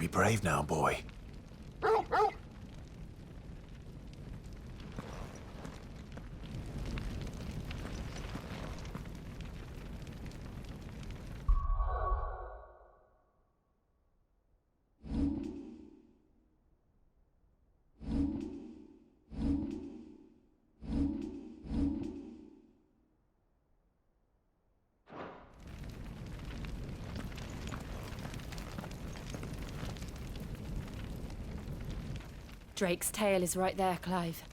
be brave now, boy. Drake's tail is right there, Clive.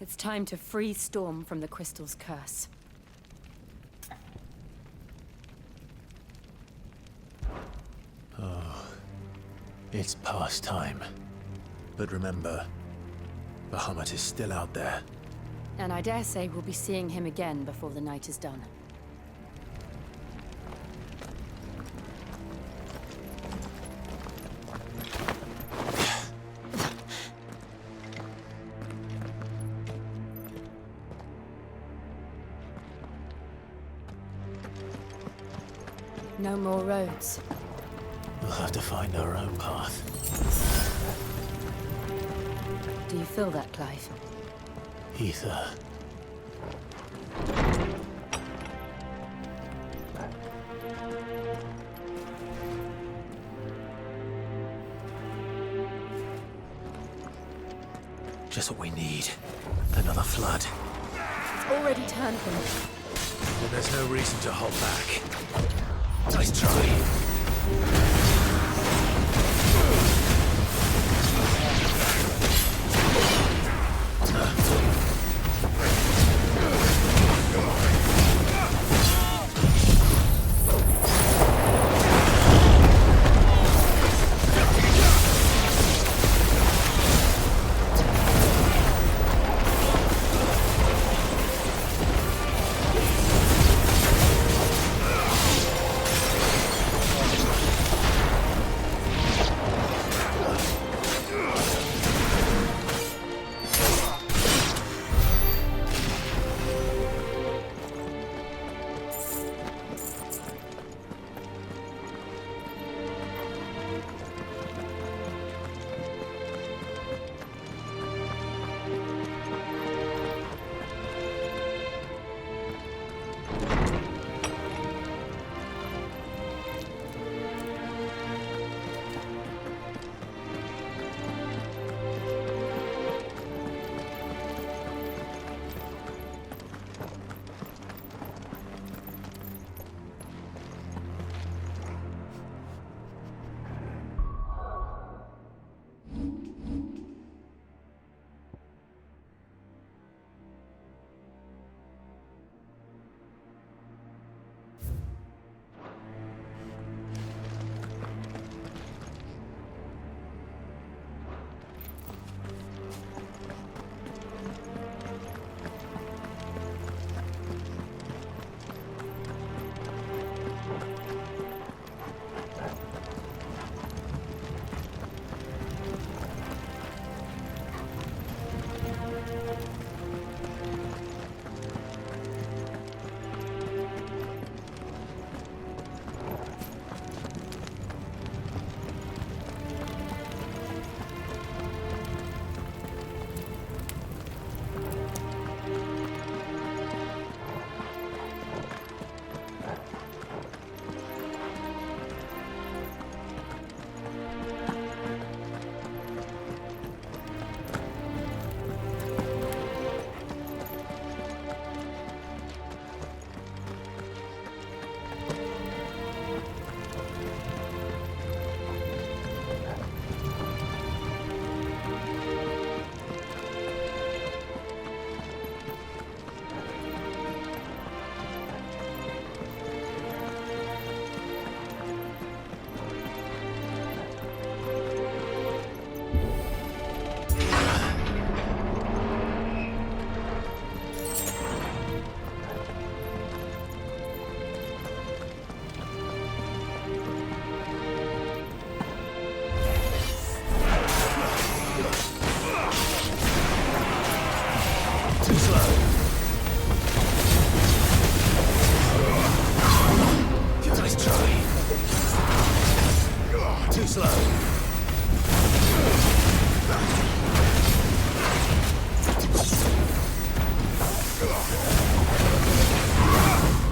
It's time to free Storm from the Crystal's curse. It's past time. But remember, Bahamut is still out there. And I dare say we'll be seeing him again before the night is done. No more roads. We'll have to find our own path. Do you feel that, Clive? Ether. Just what we need. Another flood. It's already turned them. Then there's no reason to hold back. Nice try.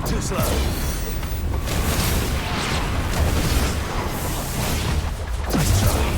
Too slow. Nice try.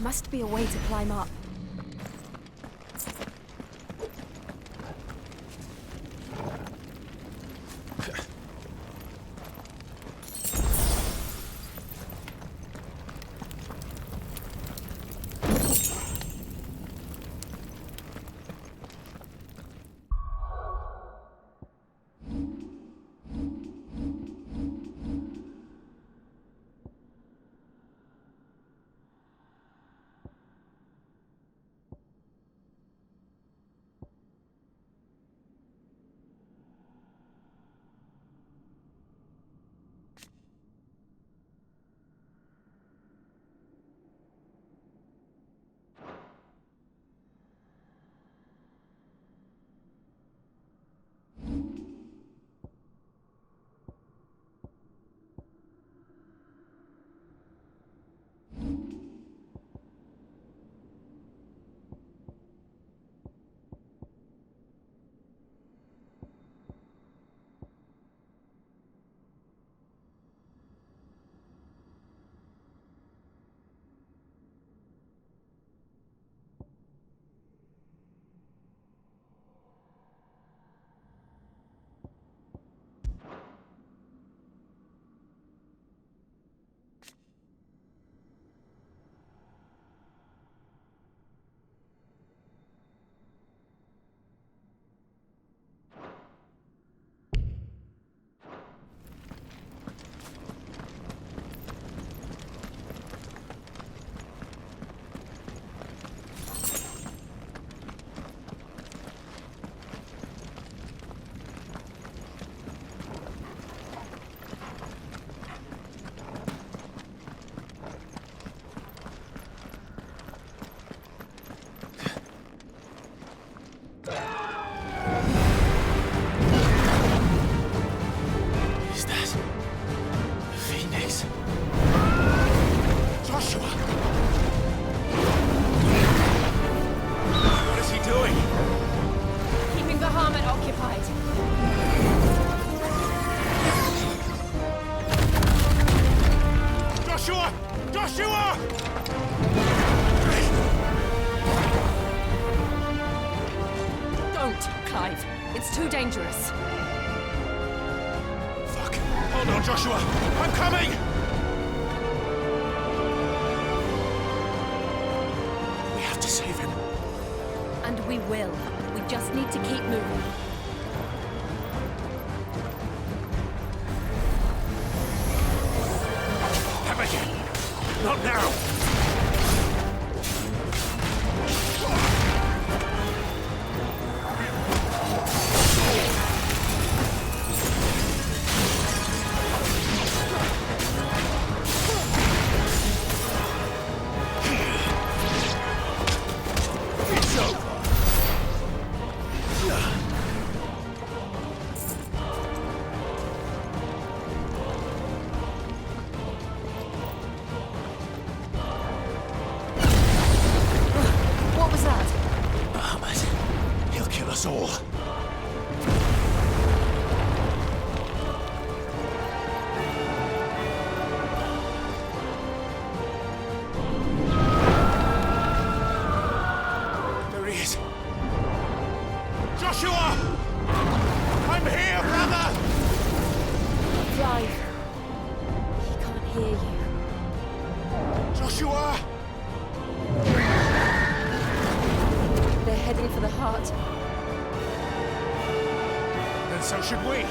Must be a way to climb up. It's too dangerous. Fuck. Hold on, Joshua. I'm coming! We have to save him. And we will. We just need to keep moving. Have again. Not now. Joshua! They're heading for the heart. Then so should we.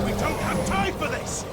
We don't have time for this!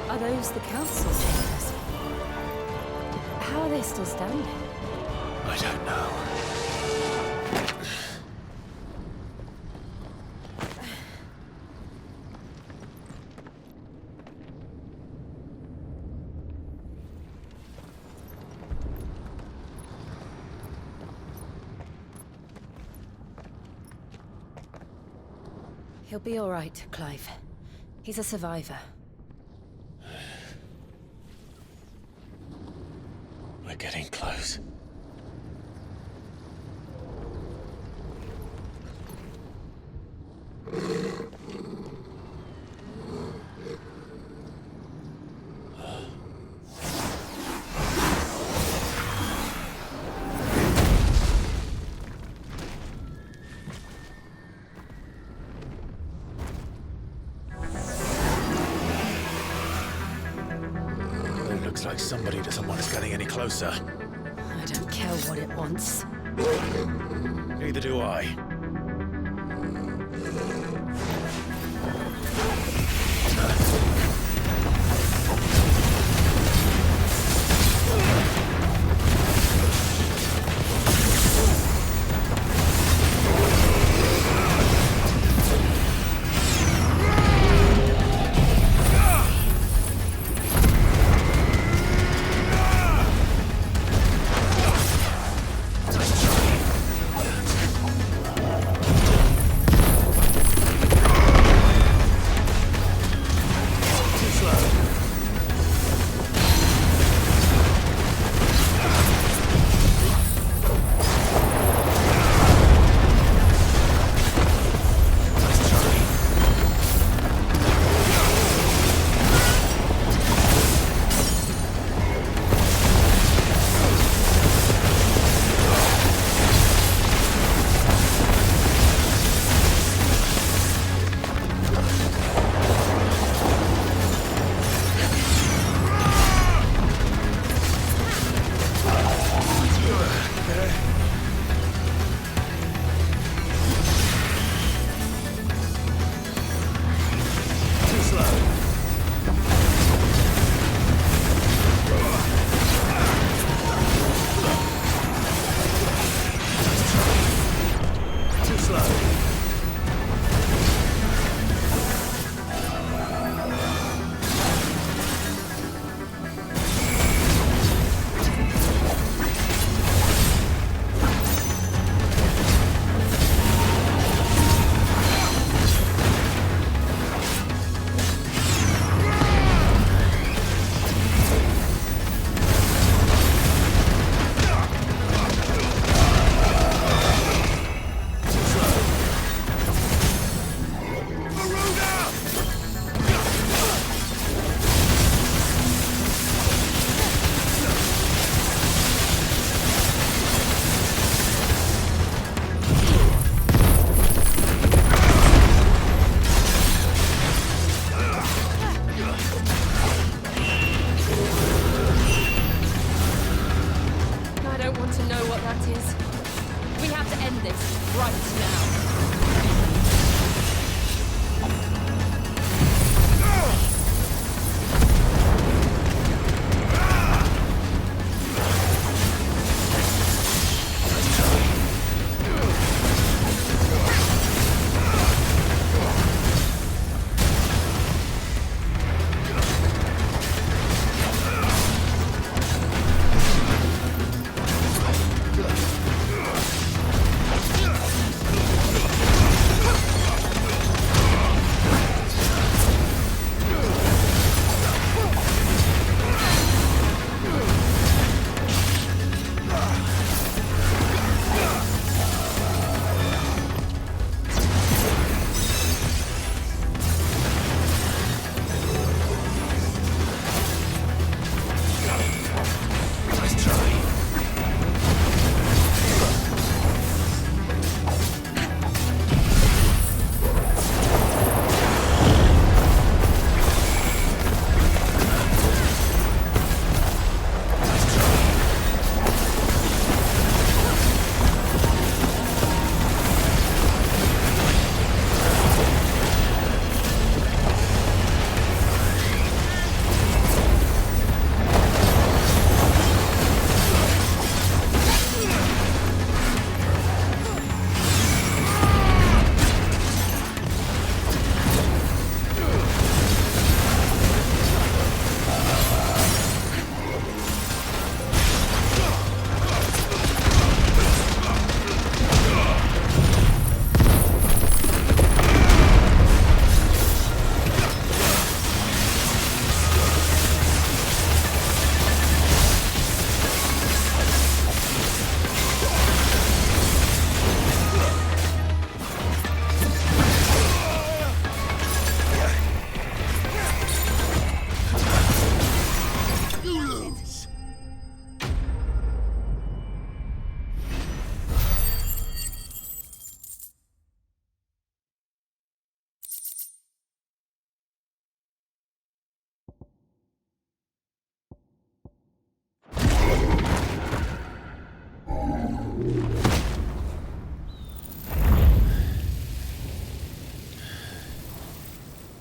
Are those the council's chambers? How are they still standing? I don't know. He'll be all right, Clive. He's a survivor. We're getting close. somebody doesn't want us getting any closer. I don't care what it wants. Neither do I.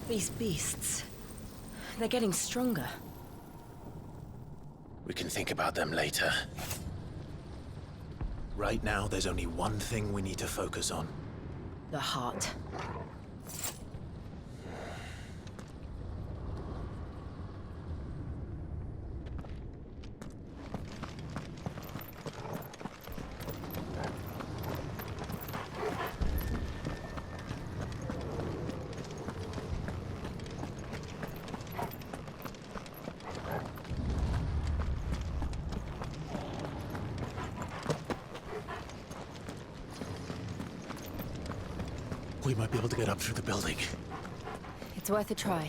These beasts... they're getting stronger. We can think about them later. Right now, there's only one thing we need to focus on. The heart. We might be able to get up through the building. It's worth a try.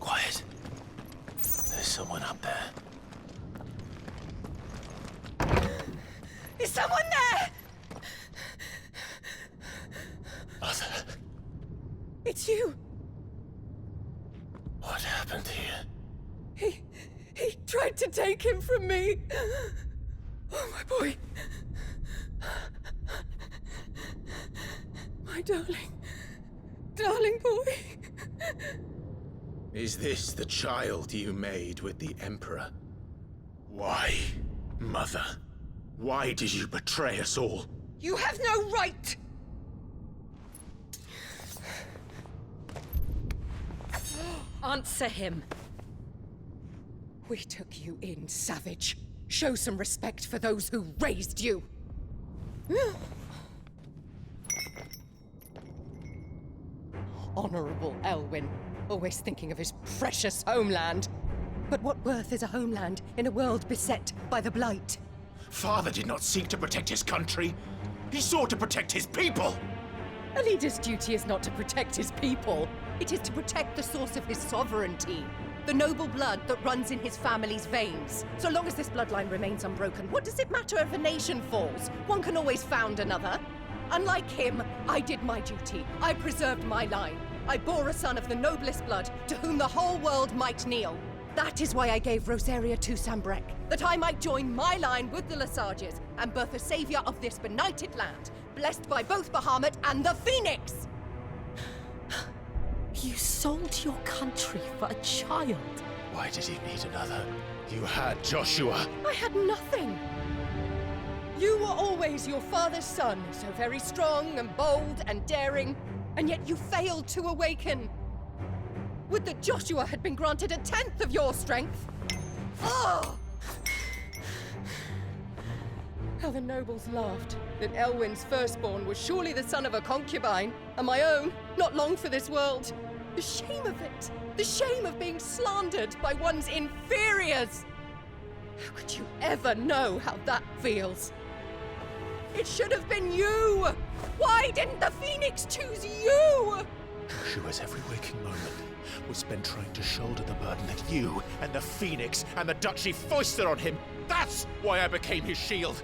Quiet. There's someone up there. Is someone there? Mother, It's you. what happened here? He tried to take him from me. Oh, my boy. My darling boy. Is this the child you made with the Emperor? Why, Mother? Why did you betray us all? You have no right! Answer him. We took you in, savage. Show some respect for those who raised you. Honorable Elwyn, always thinking of his precious homeland. But what worth is a homeland in a world beset by the Blight? Father did not seek to protect his country. He sought to protect his people. A leader's duty is not to protect his people. It is to protect the source of his sovereignty. The noble blood that runs in his family's veins. So long as this bloodline remains unbroken, what does it matter if a nation falls? One can always found another. Unlike him, I did my duty. I preserved my line. I bore a son of the noblest blood, to whom the whole world might kneel. That is why I gave Rosaria to Sambrek, that I might join my line with the Lesages and birth a savior of this benighted land, blessed by both Bahamut and the Phoenix! You sold your country for a child. Why did he need another? You had Joshua. I had nothing. You were always your father's son, so very strong and bold and daring, and yet you failed to awaken. Would that Joshua had been granted 1/10 of your strength? Oh! How the nobles laughed that Elwyn's firstborn was surely the son of a concubine, and my own, not long for this world. The shame of it! The shame of being slandered by one's inferiors! How could you ever know how that feels? It should have been you! Why didn't the Phoenix choose you? Joshua's every waking moment was spent trying to shoulder the burden that you and the Phoenix and the Duchy foisted on him. That's why I became his shield.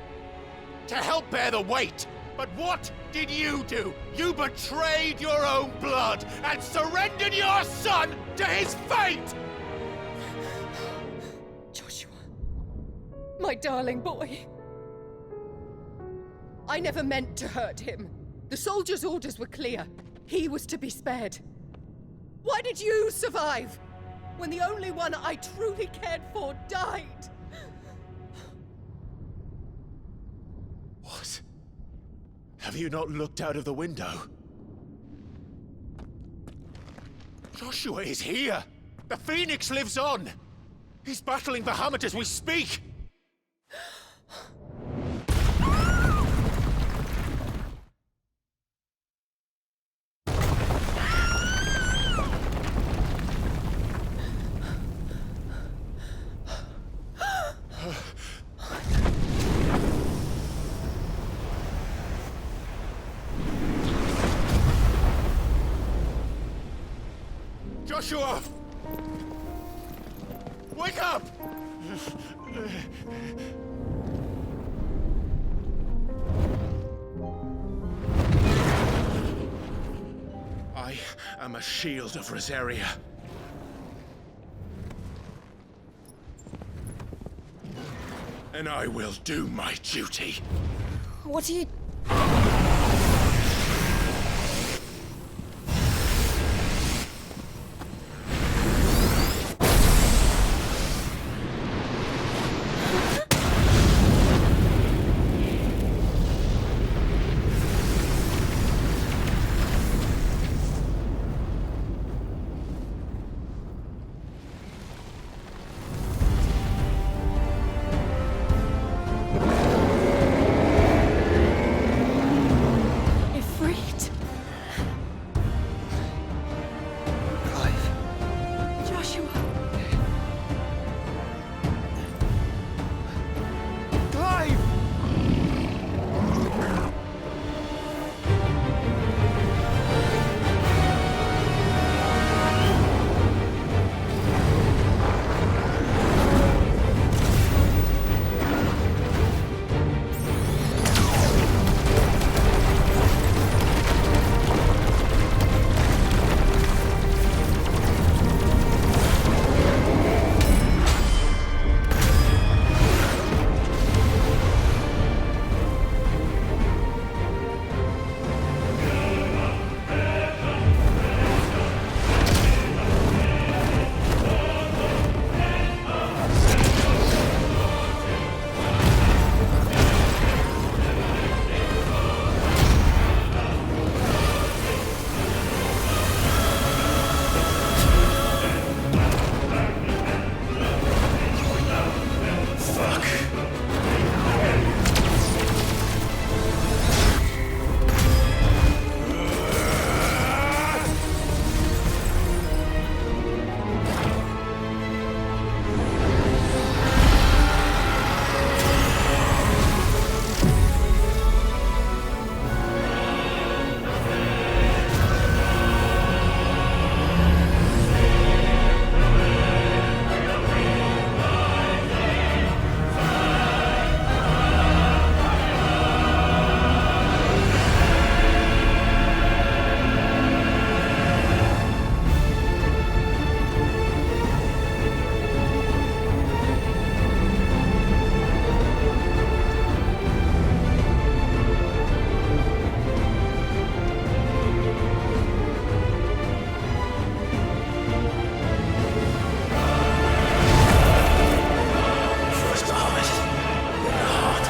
To help bear the weight. But what did you do? You betrayed your own blood and surrendered your son to his fate! Joshua, my darling boy. I never meant to hurt him. The soldiers' orders were clear. He was to be spared. Why did you survive when the only one I truly cared for died? What? Have you not looked out of the window? Joshua is here! The Phoenix lives on! He's battling Bahamut as we speak! Joshua! Wake up! I am a shield of Rosaria. and I will do my duty. What are you... Ifrit? Clive. Joshua? Clive! First Bahamut, then the heart.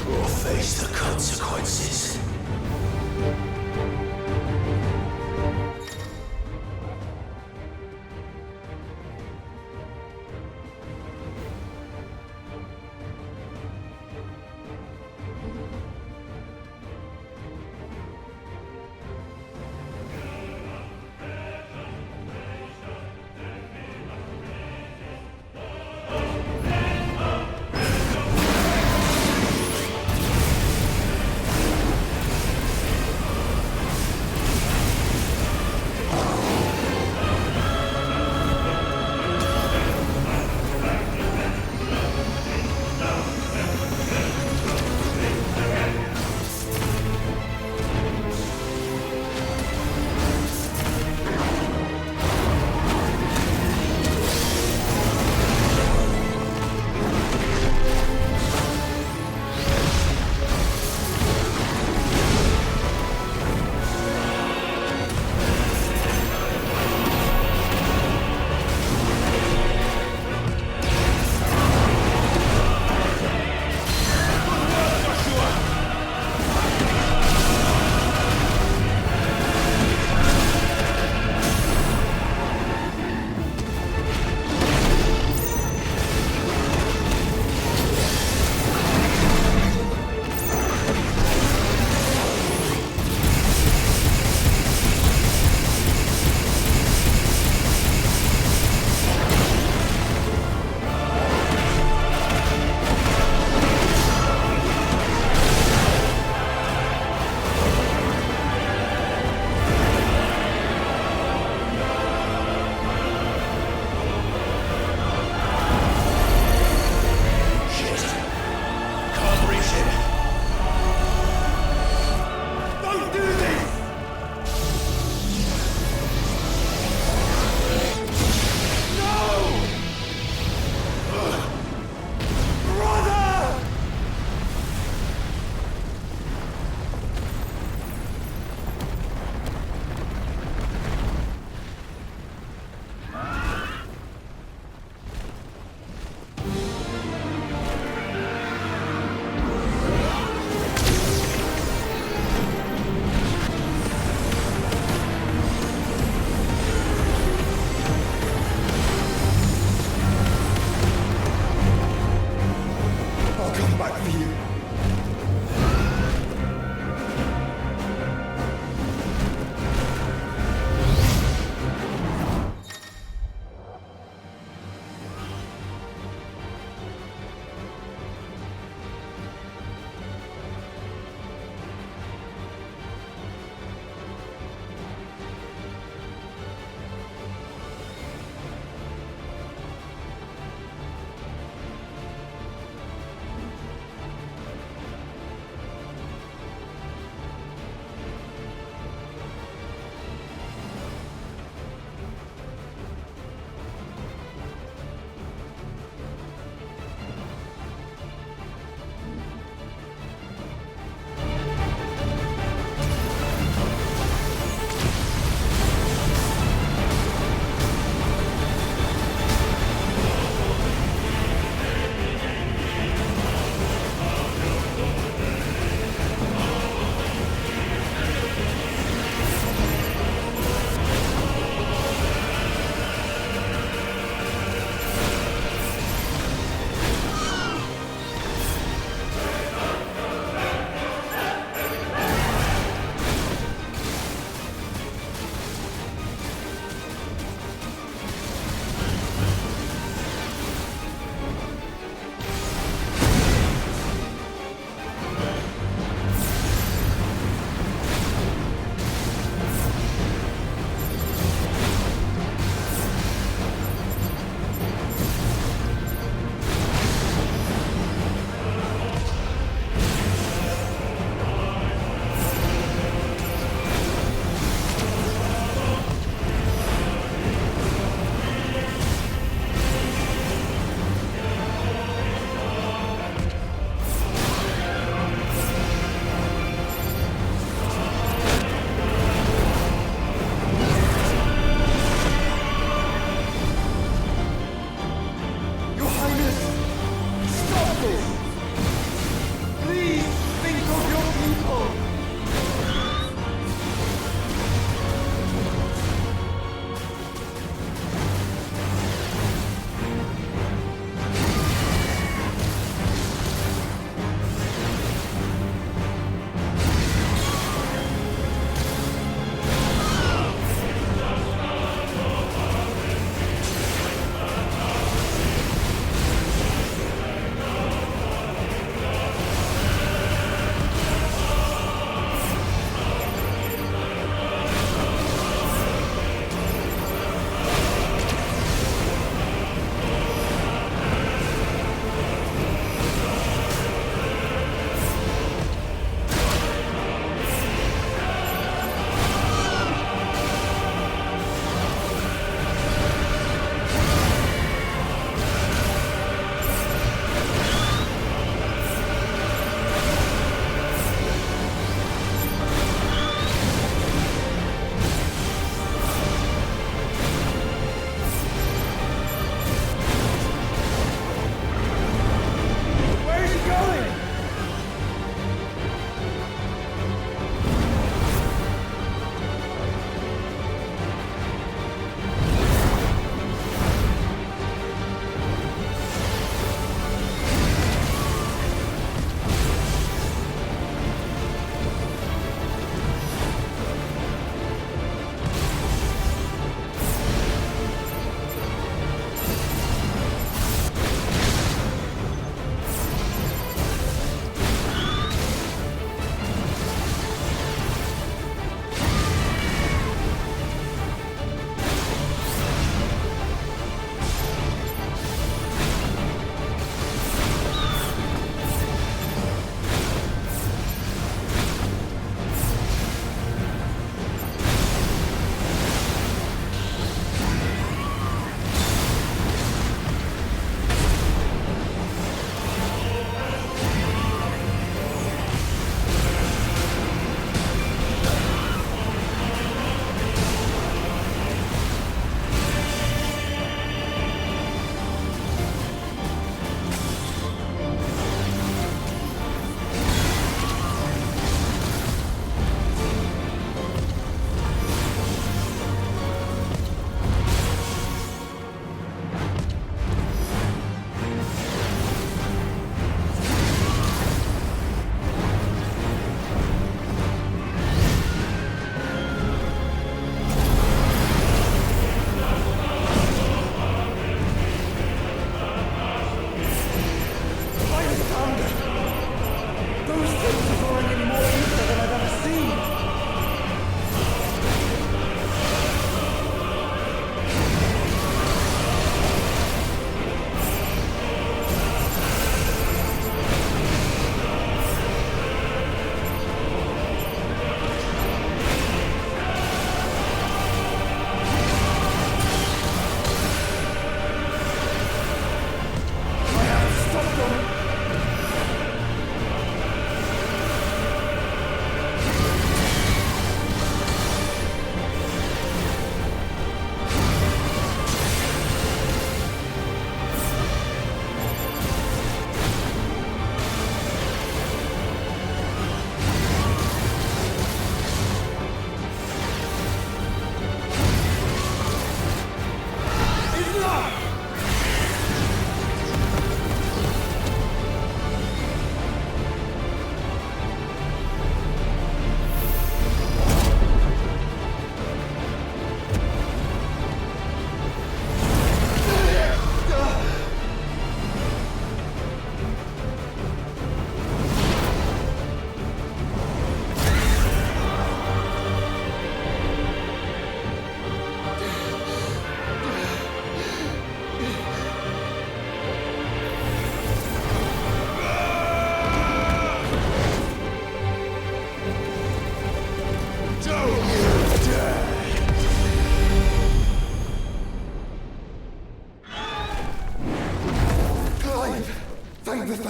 We'll face the consequences. back for you.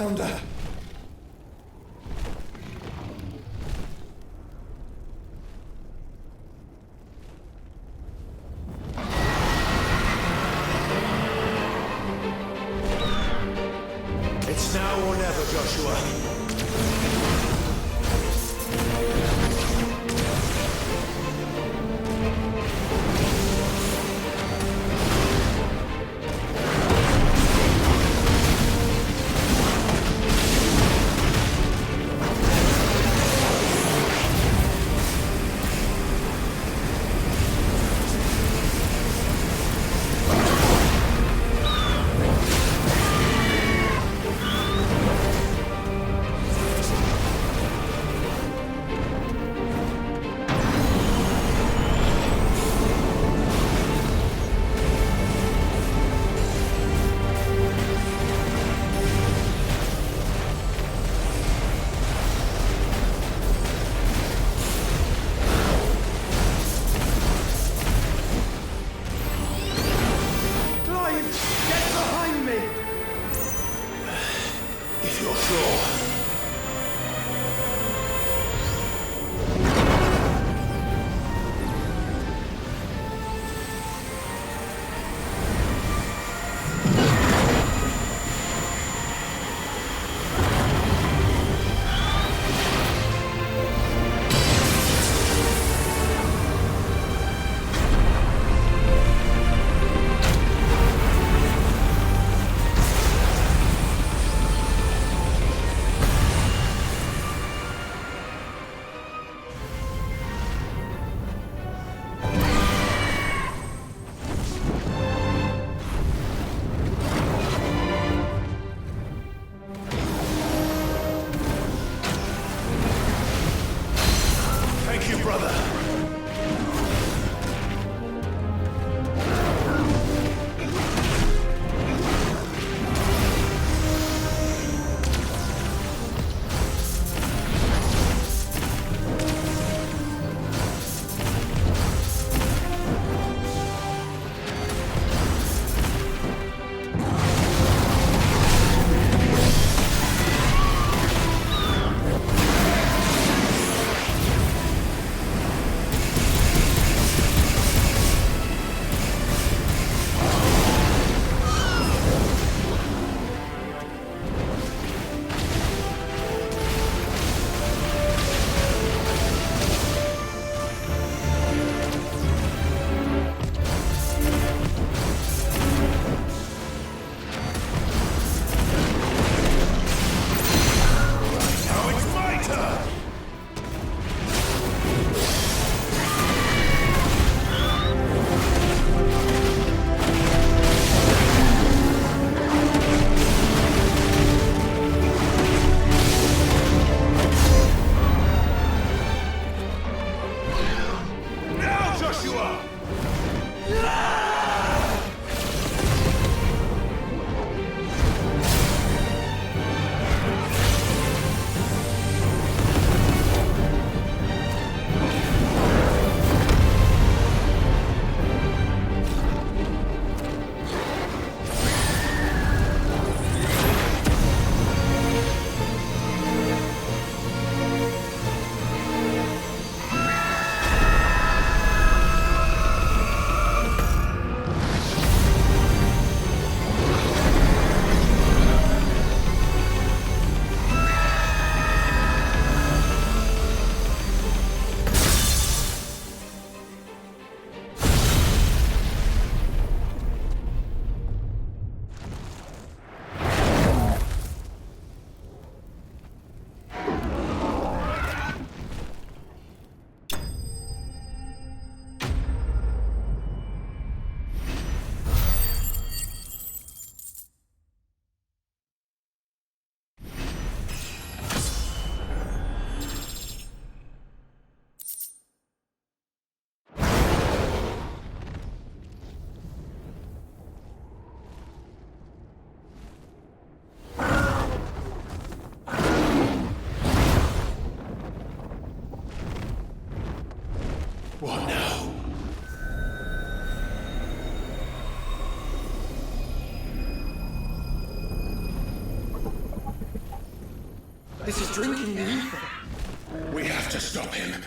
found her. It's now or never, Joshua. Clive, get behind me! If you're sure. This is drinking the ether. We have to stop him.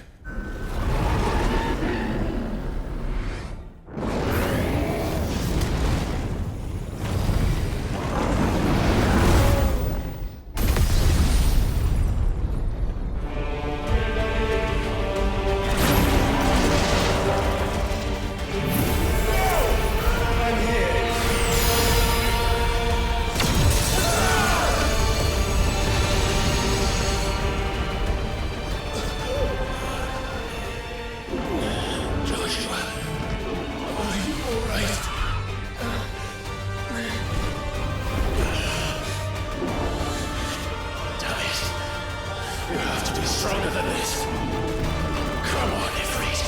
Stronger than this. Come on, Ifrit.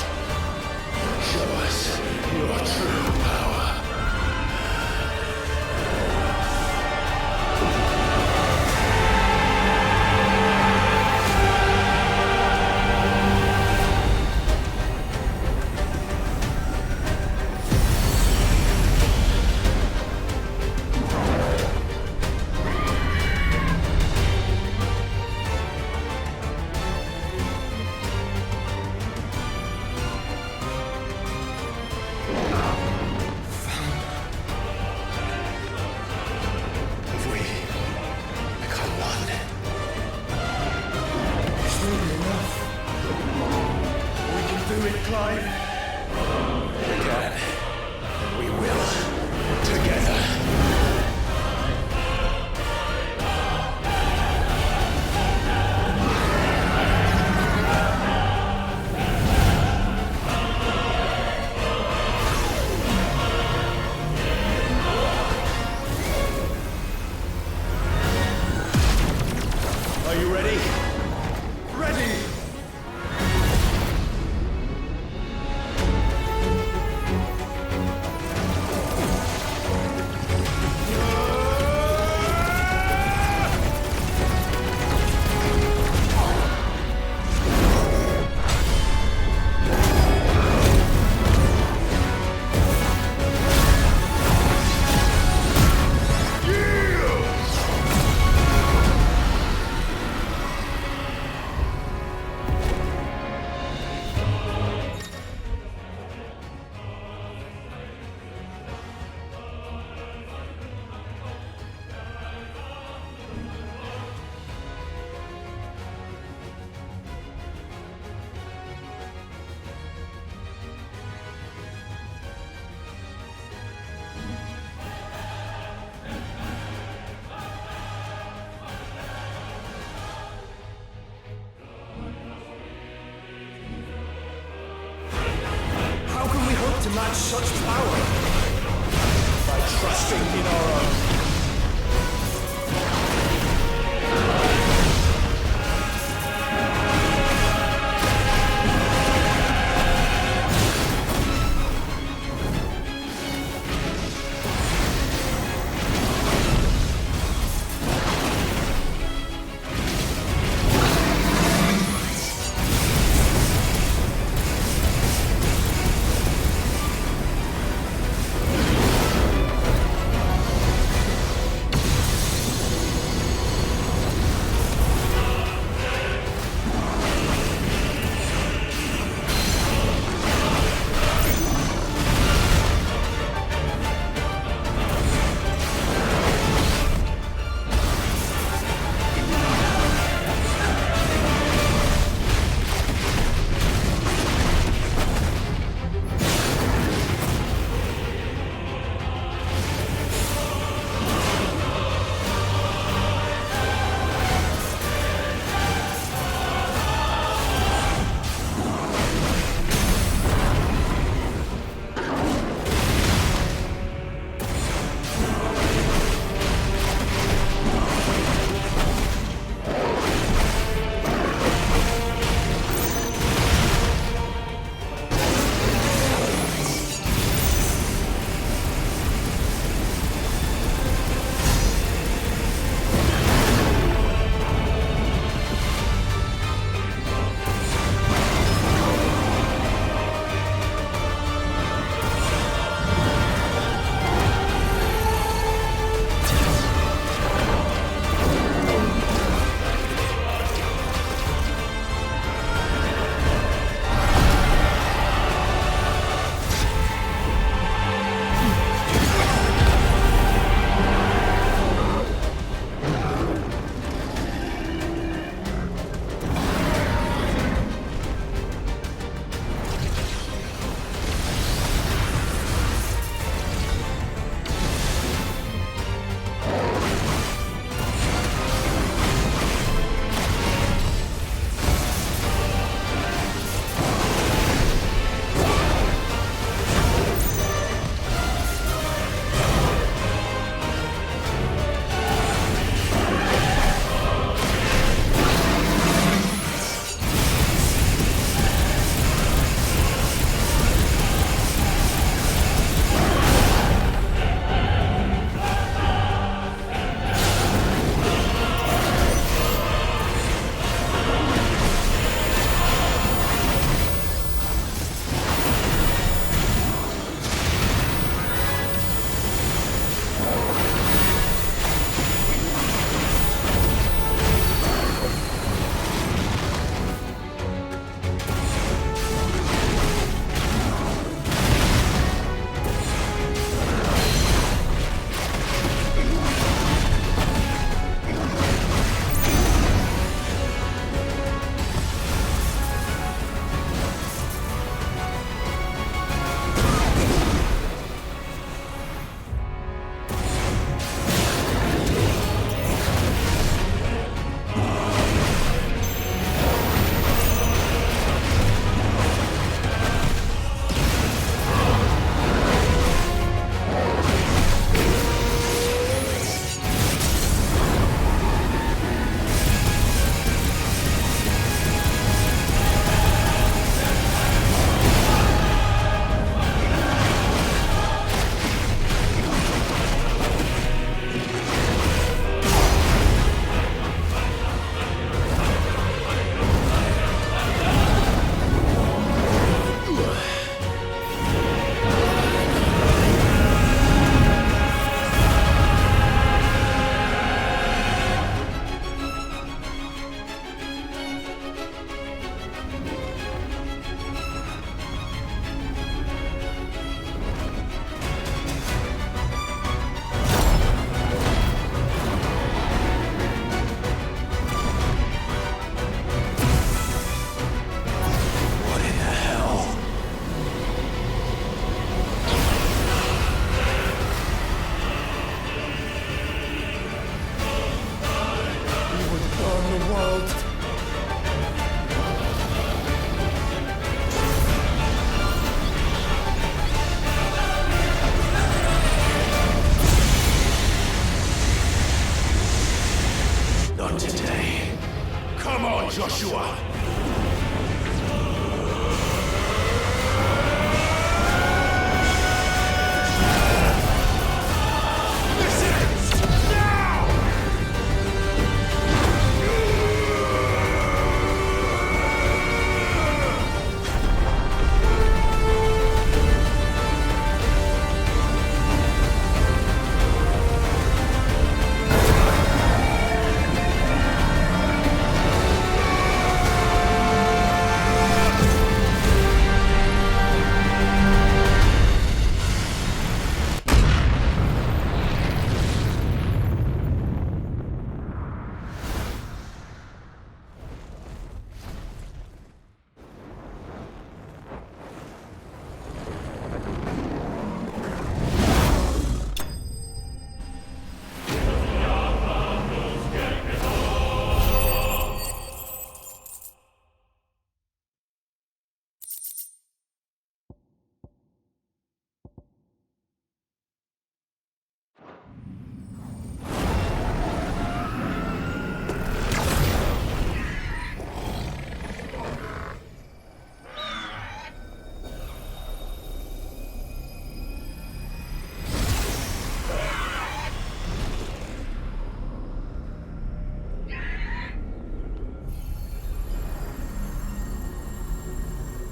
Show us your true power. Clive. We can. And we will. Together. Are you ready? Ready! To match such power By trusting in our own. Joshua!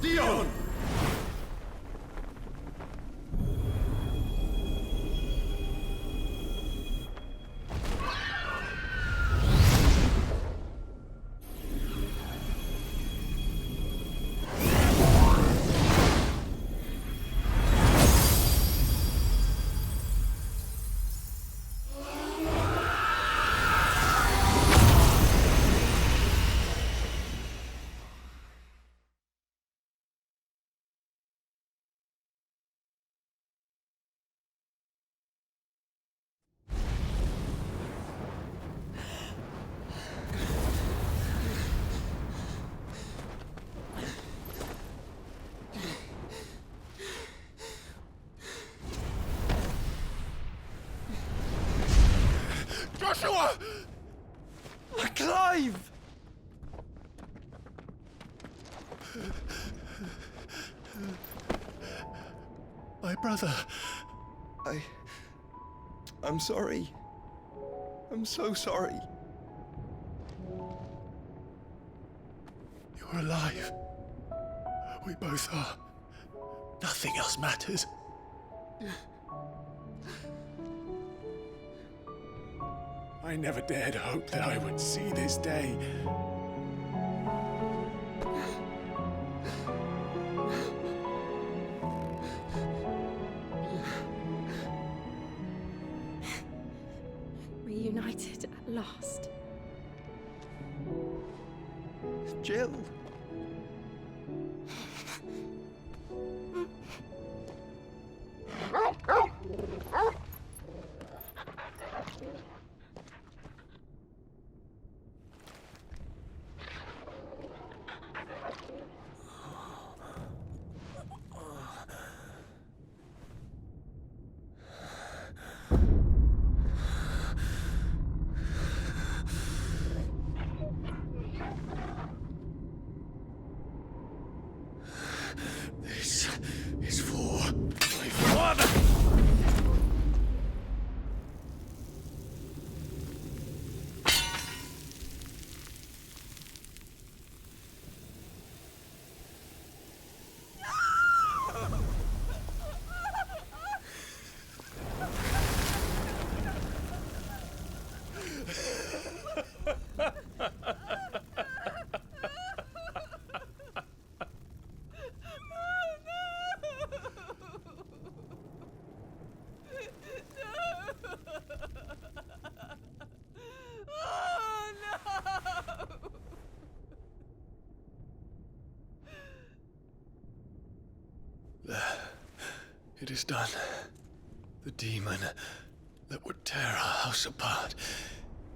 Dion! Joshua! Clive! My brother. I'm sorry. I'm so sorry. You're alive. We both are. Nothing else matters. I never dared hope that I would see this day. Reunited at last. Jill. This is for my father! It is done. The demon that would tear our house apart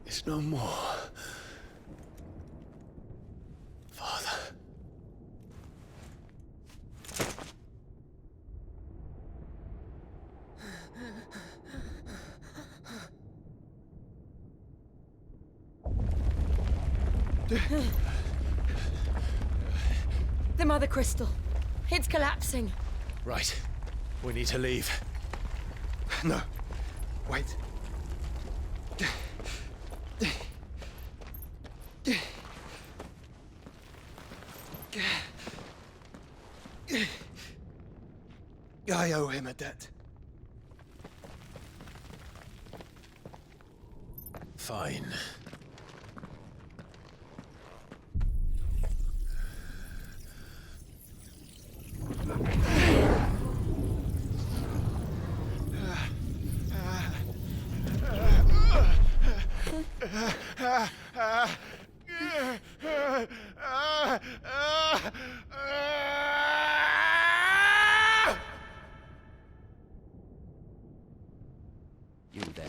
is no more. Father. The Mother Crystal. It's collapsing. Right. We need to leave. No. Wait. I owe him a debt. Fine. You there.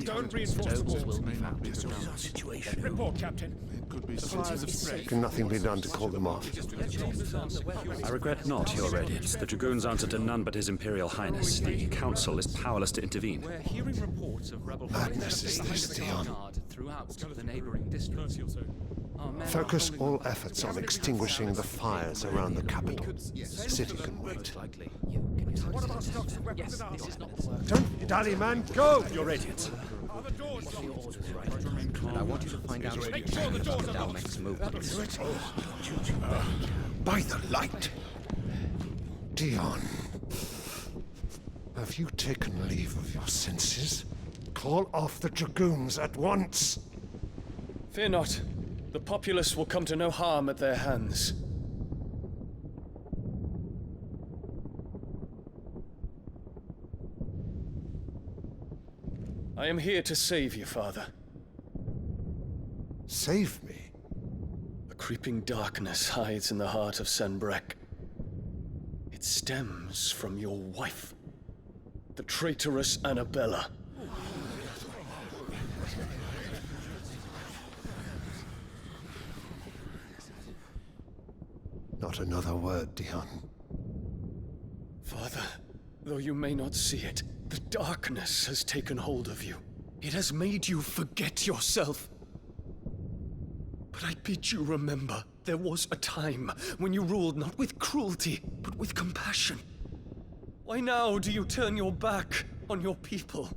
Don't reinforce the Will walls. be found. Report, Captain. Can nothing be done to call them off? I regret not, Your Radiance. The Dragoons answer to none but His Imperial Highness. The Council is powerless to intervene. We're hearing reports of rebel Madness is this, Dion. throughout the neighboring districts. Our men are Focus holding all efforts on extinguishing the fires around the capital. The city can wait. Don't dally, man, go! Your Radiance. and I want you to find out Make sure the doors are locked. Dalmek's movements. By the light! Dion, have you taken leave of your senses? Call off the Dragoons at once! Fear not. The populace will come to no harm at their hands. I am here to save you, Father. Save me? A creeping darkness hides in the heart of Sanbreque. It stems from your wife, the traitorous Annabella. Not another word, Dion. Father, though you may not see it, the darkness has taken hold of you. It has made you forget yourself. But I bid you remember, there was a time when you ruled not with cruelty, but with compassion. Why now do you turn your back on your people?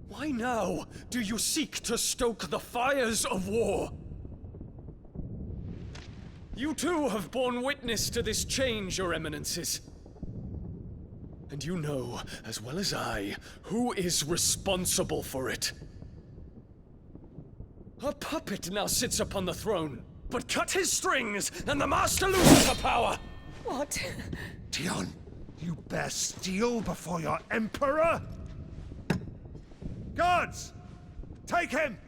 Why now do you seek to stoke the fires of war? You too have borne witness to this change, Your Eminences. And you know, as well as I, who is responsible for it. A puppet now sits upon the throne, but cut his strings, and the Master loses the power! What? Dion, you bear steel before your Emperor? Guards! Take him!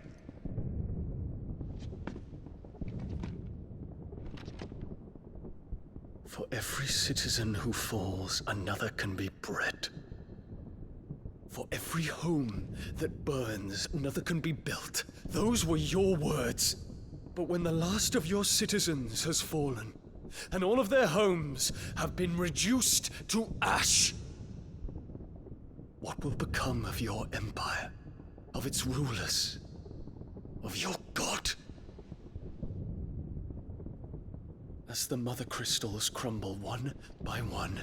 For every citizen who falls, another can be bred. For every home that burns, another can be built. Those were your words. But when the last of your citizens has fallen, and all of their homes have been reduced to ash, what will become of your empire, of its rulers, of your god? As the Mother Crystals crumble one by one,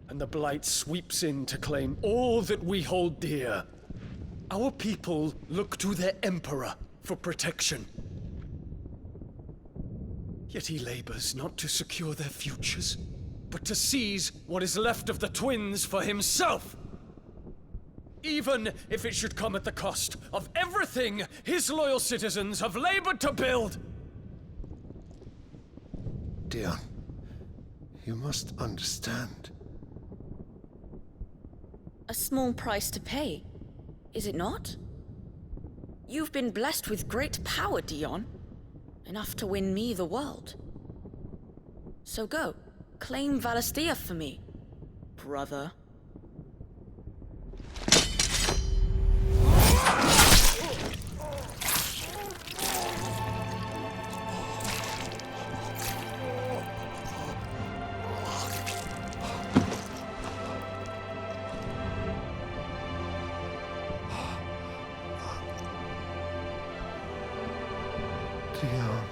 and the Blight sweeps in to claim all that we hold dear, our people look to their Emperor for protection. Yet he labors not to secure their futures, but to seize what is left of the twins for himself! Even if it should come at the cost of everything his loyal citizens have labored to build! Dion, you must understand. A small price to pay, is it not? You've been blessed with great power, Dion. Enough to win me the world. So go, claim Valisthea for me, brother. Dion.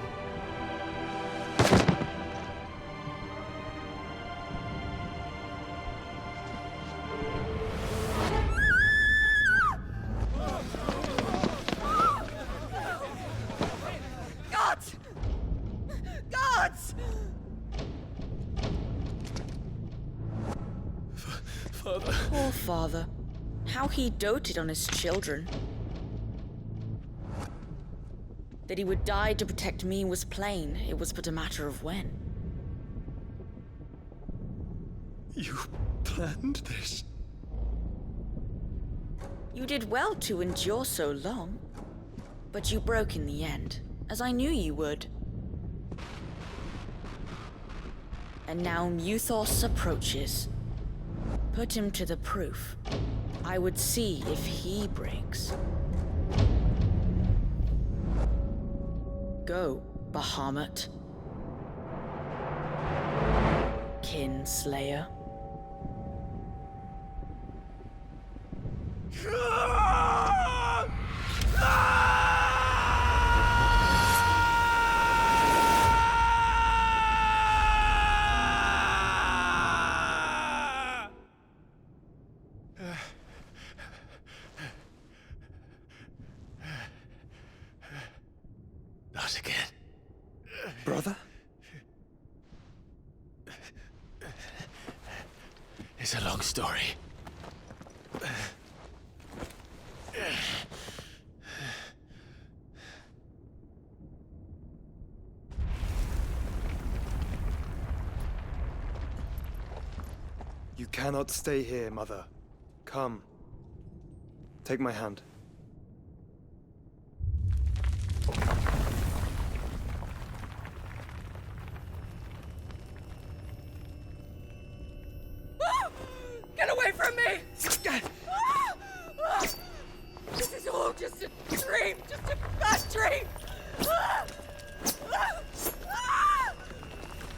Gods! Gods! Father. Poor father. How he doted on his children. That he would die to protect me was plain. It was but a matter of when. You planned this? You did well to endure so long. But you broke in the end, as I knew you would. And now Muthos approaches. Put him to the proof. I would see if he breaks. Go, Bahamut. Kinslayer. Not again. Brother? It's a long story. You cannot stay here, Mother. Come. Take my hand. Get away from me! This is all just a dream, just a bad dream!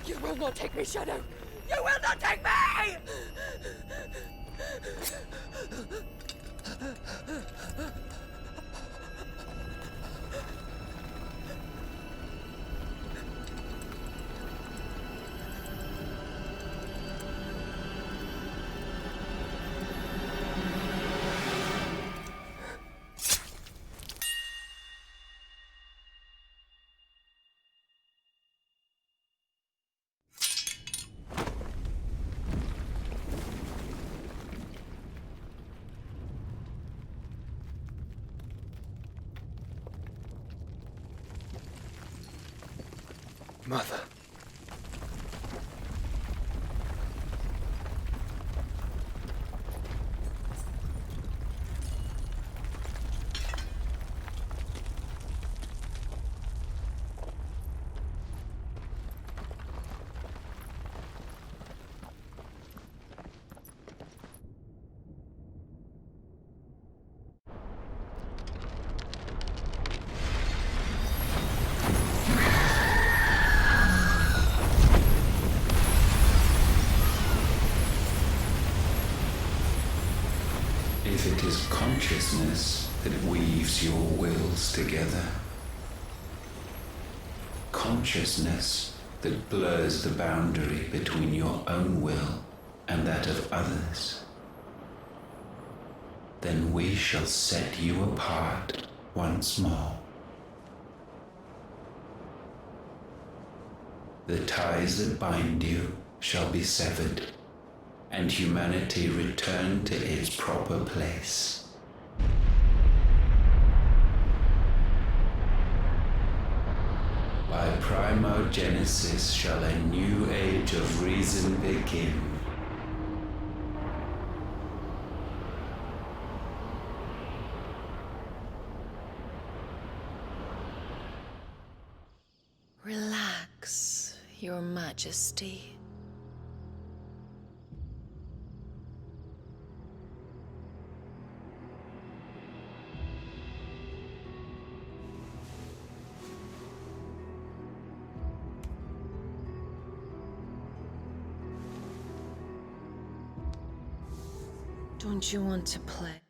You will not take me, Shadow! You will not take me! Mother. If it is consciousness that weaves your wills together, consciousness that blurs the boundary between your own will and that of others, then we shall set you apart once more. The ties that bind you shall be severed, and humanity return to its proper place. By primogenesis shall a new age of reason begin. Relax, Your Majesty. Don't you want to play?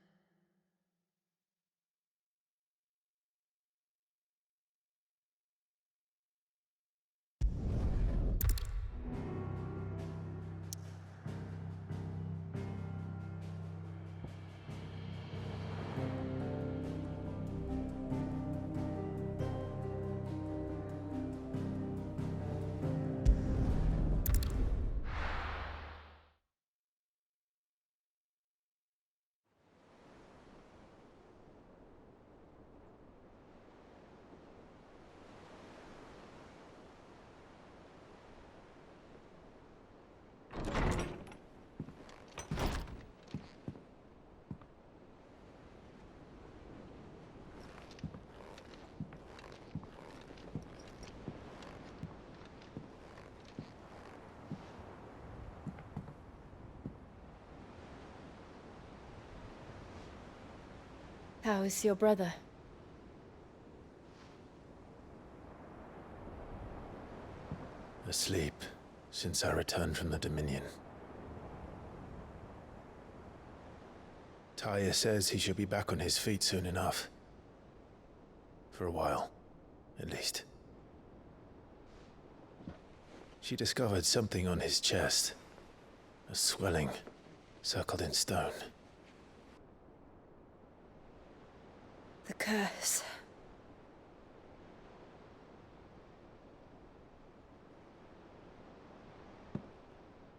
How is your brother? Asleep since I returned from the Dominion. Taya says he should be back on his feet soon enough. For a while, at least. She discovered something on his chest. A swelling, circled in stone. The curse.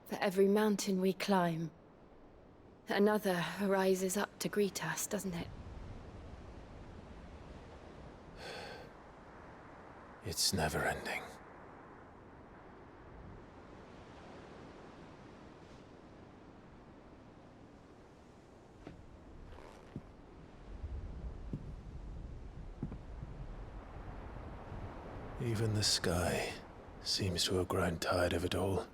For every mountain we climb, another rises up to greet us, doesn't it? It's never ending. Even the sky seems to have grown tired of it all.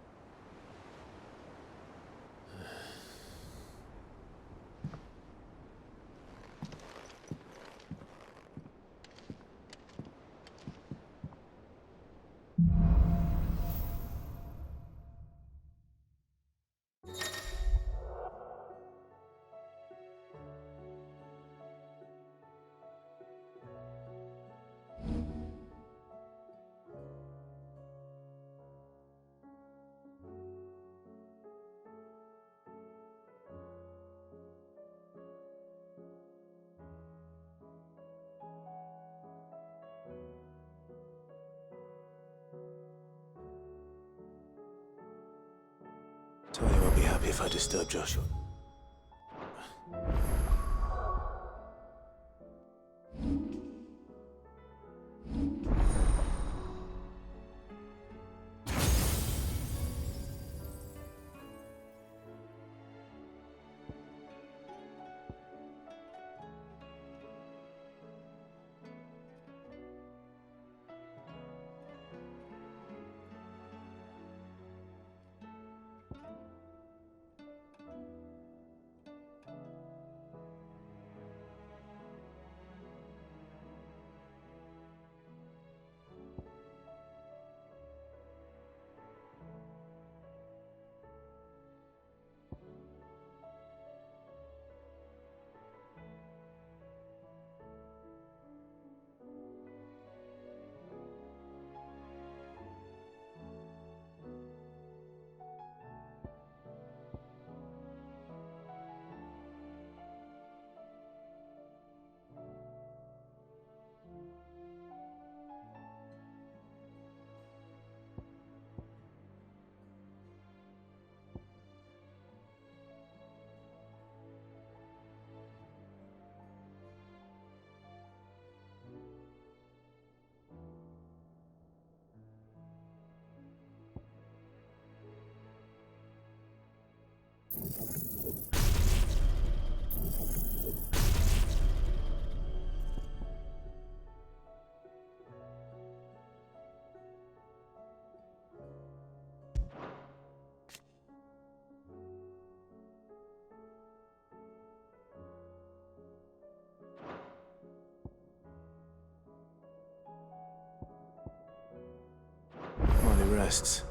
Taya won't be happy if I disturb Joshua. While he rests,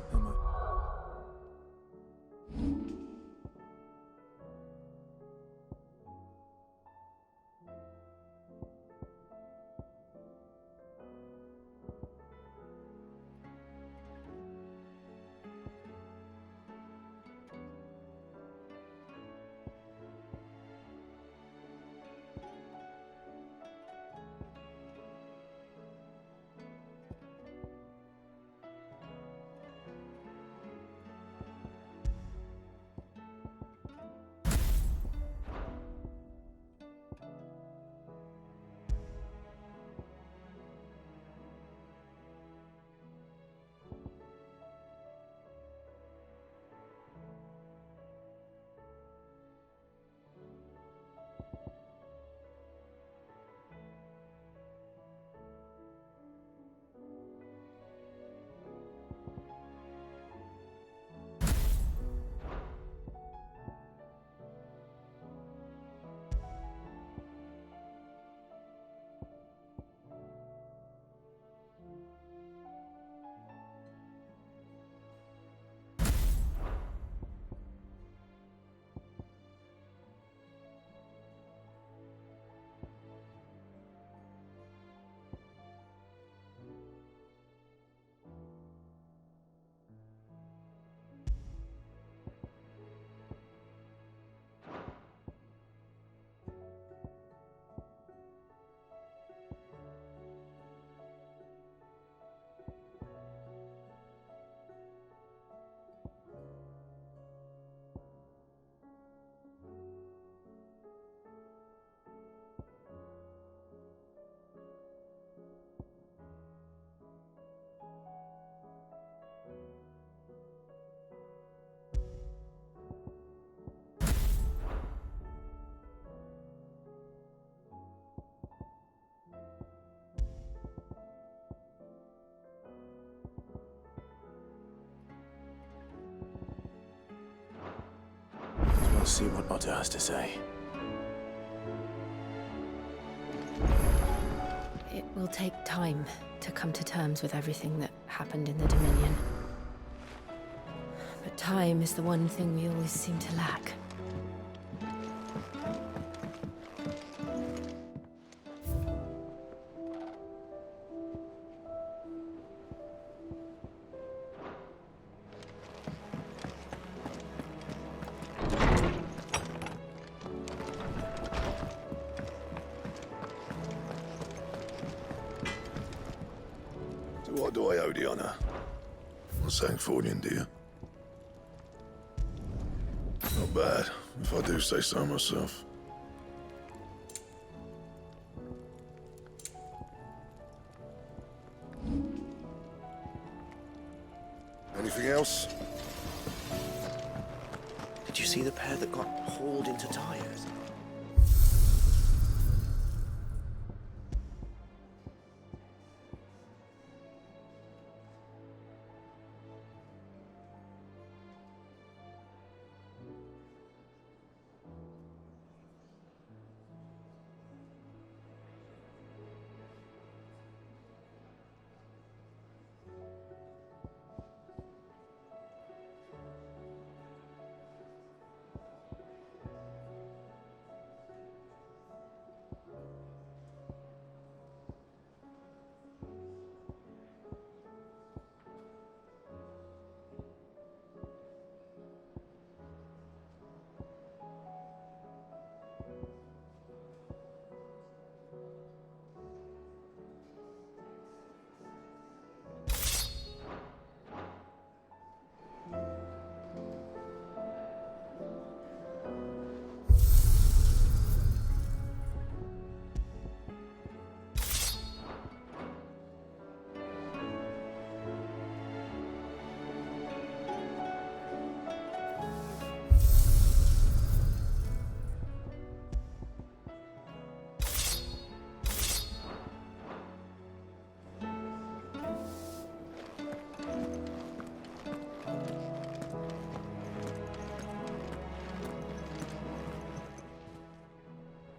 see what Otter has to say. It will take time to come to terms with everything that happened in the Dominion. But time is the one thing we always seem to lack. To what do I owe the honor? Not Sangfordian, do you? Not bad, if I do say so myself. Anything else? Did you see the pair that got hauled into tires?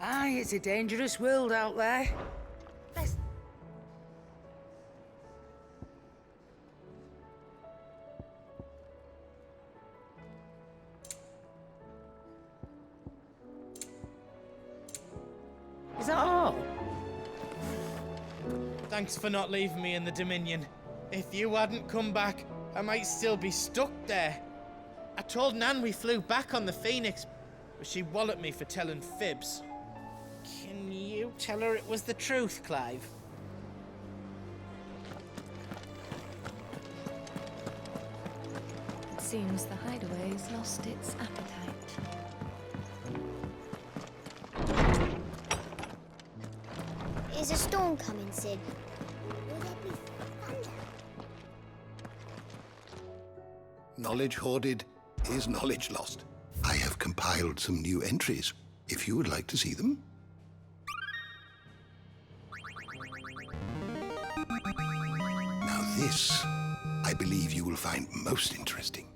Aye, it's a dangerous world out there. Is that all? Thanks for not leaving me in the Dominion. If you hadn't come back, I might still be stuck there. I told Nan we flew back on the Phoenix, but she walloped me for telling fibs. Can you tell her it was the truth, Clive? It seems the hideaway's lost its appetite. Is a storm coming, Sid? Will there be thunder? Knowledge hoarded is knowledge lost. I have compiled some new entries, if you would like to see them. Now this, I believe you will find most interesting.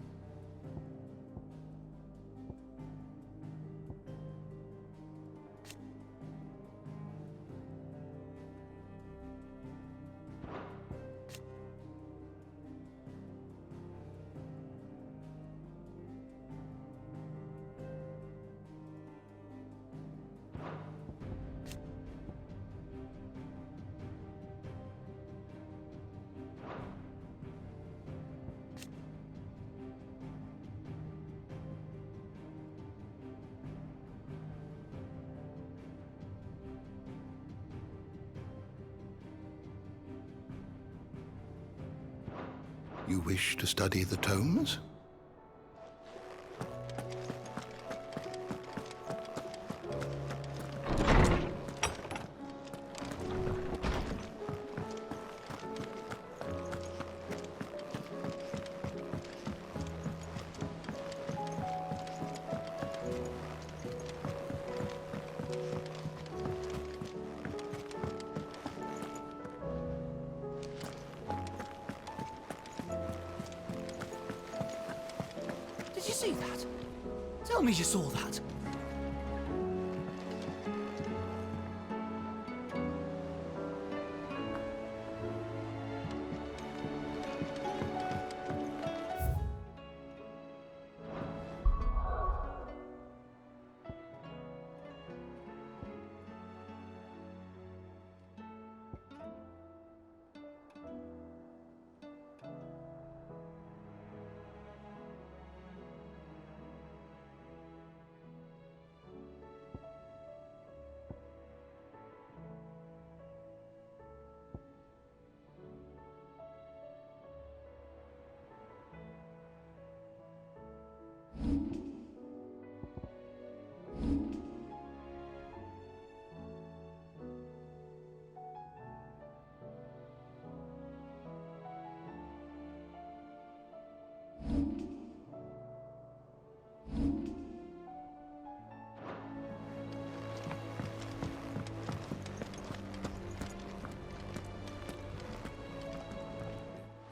You wish to study the tomes? Did you see that? Tell me you saw that.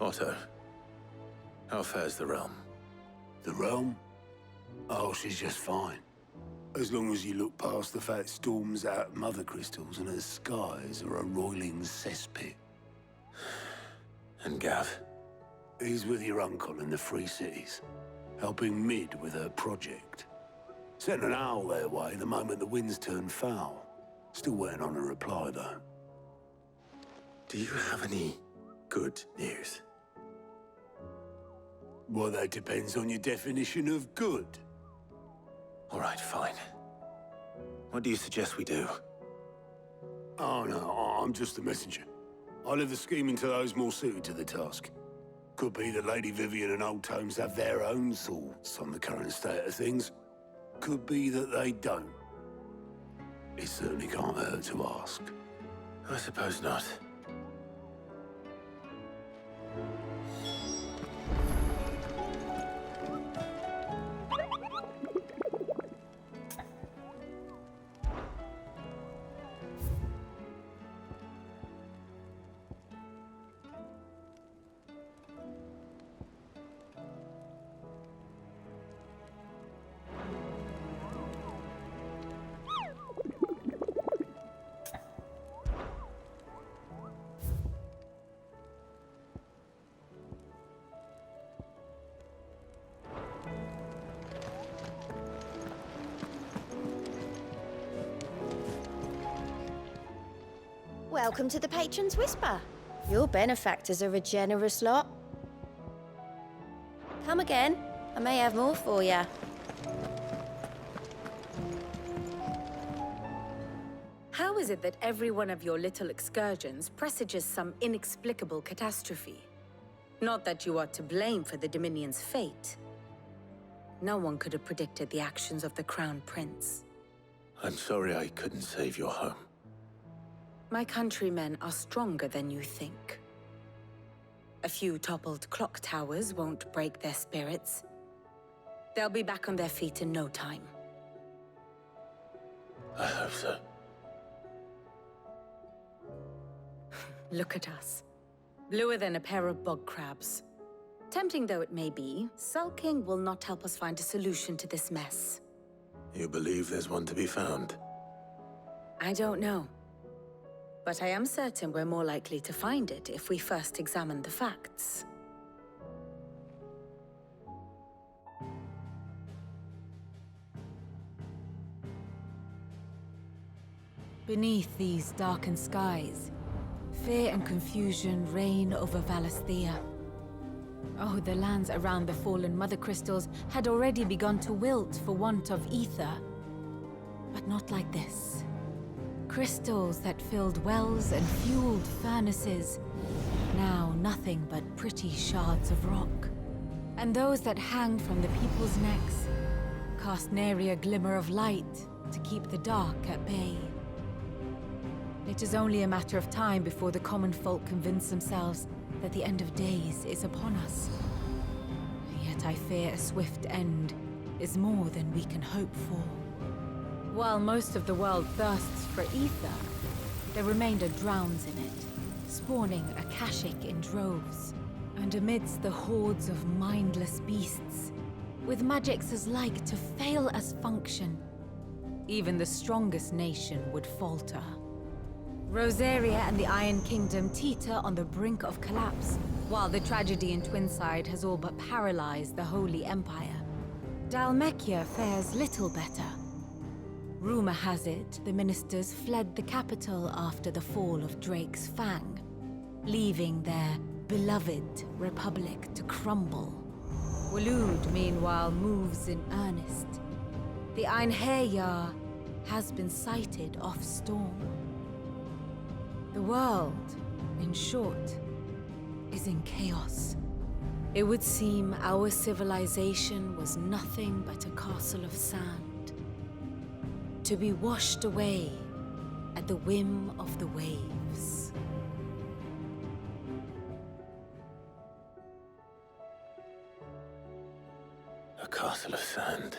Otto, how fares the realm? The realm? Oh, she's just fine. As long as you look past the fat storms out mother crystals and her skies are a roiling cesspit. And Gav? He's with your uncle in the Free Cities, helping Mid with her project. Sent an owl their way the moment the winds turned foul. Still waiting on a reply, though. Do you have any good news? Well, that depends on your definition of good. All right, fine. What do you suggest we do? Oh, no, I'm just a messenger. I leave the scheming to those more suited to the task. Could be that Lady Vivian and Old Tomes have their own thoughts on the current state of things. Could be that they don't. It certainly can't hurt to ask. I suppose not. Welcome to the Patron's Whisper. Your benefactors are a generous lot. Come again. I may have more for you. How is it that every one of your little excursions presages some inexplicable catastrophe? Not that you are to blame for the Dominion's fate. No one could have predicted the actions of the Crown Prince. I'm sorry I couldn't save your home. My countrymen are stronger than you think. A few toppled clock towers won't break their spirits. They'll be back on their feet in no time. I hope so. Look at us. Bluer than a pair of bog crabs. Tempting though it may be, sulking will not help us find a solution to this mess. You believe there's one to be found? I don't know. But I am certain we're more likely to find it if we first examine the facts. Beneath these darkened skies, fear and confusion reign over Valisthea. Oh, the lands around the fallen Mother Crystals had already begun to wilt for want of ether. But not like this. Crystals that filled wells and fueled furnaces, now nothing but pretty shards of rock. And those that hang from the people's necks cast nary a glimmer of light to keep the dark at bay. It is only a matter of time before the common folk convince themselves that the end of days is upon us. Yet I fear a swift end is more than we can hope for. While most of the world thirsts for ether, the remainder drowns in it, spawning Akashic in droves. And amidst the hordes of mindless beasts, with magics as like to fail as function, even the strongest nation would falter. Rosaria and the Iron Kingdom teeter on the brink of collapse, while the tragedy in Twinside has all but paralyzed the Holy Empire. Dhalmekia fares little better. Rumor has it the ministers fled the capital after the fall of Drake's Fang, leaving their beloved republic to crumble. Waloed, meanwhile, moves in earnest. The Einherjar has been sighted off Storm. The world, in short, is in chaos. It would seem our civilization was nothing but a castle of sand, to be washed away at the whim of the waves. A castle of sand.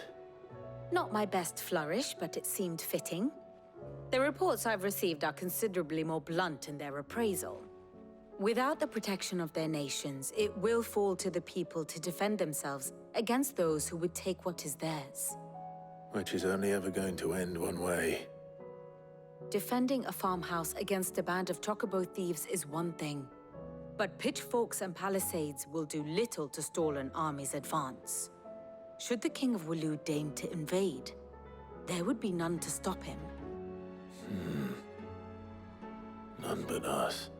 Not my best flourish, but it seemed fitting. The reports I've received are considerably more blunt in their appraisal. Without the protection of their nations, it will fall to the people to defend themselves against those who would take what is theirs. Which is only ever going to end one way. Defending a farmhouse against a band of chocobo thieves is one thing, but pitchforks and palisades will do little to stall an army's advance. Should the King of Waloed deign to invade, there would be none to stop him. None but us.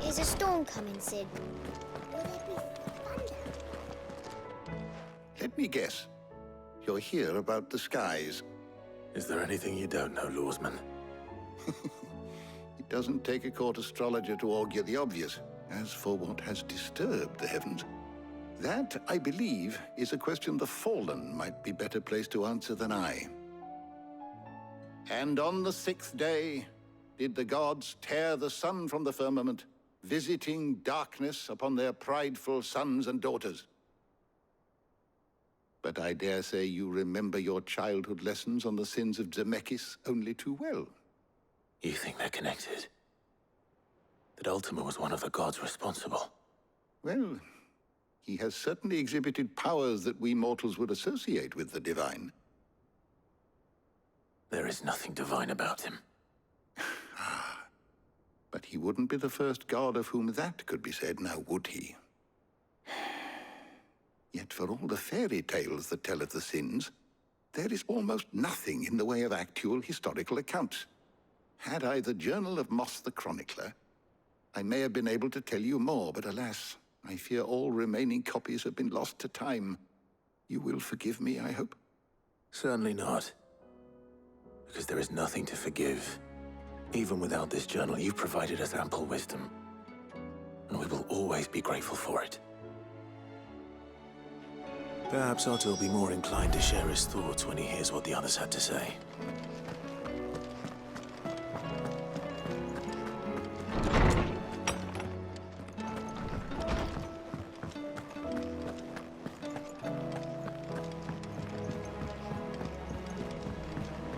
Is a storm coming, Sid? Will there be thunder? Let me guess. You're here about the skies. Is there anything you don't know, Lawsman? It doesn't take a court astrologer to augur the obvious. As for what has disturbed the heavens, that, I believe, is a question the Fallen might be better placed to answer than I. And on the 6th day did the gods tear the sun from the firmament, visiting darkness upon their prideful sons and daughters. But I dare say you remember your childhood lessons on the sins of Zemeckis only too well. You think they're connected? That Ultima was one of the gods responsible? Well, he has certainly exhibited powers that we mortals would associate with the divine. There is nothing divine about him. But he wouldn't be the first god of whom that could be said, now would he? Yet for all the fairy tales that tell of the sins, there is almost nothing in the way of actual historical accounts. Had I the Journal of Moss the Chronicler, I may have been able to tell you more, but alas, I fear all remaining copies have been lost to time. You will forgive me, I hope? Certainly not. Because there is nothing to forgive. Even without this journal, you've provided us ample wisdom. And we will always be grateful for it. Perhaps Otto will be more inclined to share his thoughts when he hears what the others had to say.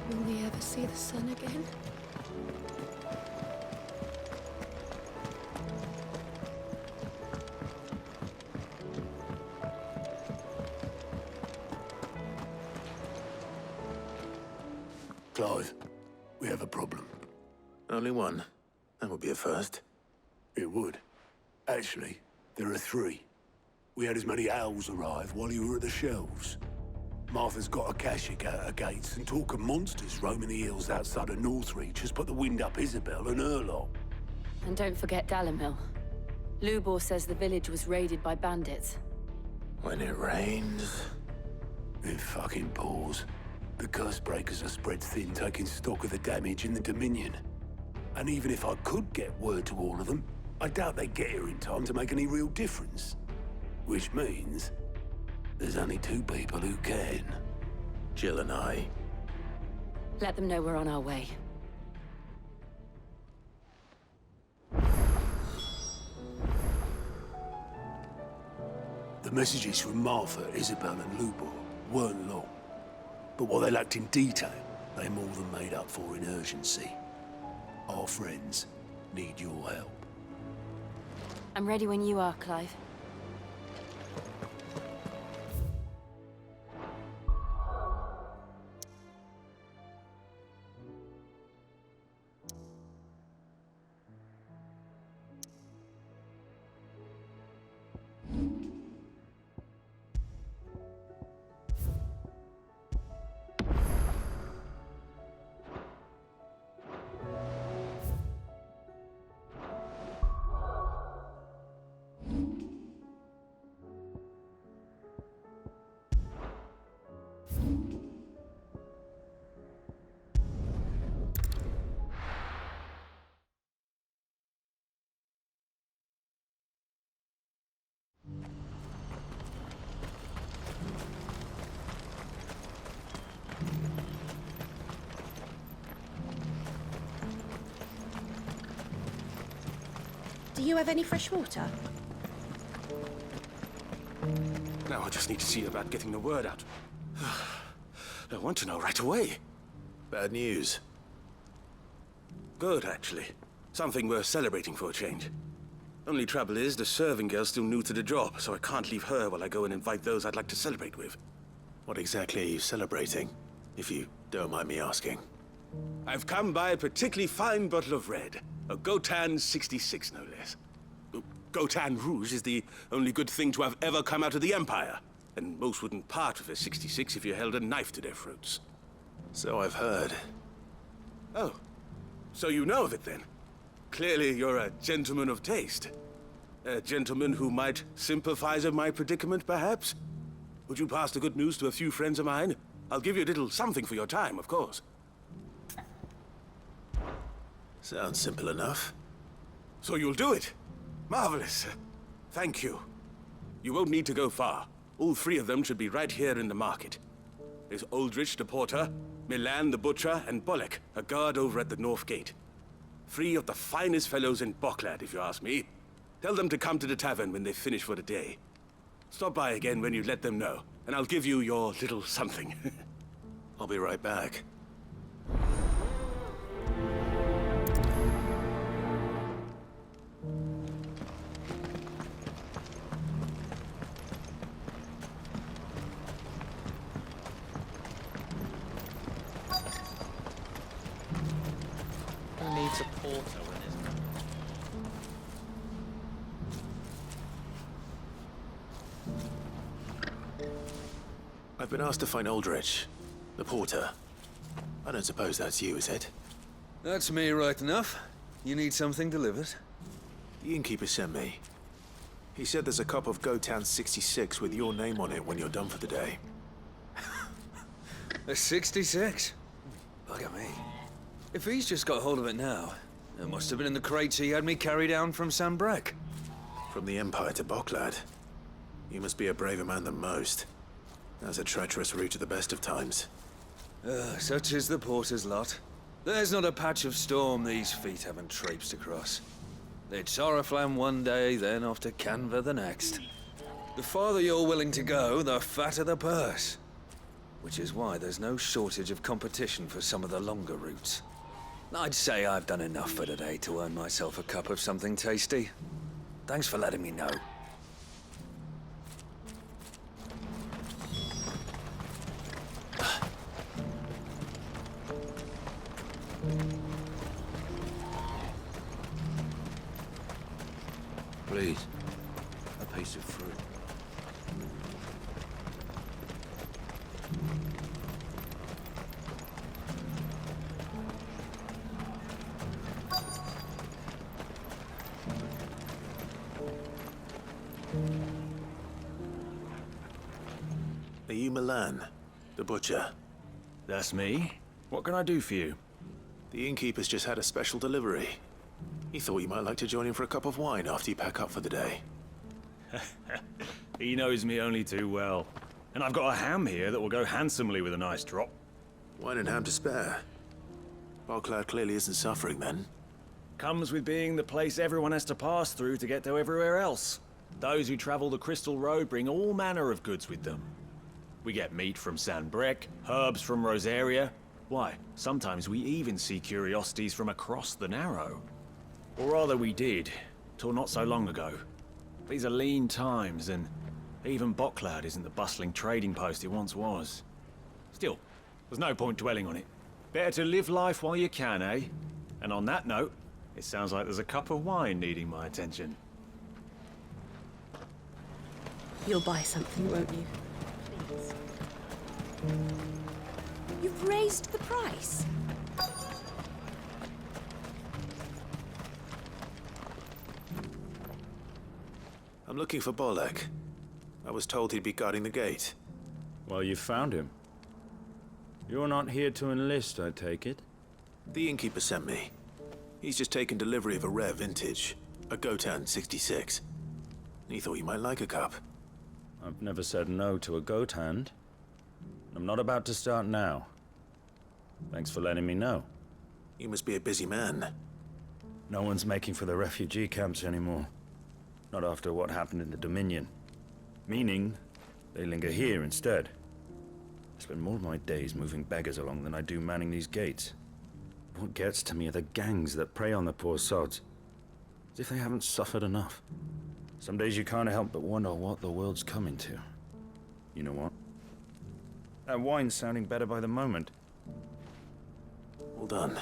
Will we ever see the sun again? Clive, we have a problem. Only one. That would be a first. It would. Actually, there are 3. We had as many owls arrive while you were at the shelves. Martha's got a Akashic out her gates, and talk of monsters roaming the hills outside of Northreach has put the wind up Isabel and her lot. And don't forget Dalimil. Lubor says the village was raided by bandits. When it rains... It fucking pours. The curse breakers are spread thin, taking stock of the damage in the Dominion. And even if I could get word to all of them, I doubt they'd get here in time to make any real difference. Which means... There's only two people who can. Jill and I. Let them know we're on our way. The messages from Martha, Isabel and Lubor weren't long. But what they lacked in detail, they more than made up for in urgency. Our friends need your help. I'm ready when you are, Clive. Do you have any fresh water? Now I just need to see about getting the word out. I want to know right away. Bad news. Good, actually. Something worth celebrating for a change. Only trouble is, the serving girl's still new to the job, so I can't leave her while I go and invite those I'd like to celebrate with. What exactly are you celebrating, if you don't mind me asking? I've come by a particularly fine bottle of red. A Gotan 66, no less. Gotan Rouge is the only good thing to have ever come out of the Empire. And most wouldn't part with a 66 if you held a knife to their throats. So I've heard. Oh, so you know of it then? Clearly you're a gentleman of taste. A gentleman who might sympathize with my predicament, perhaps? Would you pass the good news to a few friends of mine? I'll give you a little something for your time, of course. Sounds simple enough. So you'll do it? Marvelous. Thank you. You won't need to go far. All three of them should be right here in the market. There's Aldrich the porter, Milan the butcher, and Bolek, a guard over at the north gate. Three of the finest fellows in Boklad, if you ask me. Tell them to come to the tavern when they finish for the day. Stop by again when you let them know, and I'll give you your little something. I'll be right back. Who needs a porter when it's... I've been asked to find Aldrich, the porter. I don't suppose that's you, is it? That's me right enough. You need something delivered? The innkeeper sent me. He said there's a cup of Gotan 66 with your name on it when you're done for the day. A 66? Bugger me. If he's just got hold of it now, it must have been in the crates he had me carry down from Sanbreque. From the Empire to Boklad. You must be a braver man than most. That's a treacherous route at the best of times. Such is the porter's lot. There's not a patch of storm these feet haven't traipsed across. It's Oriflamme one day, then off to Canva the next. The farther you're willing to go, the fatter the purse. Which is why there's no shortage of competition for some of the longer routes. I'd say I've done enough for today to earn myself a cup of something tasty. Thanks for letting me know. Please, a piece of fruit. Are you Milan, the butcher? That's me. What can I do for you? The innkeeper's just had a special delivery. He thought you might like to join him for a cup of wine after you pack up for the day. He knows me only too well. And I've got a ham here that will go handsomely with a nice drop. Wine and ham to spare. Bocklad clearly isn't suffering then. Comes with being the place everyone has to pass through to get to everywhere else. Those who travel the Crystal Road bring all manner of goods with them. We get meat from San Brek, herbs from Rosaria. Why, sometimes we even see curiosities from across the Narrow. Or rather we did, till not so long ago. These are lean times, and even Bocklad isn't the bustling trading post it once was. Still, there's no point dwelling on it. Better to live life while you can, eh? And on that note, it sounds like there's a cup of wine needing my attention. You'll buy something, won't you? Please. You've raised the price. I'm looking for Bolek. I was told he'd be guarding the gate. Well, you found him. You're not here to enlist, I take it? The innkeeper sent me. He's just taken delivery of a rare vintage, a Gotan 66. He thought you might like a cup. I've never said no to a goat hand. I'm not about to start now. Thanks for letting me know. You must be a busy man. No one's making for the refugee camps anymore. Not after what happened in the Dominion. Meaning, they linger here instead. I spend more of my days moving beggars along than I do manning these gates. What gets to me are the gangs that prey on the poor sods. As if they haven't suffered enough. Some days you can't help but wonder what the world's coming to. You know what? That wine's sounding better by the moment. Well done.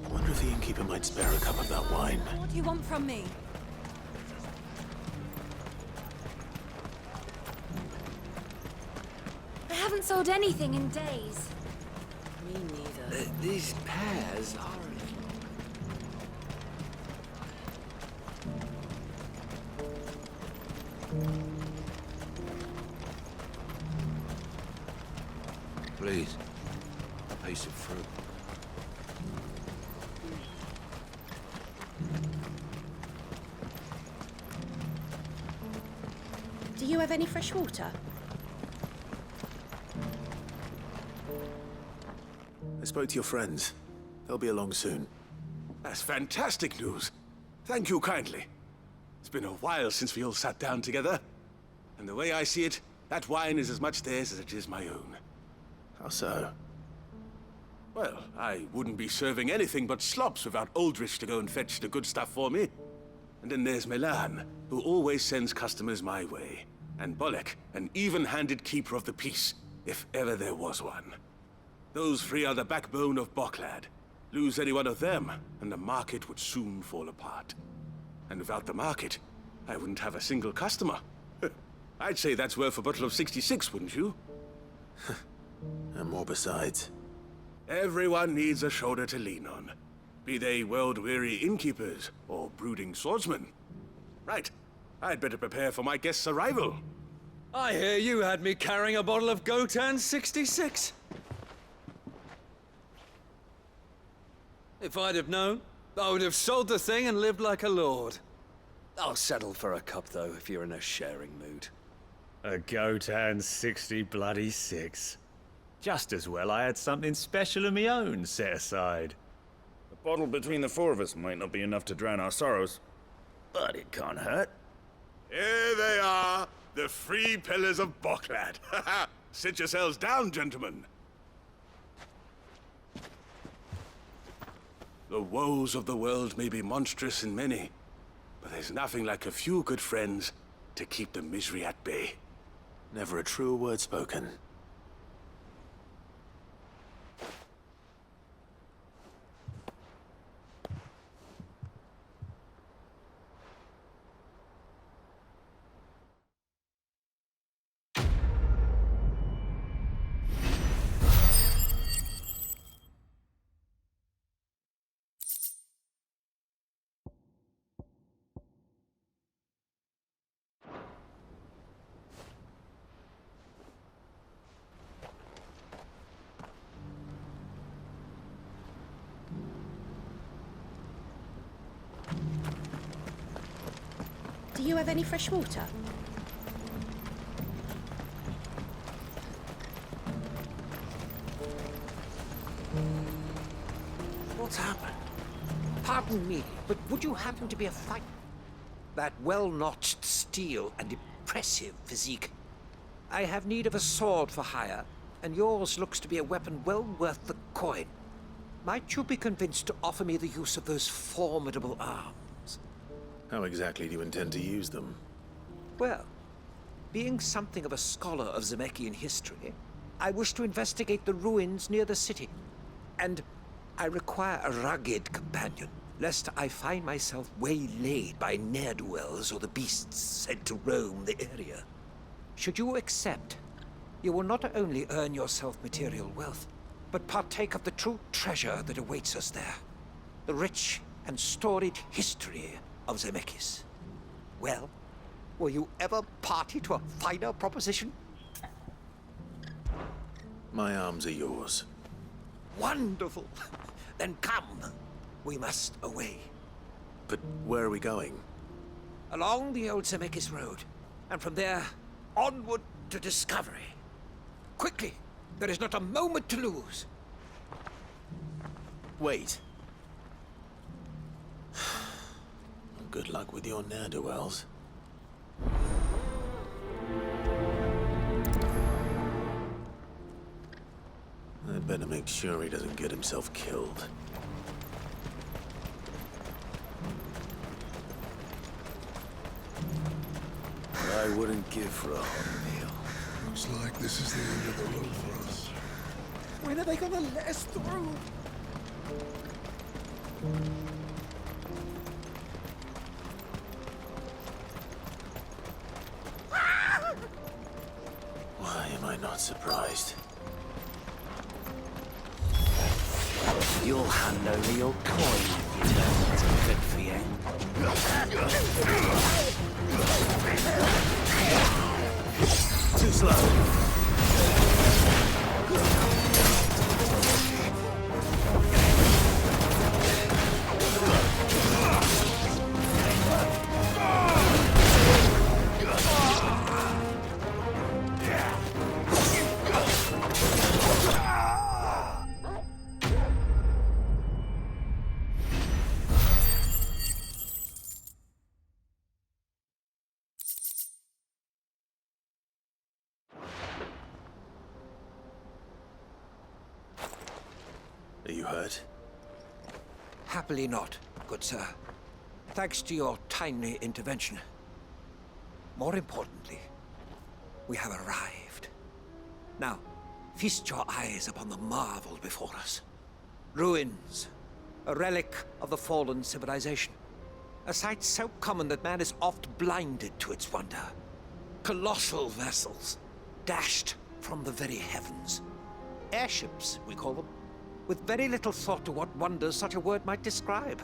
I wonder if the innkeeper might spare a cup of that wine. What do you want from me? I haven't sold anything in days. Me neither. These pears are... Please, a piece of fruit. Do you have any fresh water? I spoke to your friends. They'll be along soon. That's fantastic news. Thank you kindly. It's been a while since we all sat down together. And the way I see it, that wine is as much theirs as it is my own. How so? Well, I wouldn't be serving anything but slops without Aldrich to go and fetch the good stuff for me. And then there's Milan, who always sends customers my way. And Bolek, an even-handed keeper of the peace, if ever there was one. Those three are the backbone of Bocklad. Lose any one of them, and the market would soon fall apart. And without the market, I wouldn't have a single customer. I'd say that's worth a bottle of 66, wouldn't you? And more besides. Everyone needs a shoulder to lean on. Be they world-weary innkeepers or brooding swordsmen. Right. I'd better prepare for my guest's arrival. I hear you had me carrying a bottle of Gotan 66. If I'd have known, I would have sold the thing and lived like a lord. I'll settle for a cup, though, if you're in a sharing mood. A Gotan 66. Just as well I had something special of my own set aside. A bottle between the four of us might not be enough to drown our sorrows, but it can't hurt. Here they are, the three pillars of Bocklad. Sit yourselves down, gentlemen. The woes of the world may be monstrous in many, but there's nothing like a few good friends to keep the misery at bay. Never a truer word spoken. Do you have any fresh water? Pardon me, but would you happen to be a fighter? That well-notched steel and impressive physique. I have need of a sword for hire, and yours looks to be a weapon well worth the coin. Might you be convinced to offer me the use of those formidable arms? How exactly do you intend to use them? Well, being something of a scholar of Zemeckis history, I wish to investigate the ruins near the city. And I require a rugged companion, lest I find myself waylaid by ne'er-do-wells or the beasts sent to roam the area. Should you accept, you will not only earn yourself material wealth, but partake of the true treasure that awaits us there. The rich and storied history of Zemeckis. Well, were you ever party to a finer proposition? My arms are yours. Wonderful! Then come. We must away. But where are we going? Along the old Zemeckis Road, and from there, onward to discovery. Quickly! There is not a moment to lose. Wait. Good luck with your ne'er-do-wells. I'd better make sure he doesn't get himself killed. I wouldn't give for a hot meal. Looks like this is the end of the road for us. When are they gonna let us through? Why am I not surprised? You'll hand over your coin if you don't want it good for you. Too slow. Are you hurt? Happily not, good sir. Thanks to your timely intervention. More importantly, we have arrived. Now, feast your eyes upon the marvel before us. Ruins, a relic of the fallen civilization. A sight so common that man is oft blinded to its wonder. Colossal vessels, dashed from the very heavens. Airships, we call them, with very little thought to what wonders such a word might describe.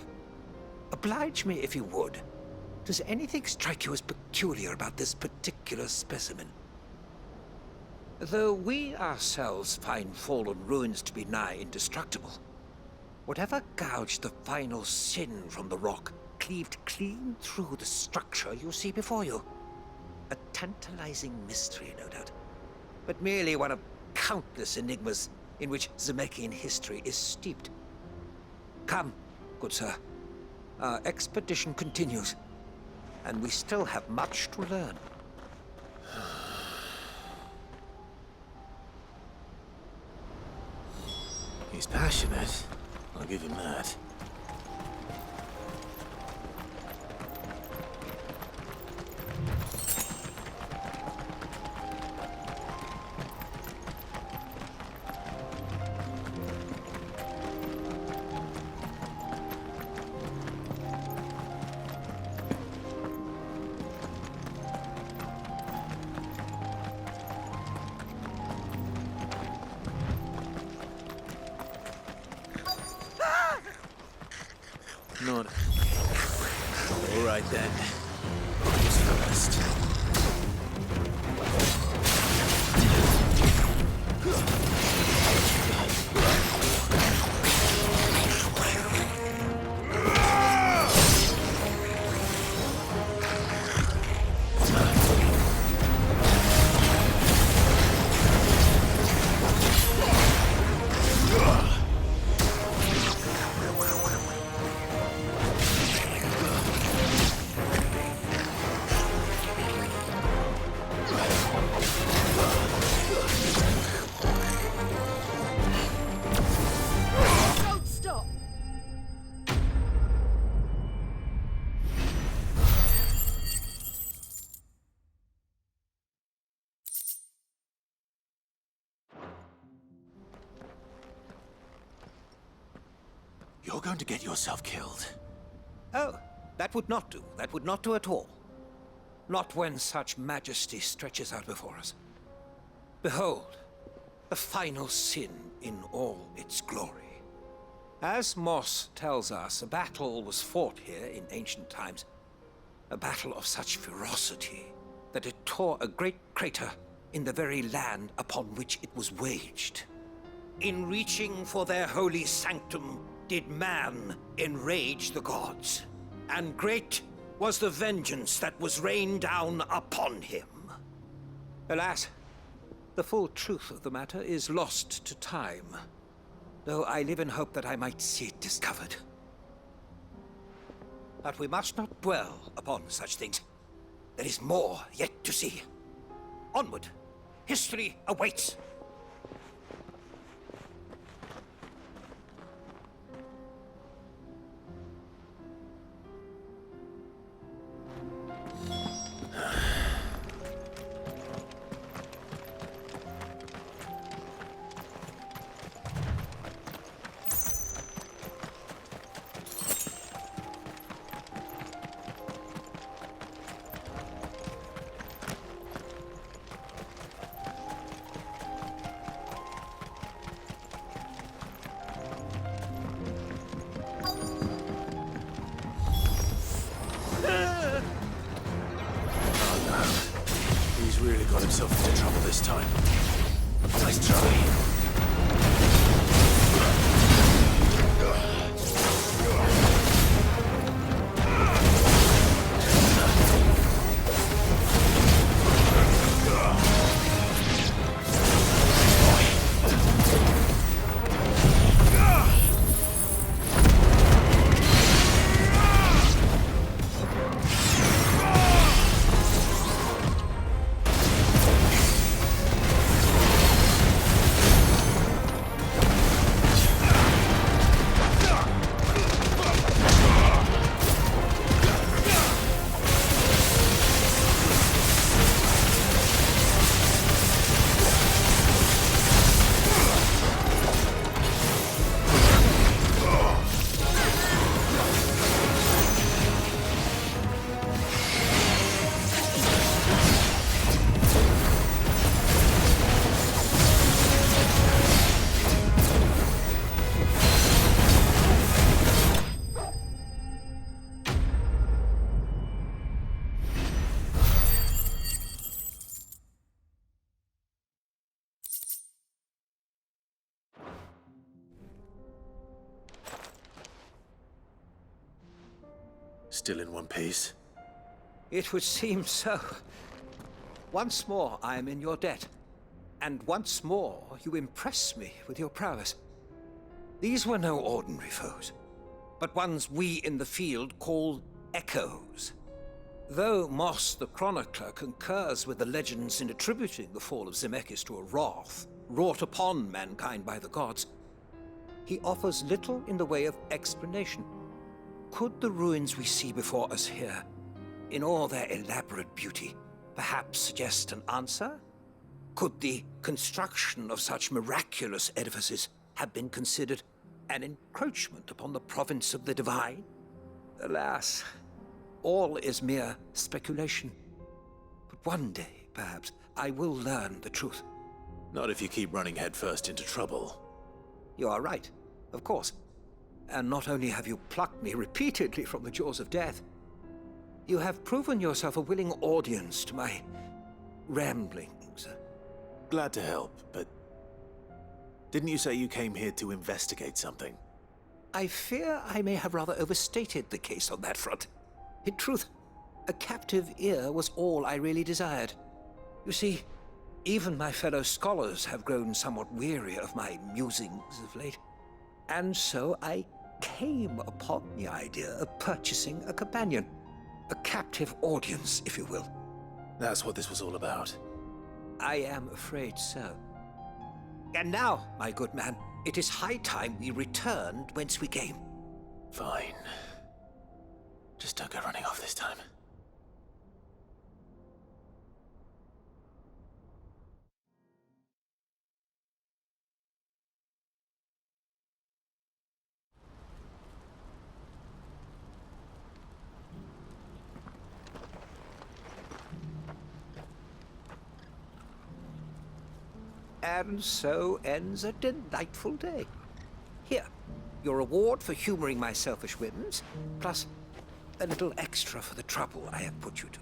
Oblige me if you would. Does anything strike you as peculiar about this particular specimen? Though we ourselves find fallen ruins to be nigh indestructible, whatever gouged the final sin from the rock cleaved clean through the structure you see before you. A tantalizing mystery, no doubt, but merely one of countless enigmas in which Zemeckis history is steeped. Come, good sir. Our expedition continues, and we still have much to learn. He's passionate. I'll give him that. Not. All right then. Who's first? going to get yourself killed. Oh, that would not do. That would not do at all. Not when such majesty stretches out before us. Behold, the final sin in all its glory. As Moss tells us, a battle was fought here in ancient times. A battle of such ferocity that it tore a great crater in the very land upon which it was waged. In reaching for their holy sanctum, did man enrage the gods, and great was the vengeance that was rained down upon him. Alas, the full truth of the matter is lost to time, though I live in hope that I might see it discovered. But we must not dwell upon such things. There is more yet to see. Onward! History awaits! He's really got himself into trouble this time. Nice try. Still in one piece? It would seem so. Once more I am in your debt. And once more you impress me with your prowess. These were no ordinary foes, but ones we in the field call echoes. Though Moss the Chronicler concurs with the legends in attributing the fall of Zemeckis to a wrath wrought upon mankind by the gods, he offers little in the way of explanation. Could the ruins we see before us here, in all their elaborate beauty, perhaps suggest an answer? Could the construction of such miraculous edifices have been considered an encroachment upon the province of the divine? Alas, all is mere speculation. But one day, perhaps, I will learn the truth. Not if you keep running headfirst into trouble. You are right, of course. And not only have you plucked me repeatedly from the jaws of death, you have proven yourself a willing audience to my ramblings. Glad to help, but didn't you say you came here to investigate something? I fear I may have rather overstated the case on that front. In truth, a captive ear was all I really desired. You see, even my fellow scholars have grown somewhat weary of my musings of late. And so I came upon the idea of purchasing a companion. A captive audience, if you will. That's what this was all about. I am afraid so. And now, my good man, it is high time we returned whence we came. Fine. Just don't go running off this time. And so ends a delightful day. Here, your reward for humoring my selfish whims, plus a little extra for the trouble I have put you to.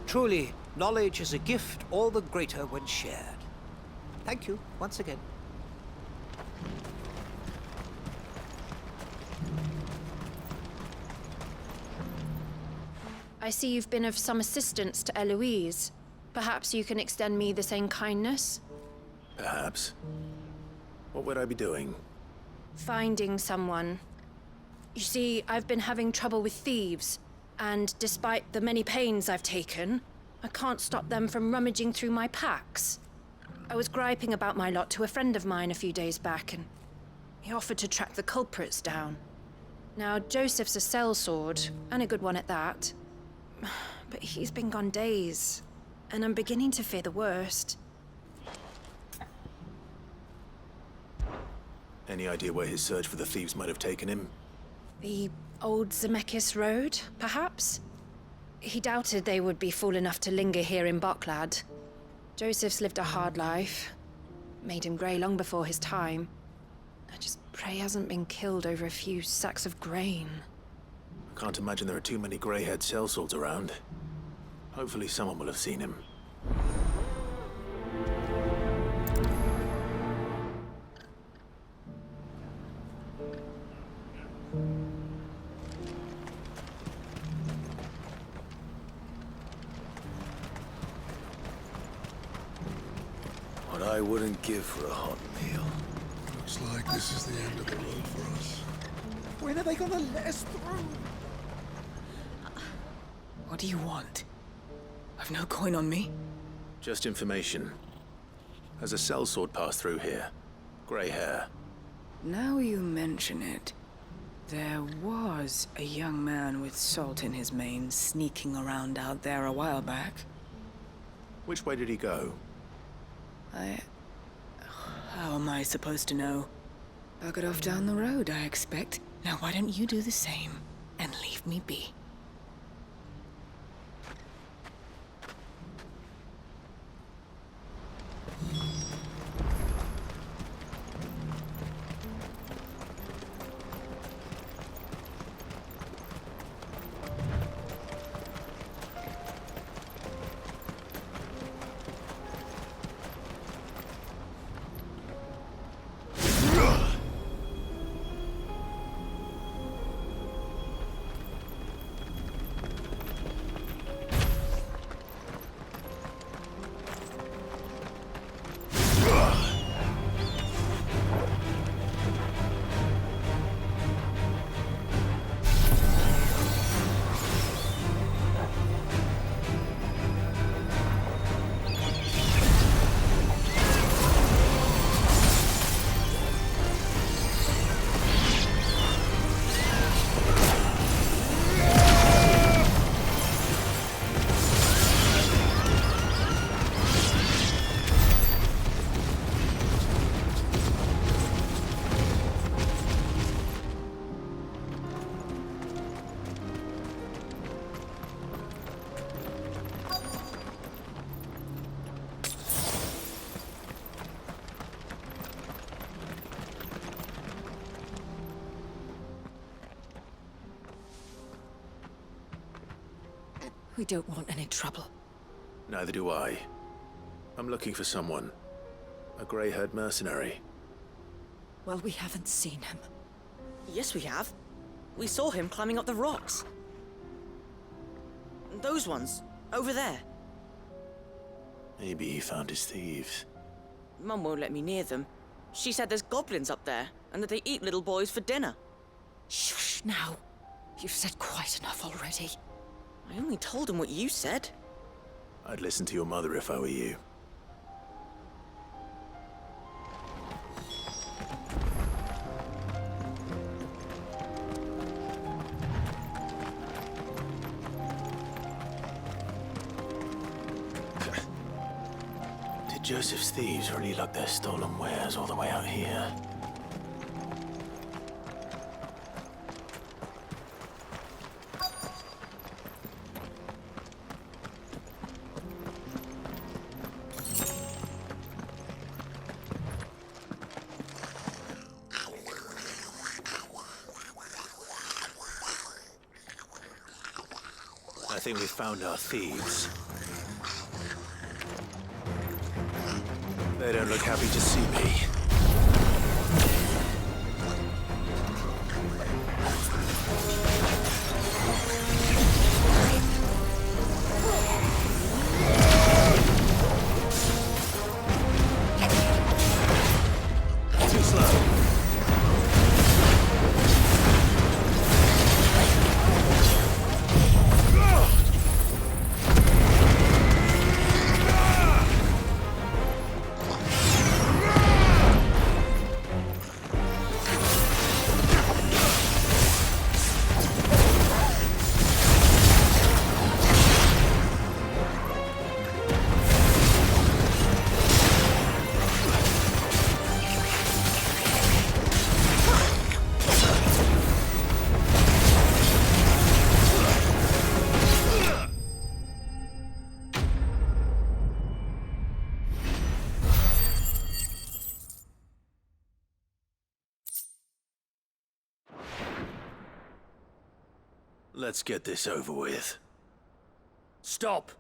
Truly, knowledge is a gift all the greater when shared. Thank you once again. I see you've been of some assistance to Eloise. Perhaps you can extend me the same kindness? Perhaps. What would I be doing? Finding someone. You see, I've been having trouble with thieves, and despite the many pains I've taken, I can't stop them from rummaging through my packs. I was griping about my lot to a friend of mine a few days back, and he offered to track the culprits down. Now, Joseph's a sellsword, and a good one at that. But he's been gone days, and I'm beginning to fear the worst. Any idea where his search for the thieves might have taken him? The old Zemeckis Road, perhaps? He doubted they would be fool enough to linger here in Boklad. Joseph's lived a hard life. Made him grey long before his time. I just pray he hasn't been killed over a few sacks of grain. I can't imagine there are too many grey-haired sellswords around. Hopefully someone will have seen him. What I wouldn't give for a hot meal. Looks like this is the end of the road for us. When are they gonna let us through? What do you want? I've no coin on me. Just information. Has a sellsword passed through here? Grey hair. Now you mention it, there was a young man with salt in his mane sneaking around out there a while back. Which way did he go? How am I supposed to know? Buggered off down the road, I expect. Now why don't you do the same and leave me be? We don't want any trouble. Neither do I. I'm looking for someone. A grey-haired mercenary. Well, we haven't seen him. Yes, we have. We saw him climbing up the rocks. Those ones, over there. Maybe he found his thieves. Mum won't let me near them. She said there's goblins up there, and that they eat little boys for dinner. Shush now. You've said quite enough already. I only told him what you said. I'd listen to your mother if I were you. Did Joseph's thieves really lug their stolen wares all the way out here? I think we've found our thieves. They don't look happy to see me. Too slow. Let's get this over with. Stop!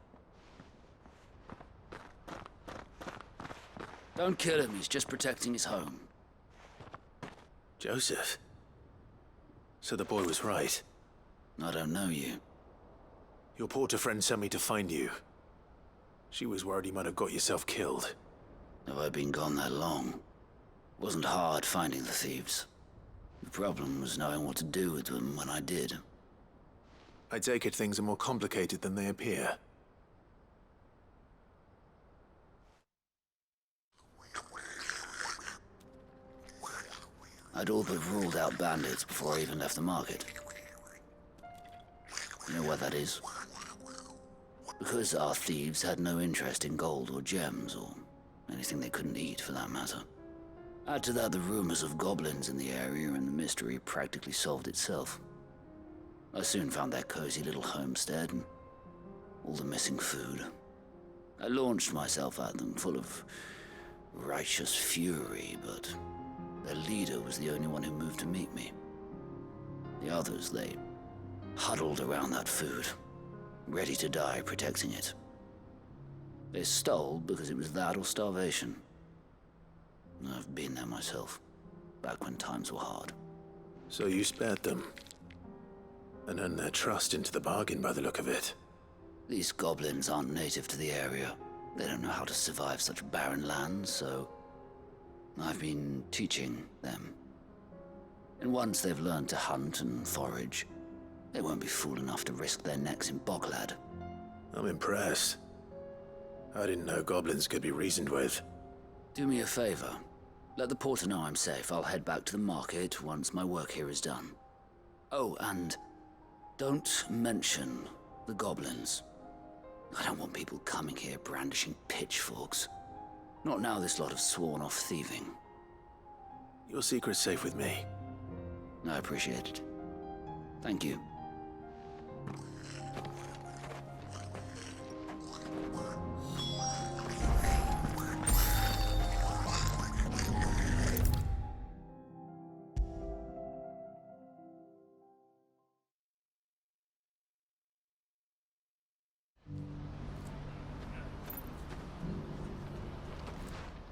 Don't kill him, he's just protecting his home. Joseph? So the boy was right. I don't know you. Your porter friend sent me to find you. She was worried you might have got yourself killed. Have I been gone that long? Wasn't hard finding the thieves. The problem was knowing what to do with them when I did. I take it things are more complicated than they appear. I'd all but ruled out bandits before I even left the market. You know why that is? Because our thieves had no interest in gold or gems, or anything they couldn't eat for that matter. Add to that the rumors of goblins in the area, and the mystery practically solved itself. I soon found their cozy little homestead and all the missing food. I launched myself at them, full of righteous fury, but their leader was the only one who moved to meet me. The others, they huddled around that food, ready to die protecting it. They stole because it was that or starvation. I've been there myself, back when times were hard. So you spared them? And earned their trust into the bargain by the look of it. These goblins aren't native to the area. They don't know how to survive such barren lands, so I've been teaching them. And once they've learned to hunt and forage, they won't be fool enough to risk their necks in Boglad. I'm impressed. I didn't know goblins could be reasoned with. Do me a favor. Let the porter know I'm safe. I'll head back to the market once my work here is done. Oh, and don't mention the goblins. I don't want people coming here brandishing pitchforks. Not now this lot have sworn off thieving. Your secret's safe with me. I appreciate it. Thank you.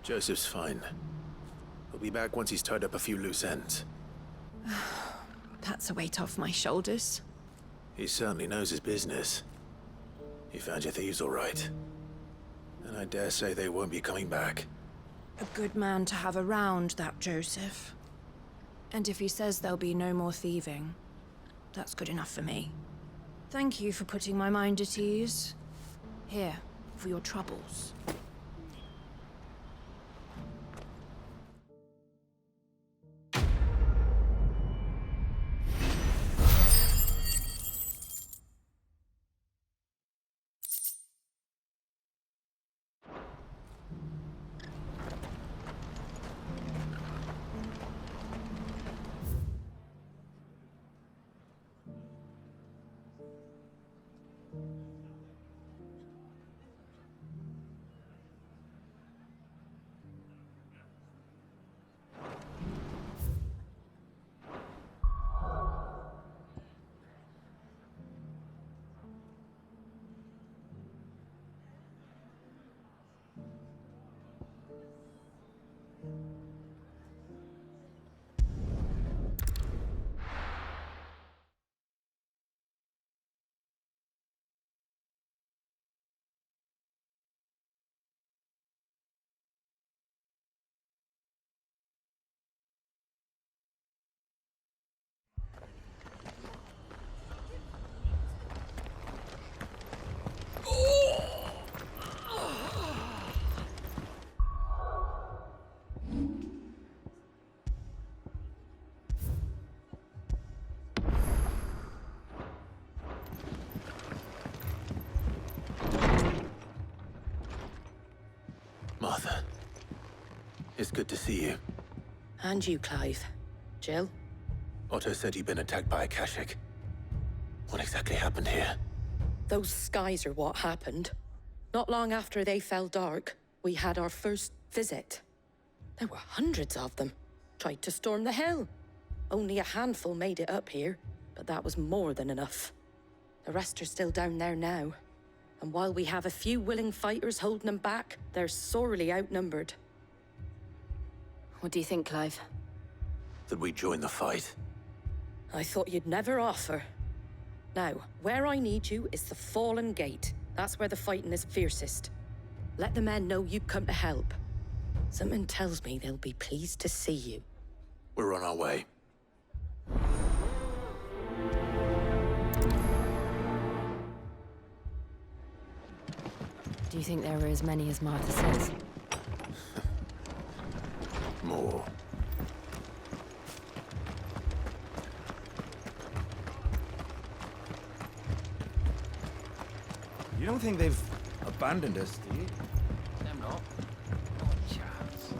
Joseph's fine. He'll be back once he's tied up a few loose ends. That's a weight off my shoulders. He certainly knows his business. You found your thieves all right. And I dare say they won't be coming back. A good man to have around, that Joseph. And if he says there'll be no more thieving, that's good enough for me. Thank you for putting my mind at ease. Here, for your troubles. It's good to see you. And you, Clive. Jill? Otto said you'd been attacked by Akashic. What exactly happened here? Those skies are what happened. Not long after they fell dark, we had our first visit. There were hundreds of them. Tried to storm the hill. Only a handful made it up here, but that was more than enough. The rest are still down there now. And while we have a few willing fighters holding them back, they're sorely outnumbered. What do you think, Clive? That we join the fight? I thought you'd never offer. Now, where I need you is the Fallen Gate. That's where the fighting is fiercest. Let the men know you've come to help. Something tells me they'll be pleased to see you. We're on our way. Do you think there are as many as Martha says? More. You don't think they've abandoned us, do you? Them not. Not a chance.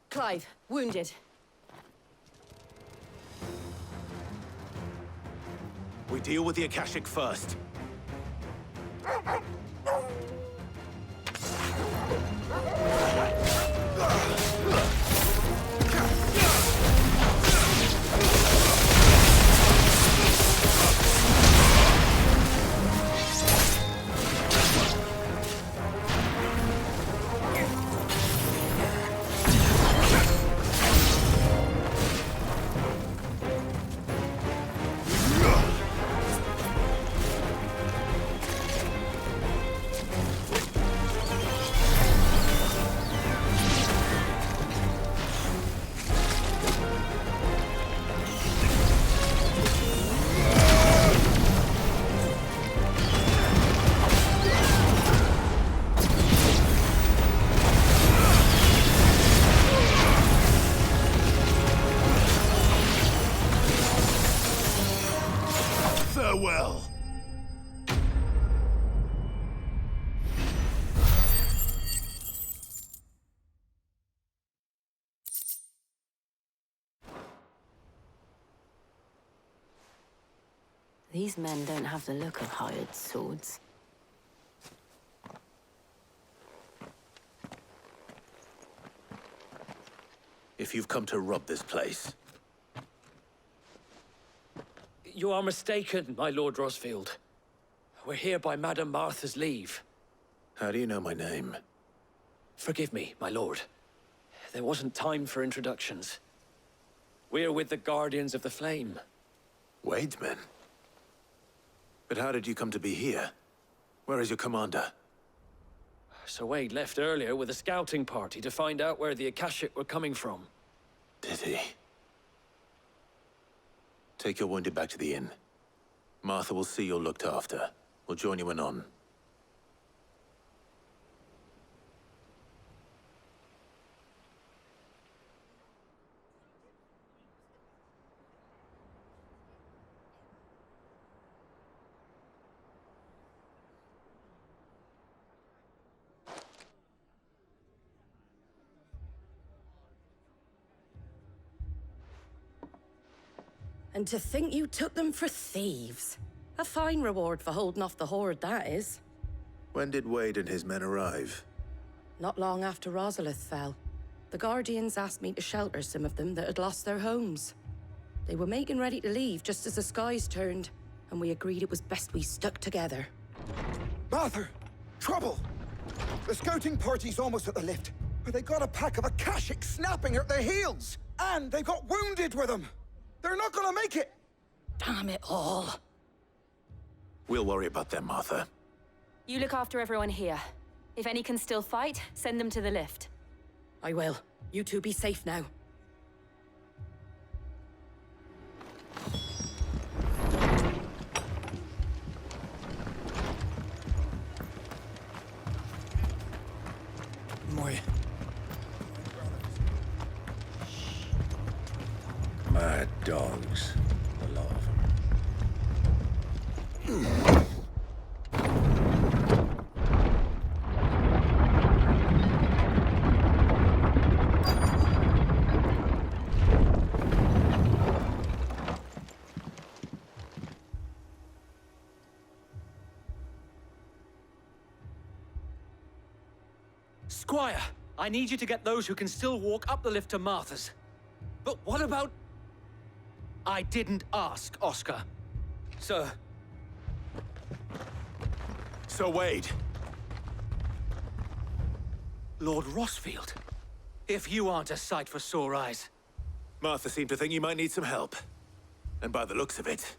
Clive, wounded. We deal with the Akashic first. Farewell. These men don't have the look of hired swords. If you've come to rob this place, You are mistaken, my Lord Rosfield. We're here by Madame Martha's leave. how do you know my name? Forgive me, my lord. There wasn't time for introductions. We're with the Guardians of the Flame. Wade's men? But how did you come to be here? Where is your commander? Sir Wade left earlier with a scouting party to find out where the Akashic were coming from. Did he? Take your wounded back to the inn. Martha will see you're looked after. We'll join you anon. And to think you took them for thieves. A fine reward for holding off the horde, that is. When did Wade and his men arrive? Not long after Rosalith fell. The Guardians asked me to shelter some of them that had lost their homes. They were making ready to leave just as the skies turned, and we agreed it was best we stuck together. Martha! Trouble! The scouting party's almost at the lift, but they got a pack of Akashic snapping at their heels! And they've got wounded with them! They're not gonna make it! Damn it all. We'll worry about them, Martha. You look after everyone here. If any can still fight, send them to the lift. I will. You two be safe now. Moi. Mad dogs. A lot of them. Squire, I need you to get those who can still walk up the lift to Martha's. But what about... I didn't ask, Oscar. Sir. Sir Wade. Lord Rossfield. If you aren't a sight for sore eyes. Martha seemed to think you might need some help. And by the looks of it...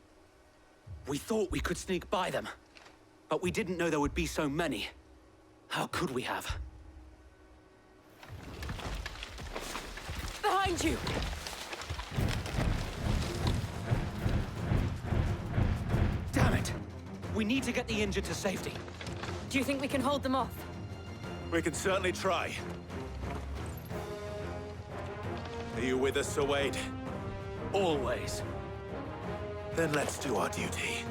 We thought we could sneak by them. But we didn't know there would be so many. How could we have? Behind you! Damn it! We need to get the injured to safety. Do you think we can hold them off? We can certainly try. Are you with us, Sir Wade? Always. Then let's do our duty.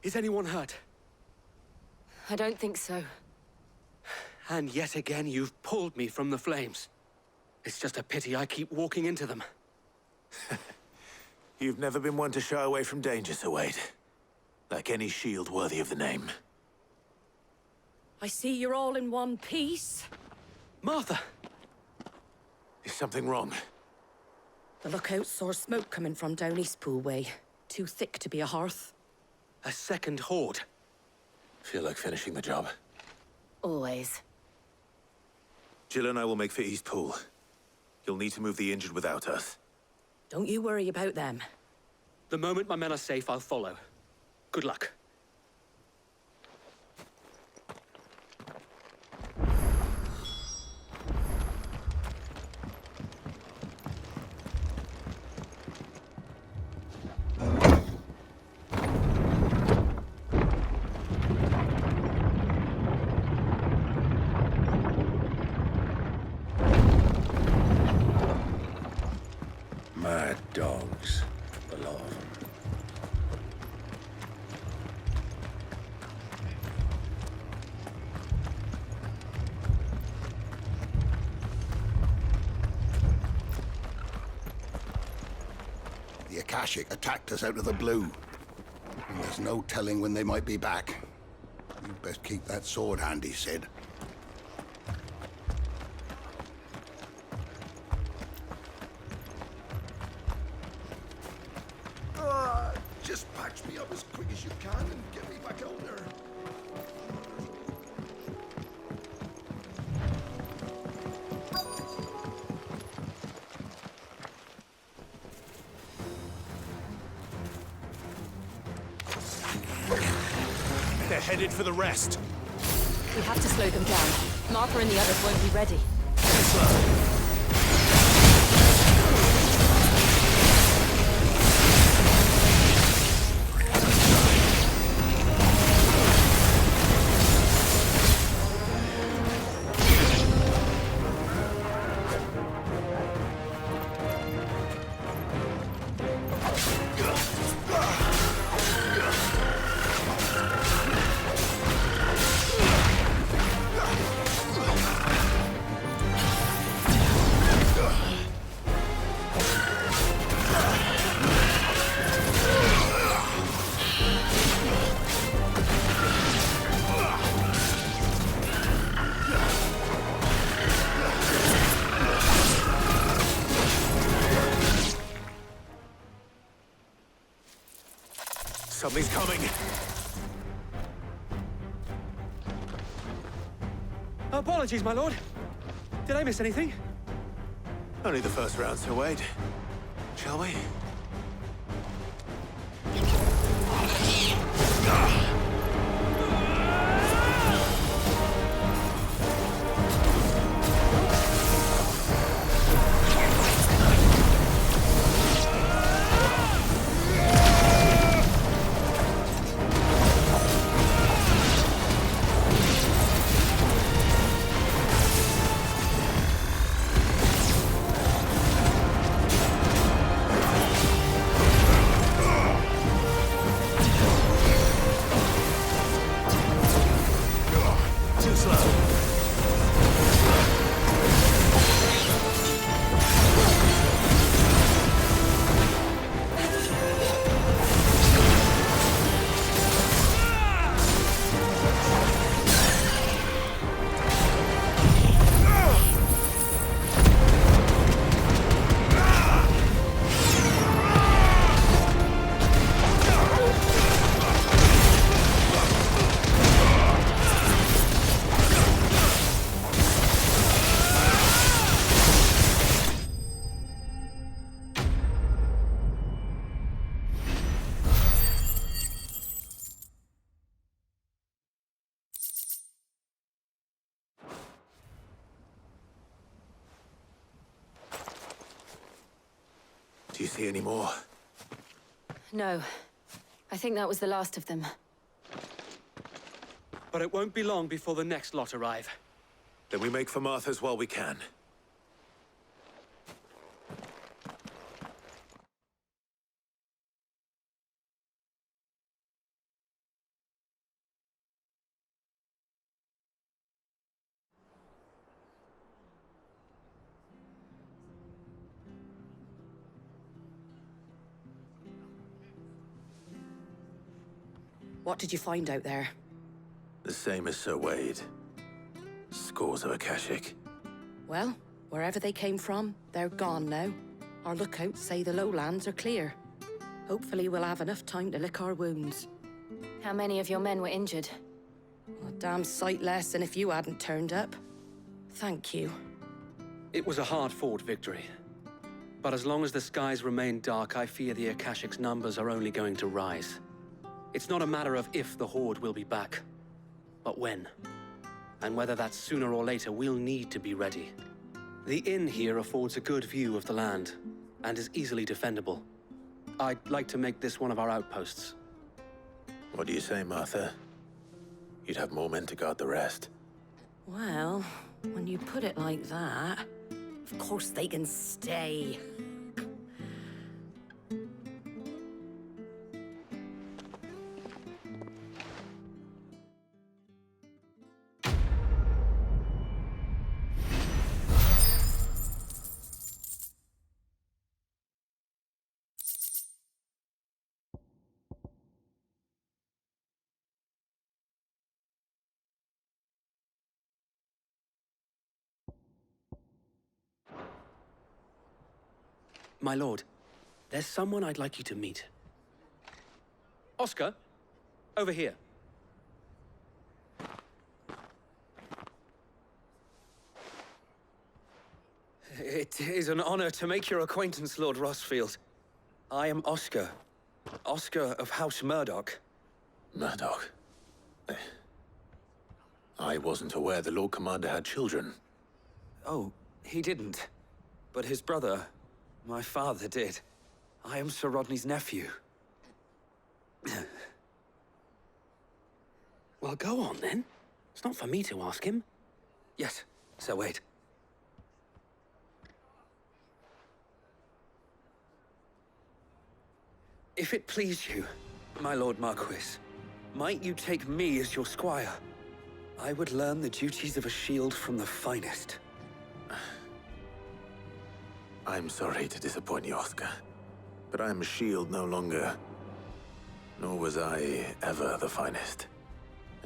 Is anyone hurt? I don't think so. And yet again, you've pulled me from the flames. It's just a pity I keep walking into them. You've never been one to shy away from danger, Sir Wade. Like any shield worthy of the name. I see you're all in one piece. Martha! Is something wrong? The lookout saw smoke coming from down Eastpool way. Too thick to be a hearth. A second horde. Feel like finishing the job? Always. Jill and I will make for Eastpool. You'll need to move the injured without us. Don't you worry about them. The moment my men are safe, I'll follow. Good luck. Akashic attacked us out of the blue. And there's no telling when they might be back. You best keep that sword handy, Sid. Just patch me up as quick as you can and get me back out there. They're headed for the rest. We have to slow them down. Martha and the others won't be ready. Something's coming. Apologies, my lord. Did I miss anything? Only the first round, so wait. Shall we? Do you see any more? No. I think that was the last of them. But it won't be long before the next lot arrive. Then we make for Martha's while we can. What did you find out there? The same as Sir Wade. Scores of Akashic. Well, wherever they came from, they're gone now. Our lookouts say the lowlands are clear. Hopefully we'll have enough time to lick our wounds. How many of your men were injured? A damn sight less than if you hadn't turned up. Thank you. It was a hard-fought victory. But as long as the skies remain dark, I fear the Akashic's numbers are only going to rise. It's not a matter of if the Horde will be back, but when. And whether that's sooner or later, we'll need to be ready. The inn here affords a good view of the land, and is easily defendable. I'd like to make this one of our outposts. What do you say, Martha? You'd have more men to guard the rest. Well, when you put it like that, of course they can stay. My lord, there's someone I'd like you to meet. Oscar, over here. It is an honor to make your acquaintance, Lord Rosfield. I am Oscar. Oscar of House Murdoch. Murdoch? I wasn't aware the Lord Commander had children. Oh, he didn't. But his brother, my father, did. I am Sir Rodney's nephew. Well, go on then. It's not for me to ask him. Yes, Sir Wade. If it please you, my Lord Marquis, might you take me as your squire? I would learn the duties of a shield from the finest. I'm sorry to disappoint you, Oscar, but I am a shield no longer. Nor was I ever the finest.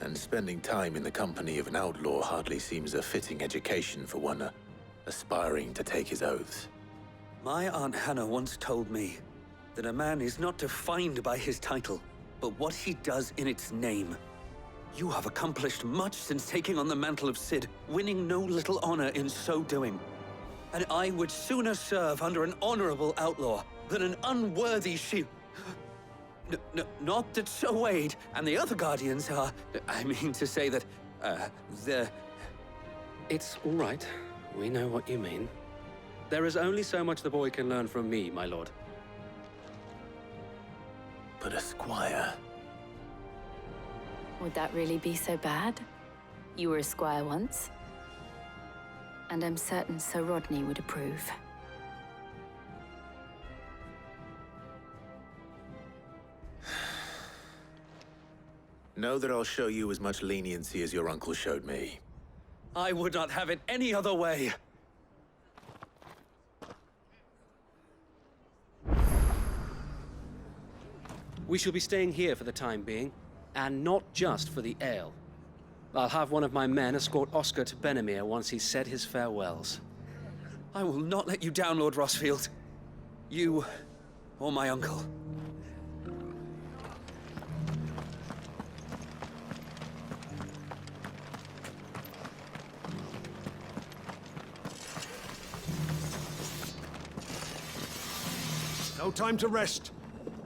And spending time in the company of an outlaw hardly seems a fitting education for one aspiring to take his oaths. My Aunt Hannah once told me that a man is not defined by his title, but what he does in its name. You have accomplished much since taking on the mantle of Cid, winning no little honor in so doing. And I would sooner serve under an honorable outlaw than an unworthy shield. Not that Sir Wade and the other Guardians are... I mean to say that, they're... It's all right. We know what you mean. There is only so much the boy can learn from me, my lord. But a squire... Would that really be so bad? You were a squire once. And I'm certain Sir Rodney would approve. Know that I'll show you as much leniency as your uncle showed me. I would not have it any other way. We shall be staying here for the time being, and not just for the ale. I'll have one of my men escort Oscar to Benimir once he's said his farewells. I will not let you down, Lord Rosfield. You, or my uncle. No time to rest.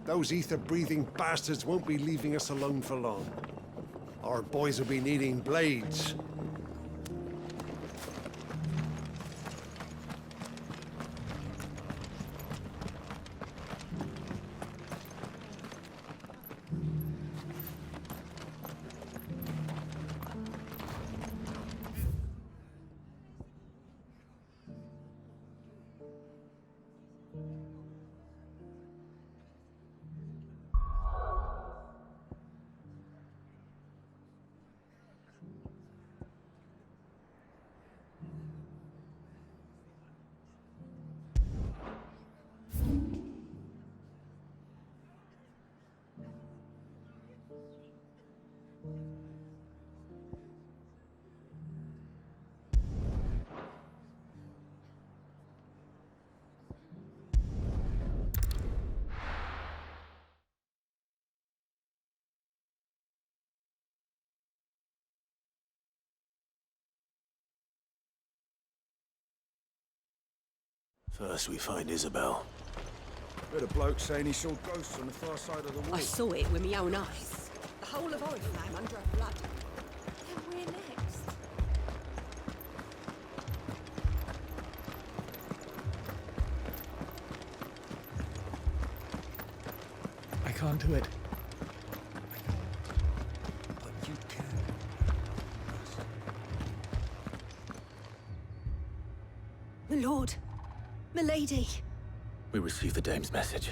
Those ether-breathing bastards won't be leaving us alone for long. Our boys will be needing blades. First we find Isabel. Heard a bloke saying he saw ghosts on the far side of the wall. I saw it with my own eyes. The whole of Oriflamme under a flood. Then we're next. I can't do it. But you can. My lord. Milady. We received the dame's message.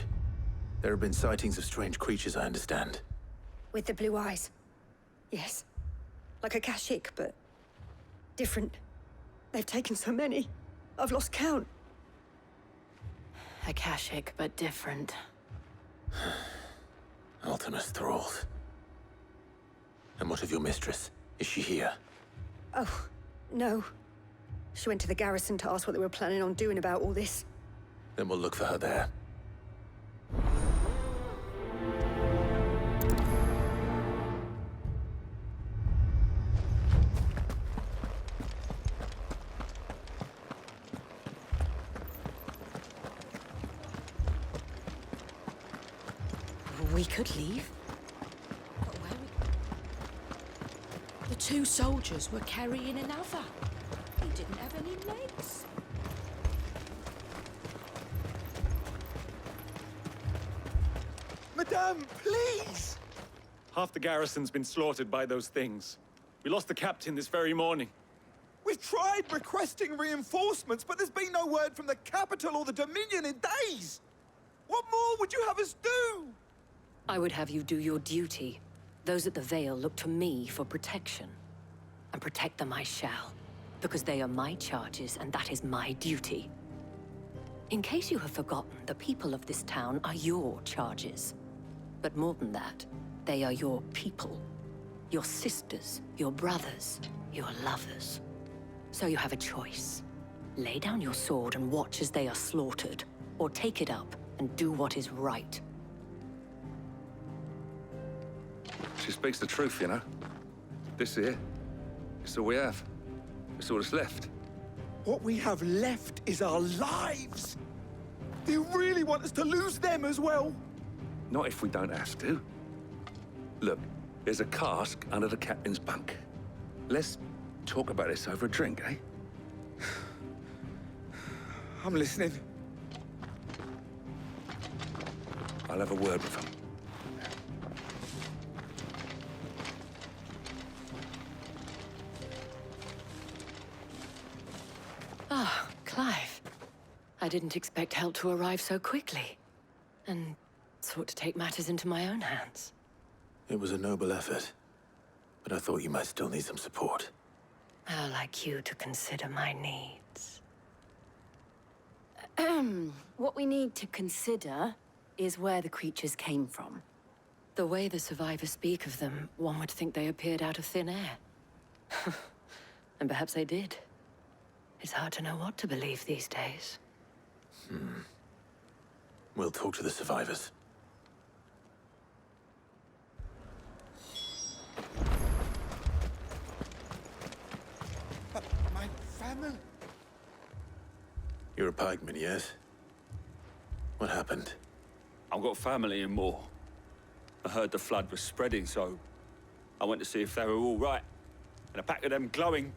There have been sightings of strange creatures, I understand. With the blue eyes. Yes. Like a Kashik, but different. They've taken so many. I've lost count. Akashic, but different. Ultimus thralls. And what of your mistress? Is she here? Oh, no. She went to the garrison to ask what they were planning on doing about all this. Then we'll look for her there. We could leave. But where The two soldiers were carrying another. He didn't have any legs. Madame, please! Half the garrison's been slaughtered by those things. We lost the captain this very morning. We've tried requesting reinforcements, but there's been no word from the capital or the Dominion in days! What more would you have us do? I would have you do your duty. Those at the Vale look to me for protection. And protect them I shall. Because they are my charges, and that is my duty. In case you have forgotten, the people of this town are your charges. But more than that, they are your people. Your sisters, your brothers, your lovers. So you have a choice. Lay down your sword and watch as they are slaughtered, or take it up and do what is right. She speaks the truth, you know. This here, it's all we have. It's all that's left. What we have left is our lives! Do you really want us to lose them as well? Not if we don't have to. Look, there's a cask under the captain's bunk. Let's talk about this over a drink, eh? I'm listening. I'll have a word with him. Ah, Clive. I didn't expect help to arrive so quickly. And sought to take matters into my own hands. It was a noble effort, but I thought you might still need some support. How like you to consider my needs. What we need to consider is where the creatures came from. The way the survivors speak of them, one would think they appeared out of thin air. And perhaps they did. It's hard to know what to believe these days. We'll talk to the survivors. My family? You're a pikeman, yes? What happened? I've got family in Moor. I heard the flood was spreading, so I went to see if they were all right. And a pack of them glowing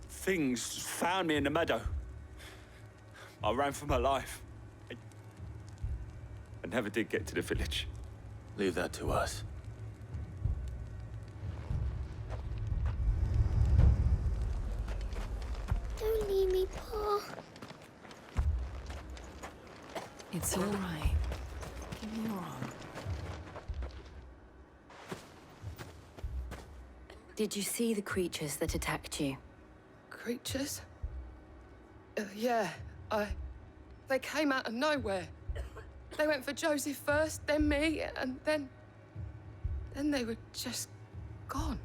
things found me in the meadow. I ran for my life. I never did get to the village. Leave that to us. Don't leave me, Pa. It's all right. Give me your arm. Did you see the creatures that attacked you? Creatures? Yeah, They came out of nowhere. They went for Joseph first, then me, and then they were just gone.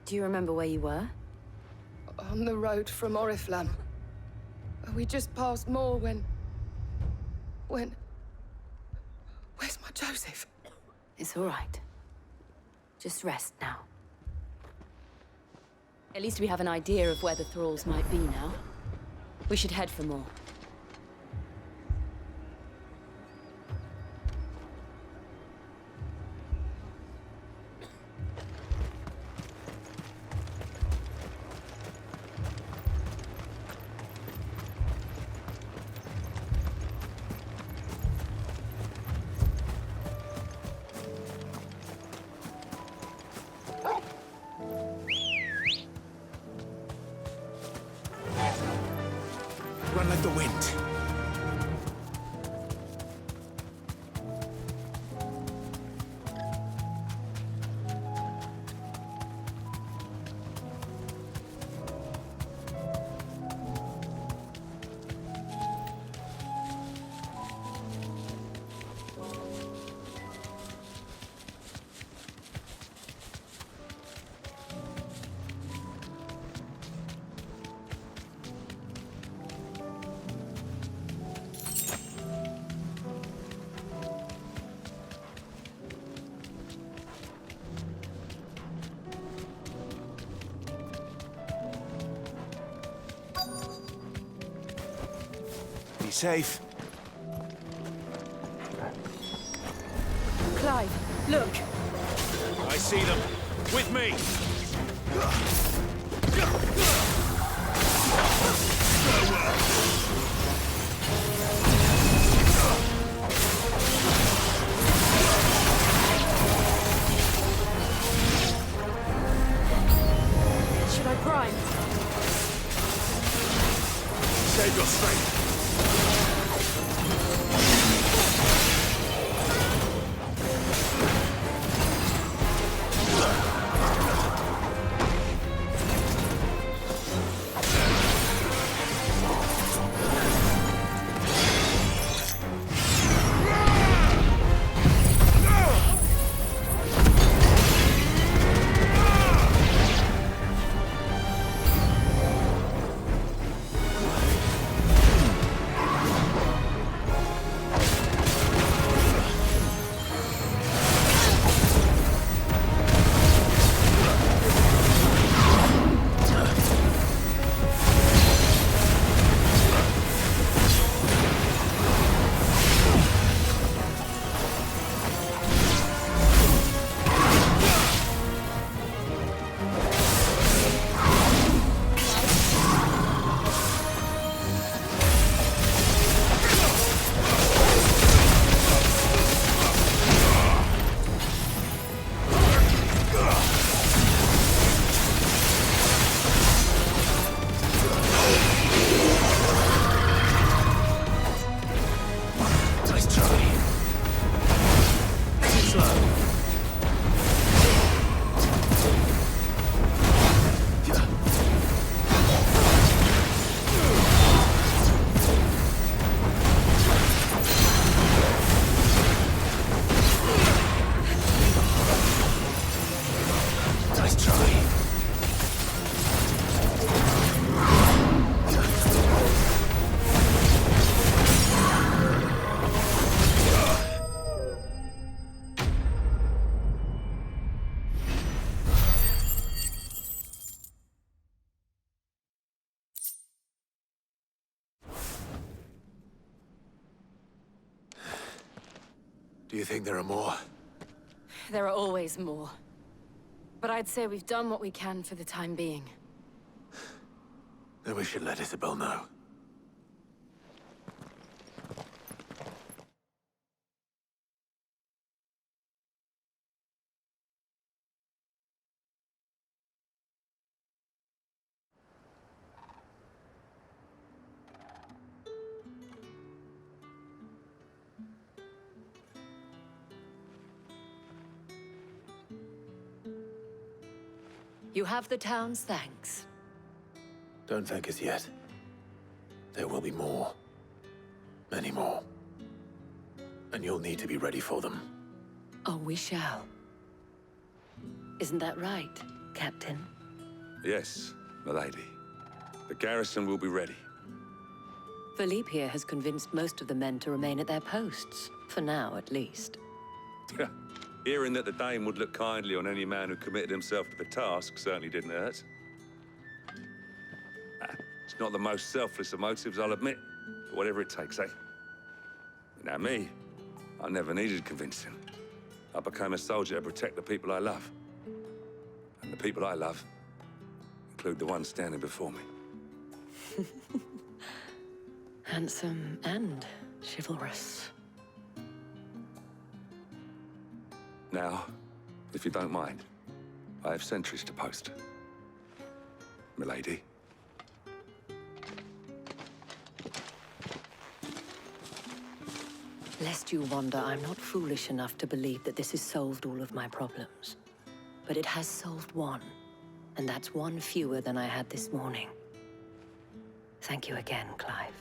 Do you remember where you were? On the road from Oriflamme. We just passed Moor when... Where's my Joseph? It's all right. Just rest now. At least we have an idea of where the thralls might be now. We should head for more. Run like the wind. Be safe. Clive, look! I see them. With me! Should I prime? Save your strength. Do you think there are more? There are always more. But I'd say we've done what we can for the time being. Then we should let Isabel know. You have the town's thanks. Don't thank us yet. There will be more. Many more. And you'll need to be ready for them. Oh, we shall. Isn't that right, Captain? Yes, milady. The garrison will be ready. Philippe here has convinced most of the men to remain at their posts. For now, at least. Hearing that the Dane would look kindly on any man who committed himself to the task certainly didn't hurt. It's not the most selfless of motives, I'll admit. But whatever it takes, eh? Now me, I never needed convincing. I became a soldier to protect the people I love. And the people I love include the one standing before me. Handsome and chivalrous. Now, if you don't mind, I have sentries to post. Milady. Lest you wonder, I'm not foolish enough to believe that this has solved all of my problems. But it has solved one, and that's one fewer than I had this morning. Thank you again, Clive.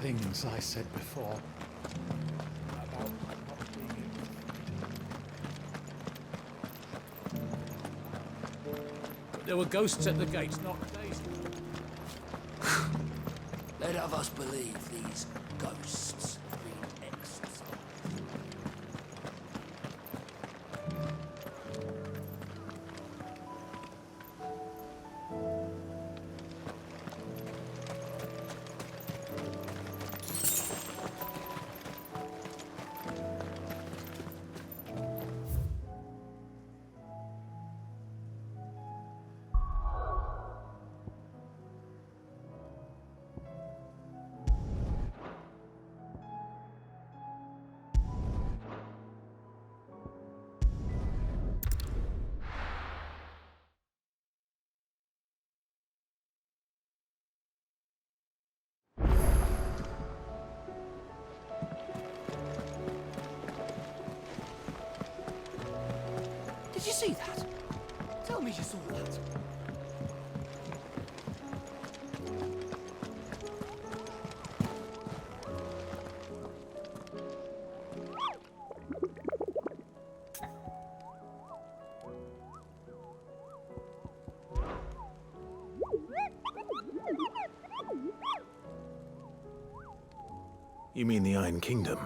things I said before. About not being But there were ghosts at the gates not days ago. Let of us believe these ghosts bring exorcism. Did you see that? Tell me you saw that. You mean the Iron Kingdom?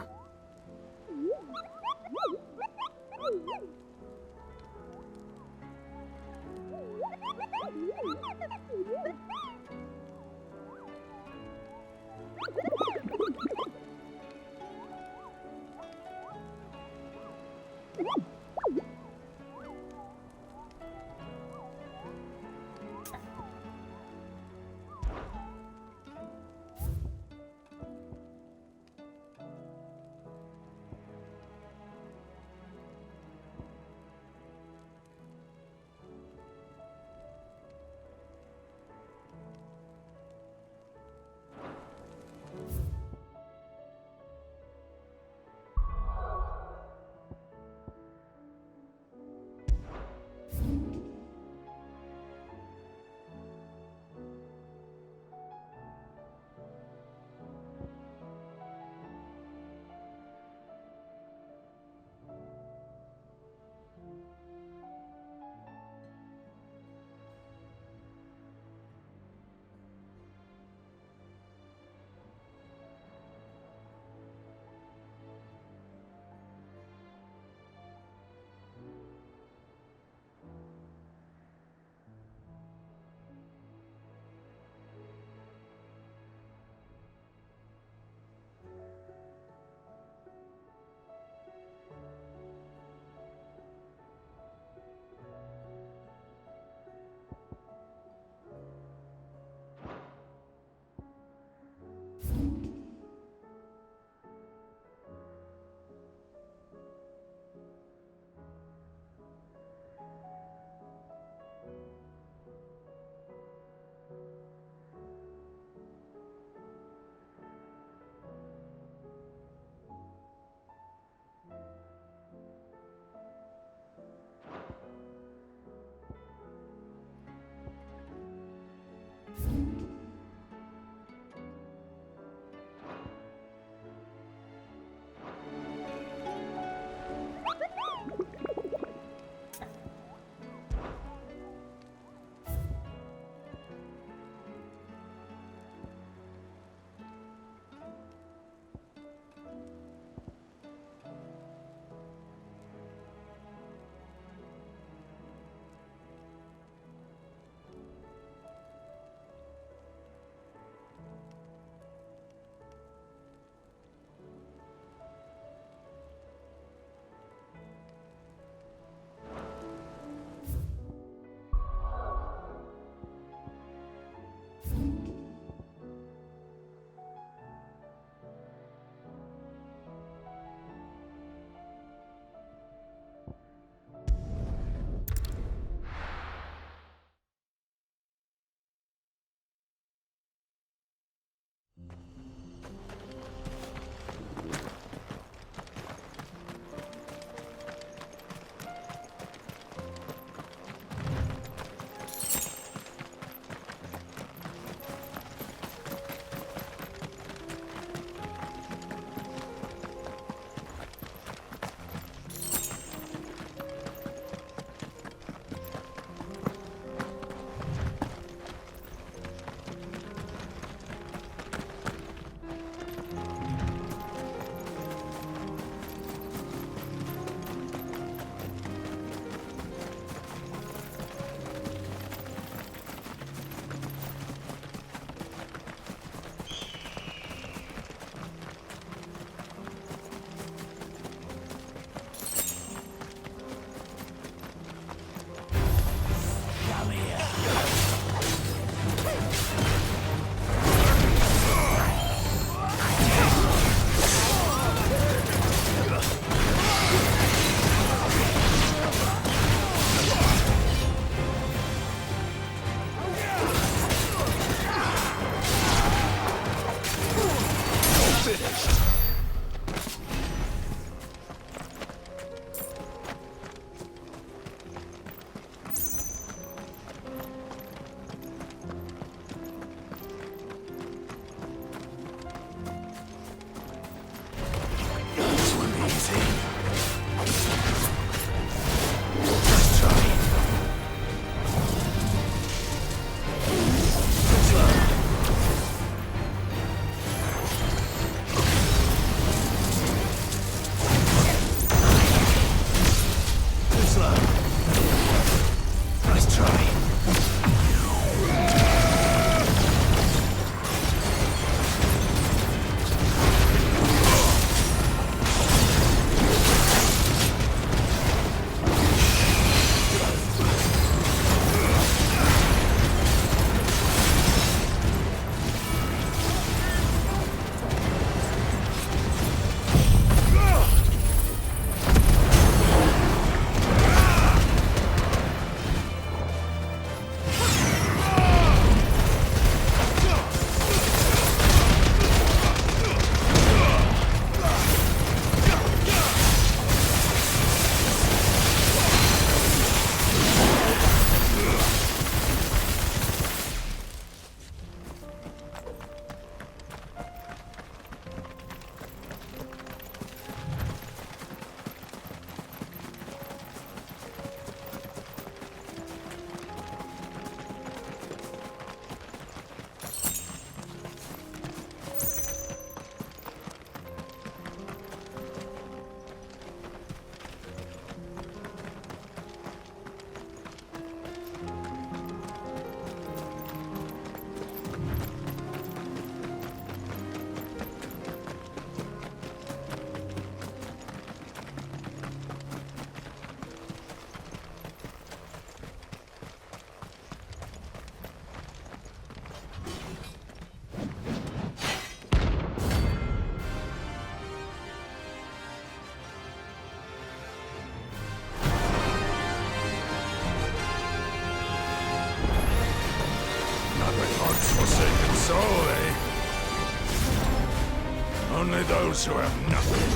Only those who have nothing.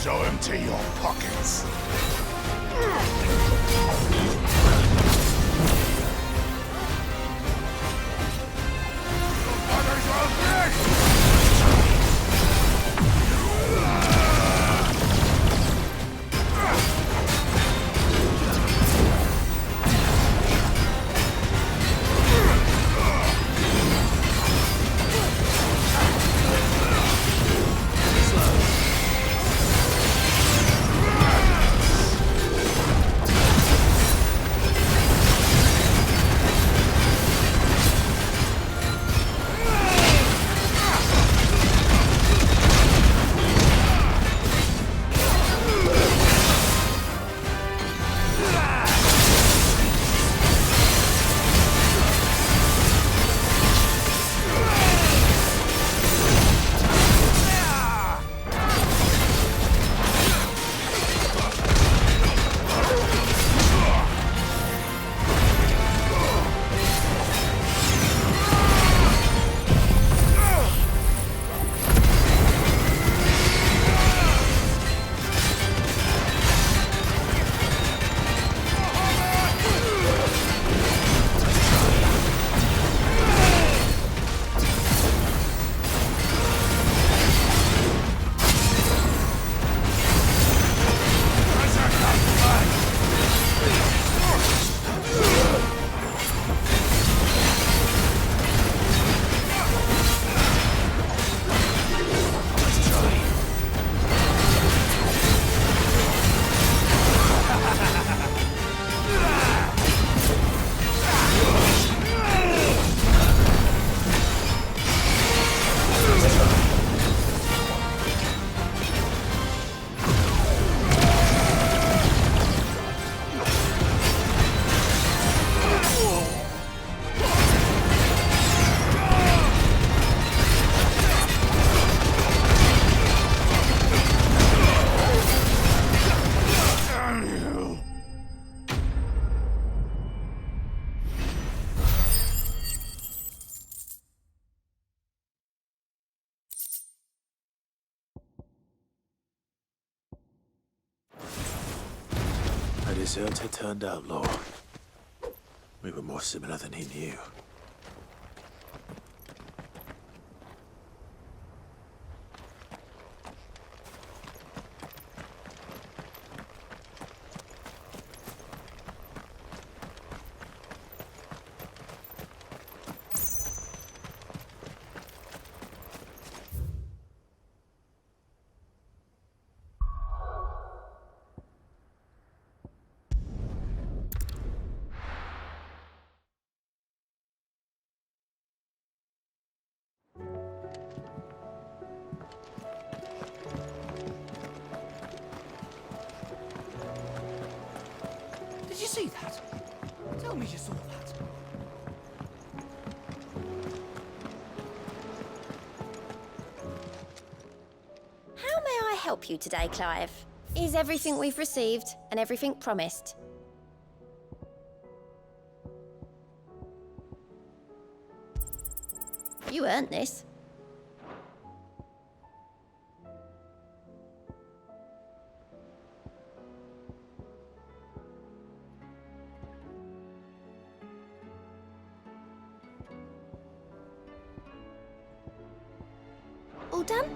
So empty your pockets. A deserter turned outlaw. We were more similar than he knew. Did you see that? Tell me you saw that. How may I help you today, Clive? Is everything we've received and everything promised? You earned this. All done?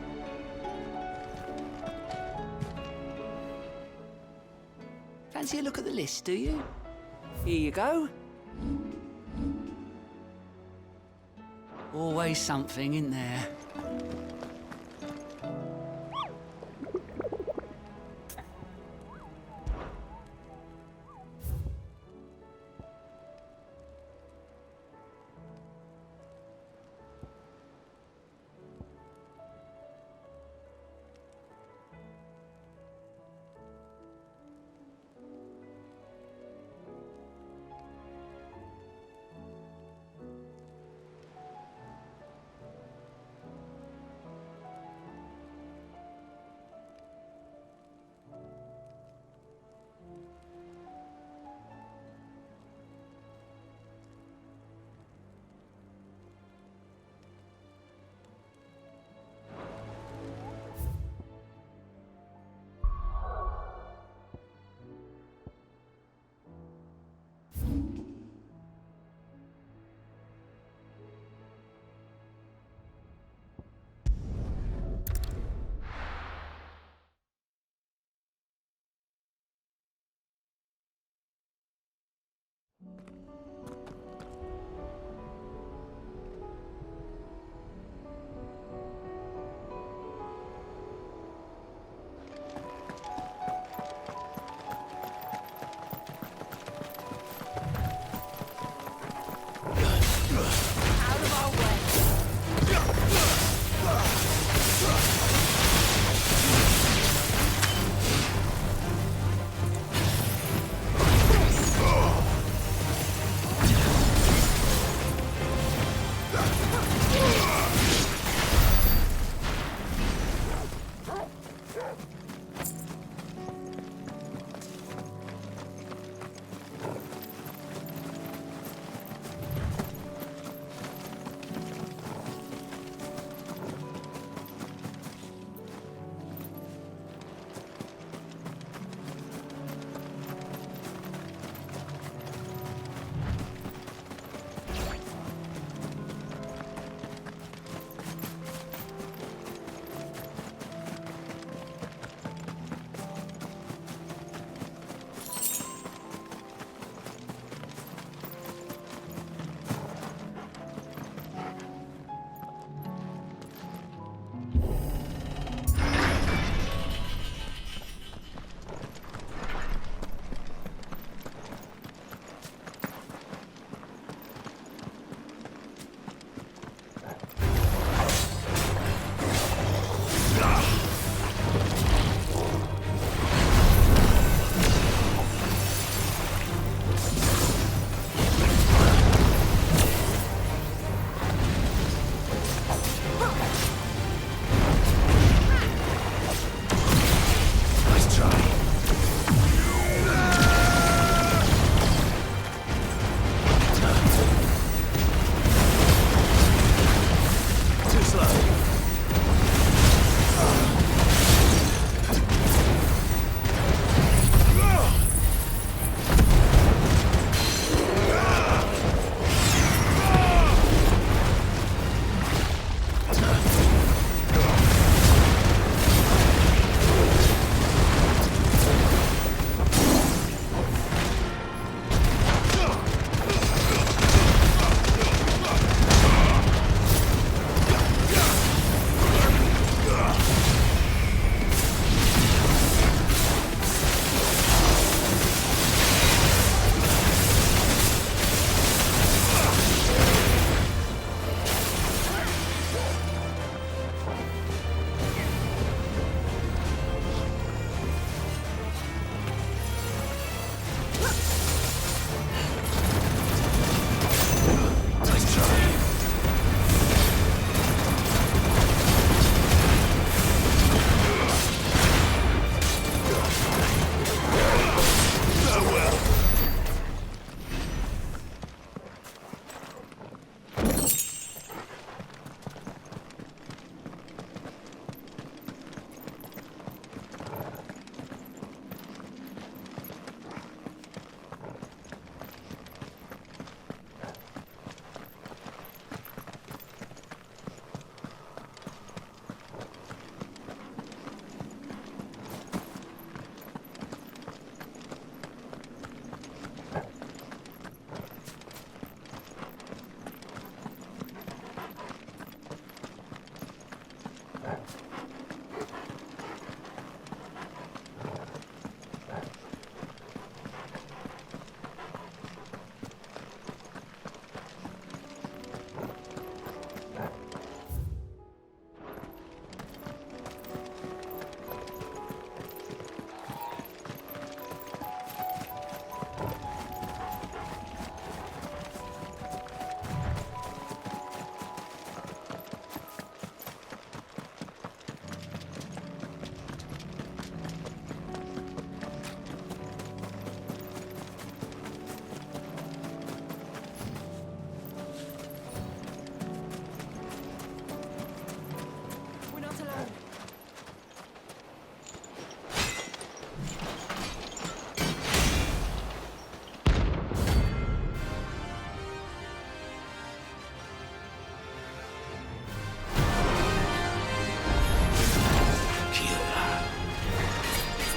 Fancy a look at the list, do you? Here you go. Always something in there.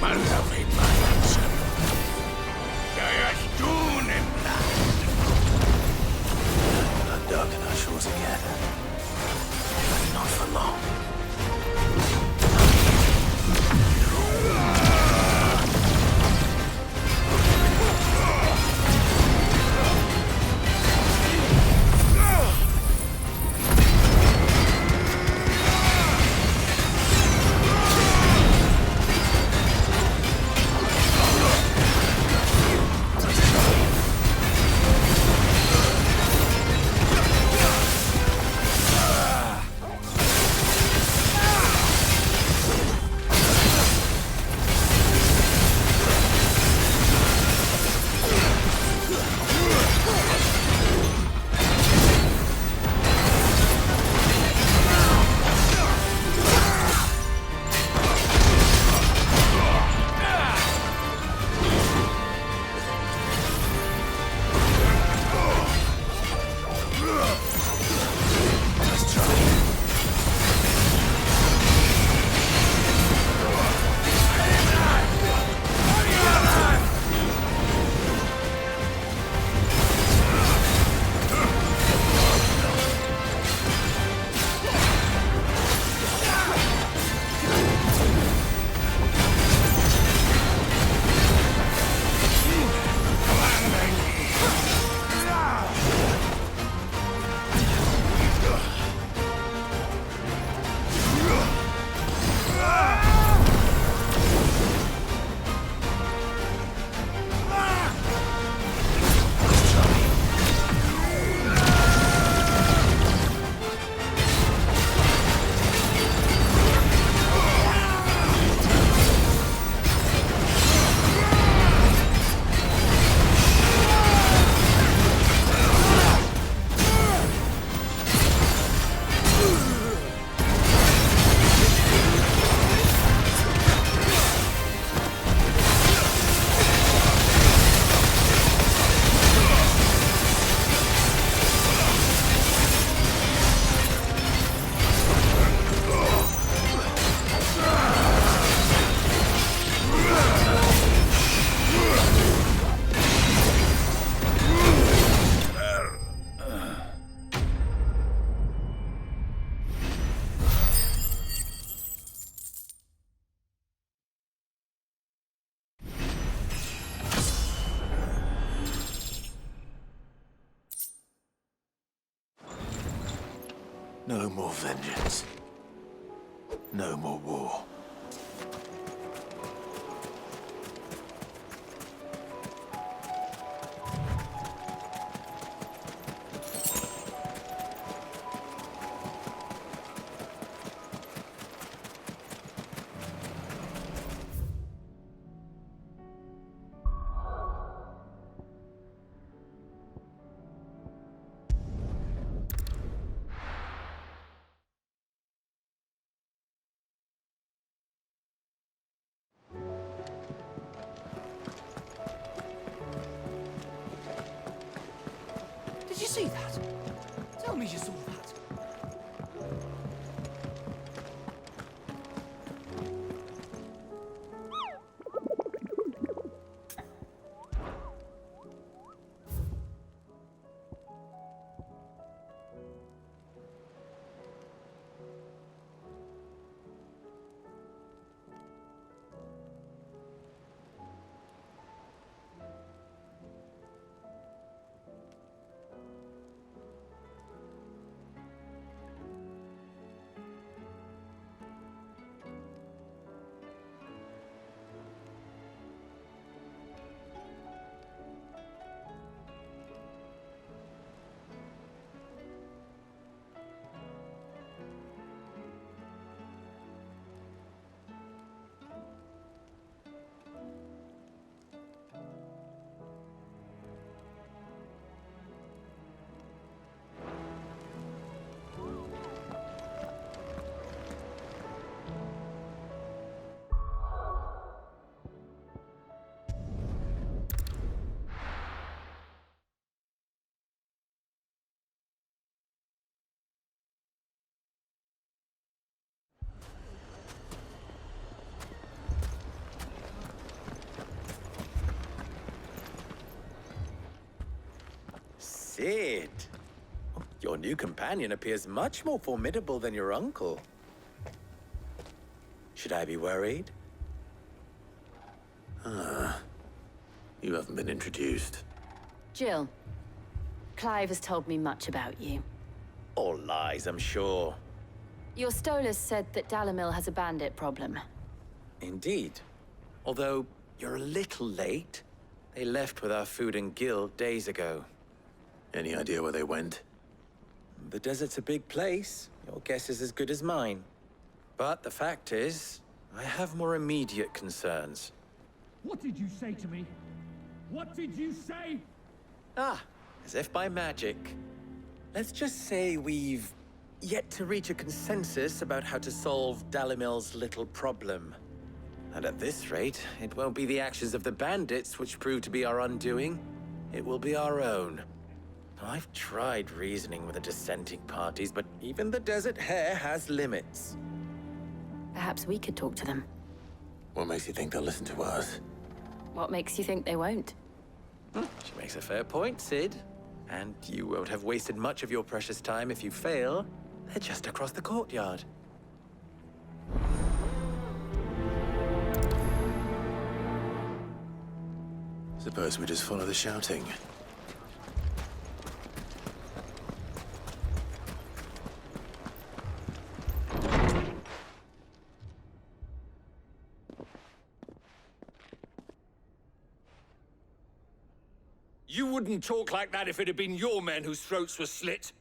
Malawin Mayansen. Gayashtun in Blood darken our shores again. But not for long. No more vengeance. No more war. Did you see that? Tell me you saw that. Sid. Your new companion appears much more formidable than your uncle. Should I be worried? You haven't been introduced. Jill, Clive has told me much about you. All lies, I'm sure. Your Stolas said that Dalamil has a bandit problem. Indeed. Although, you're a little late. They left with our food and guild days ago. Any idea where they went? The desert's a big place. Your guess is as good as mine. But the fact is, I have more immediate concerns. What did you say to me? What did you say? Ah, as if by magic. Let's just say we've yet to reach a consensus about how to solve Dalamil's little problem. And at this rate, it won't be the actions of the bandits which prove to be our undoing. It will be our own. I've tried reasoning with the dissenting parties, but even the Desert Hare has limits. Perhaps we could talk to them. What makes you think they'll listen to us? What makes you think they won't? She makes a fair point, Sid. And you won't have wasted much of your precious time if you fail. They're just across the courtyard. Suppose we just follow the shouting. You wouldn't talk like that if it had been your men whose throats were slit.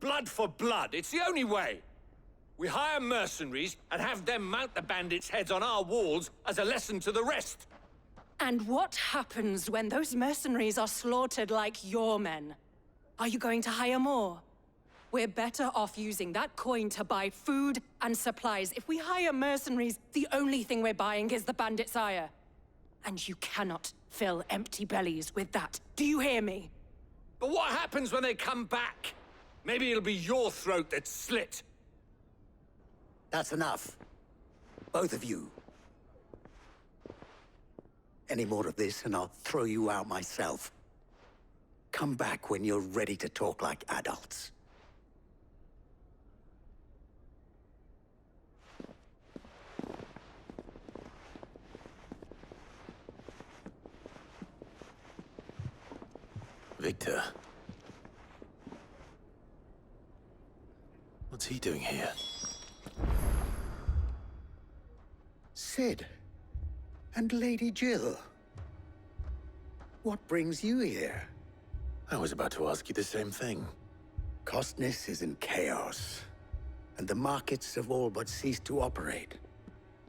Blood for blood, it's the only way. We hire mercenaries and have them mount the bandits' heads on our walls as a lesson to the rest. And what happens when those mercenaries are slaughtered like your men? Are you going to hire more? We're better off using that coin to buy food and supplies. If we hire mercenaries, the only thing we're buying is the bandits' ire. And you cannot fill empty bellies with that. Do you hear me? But what happens when they come back? Maybe it'll be your throat that's slit. That's enough. Both of you. Any more of this and I'll throw you out myself. Come back when you're ready to talk like adults. Victor. What's he doing here? Sid. And Lady Jill. What brings you here? I was about to ask you the same thing. Costness is in chaos, and the markets have all but ceased to operate.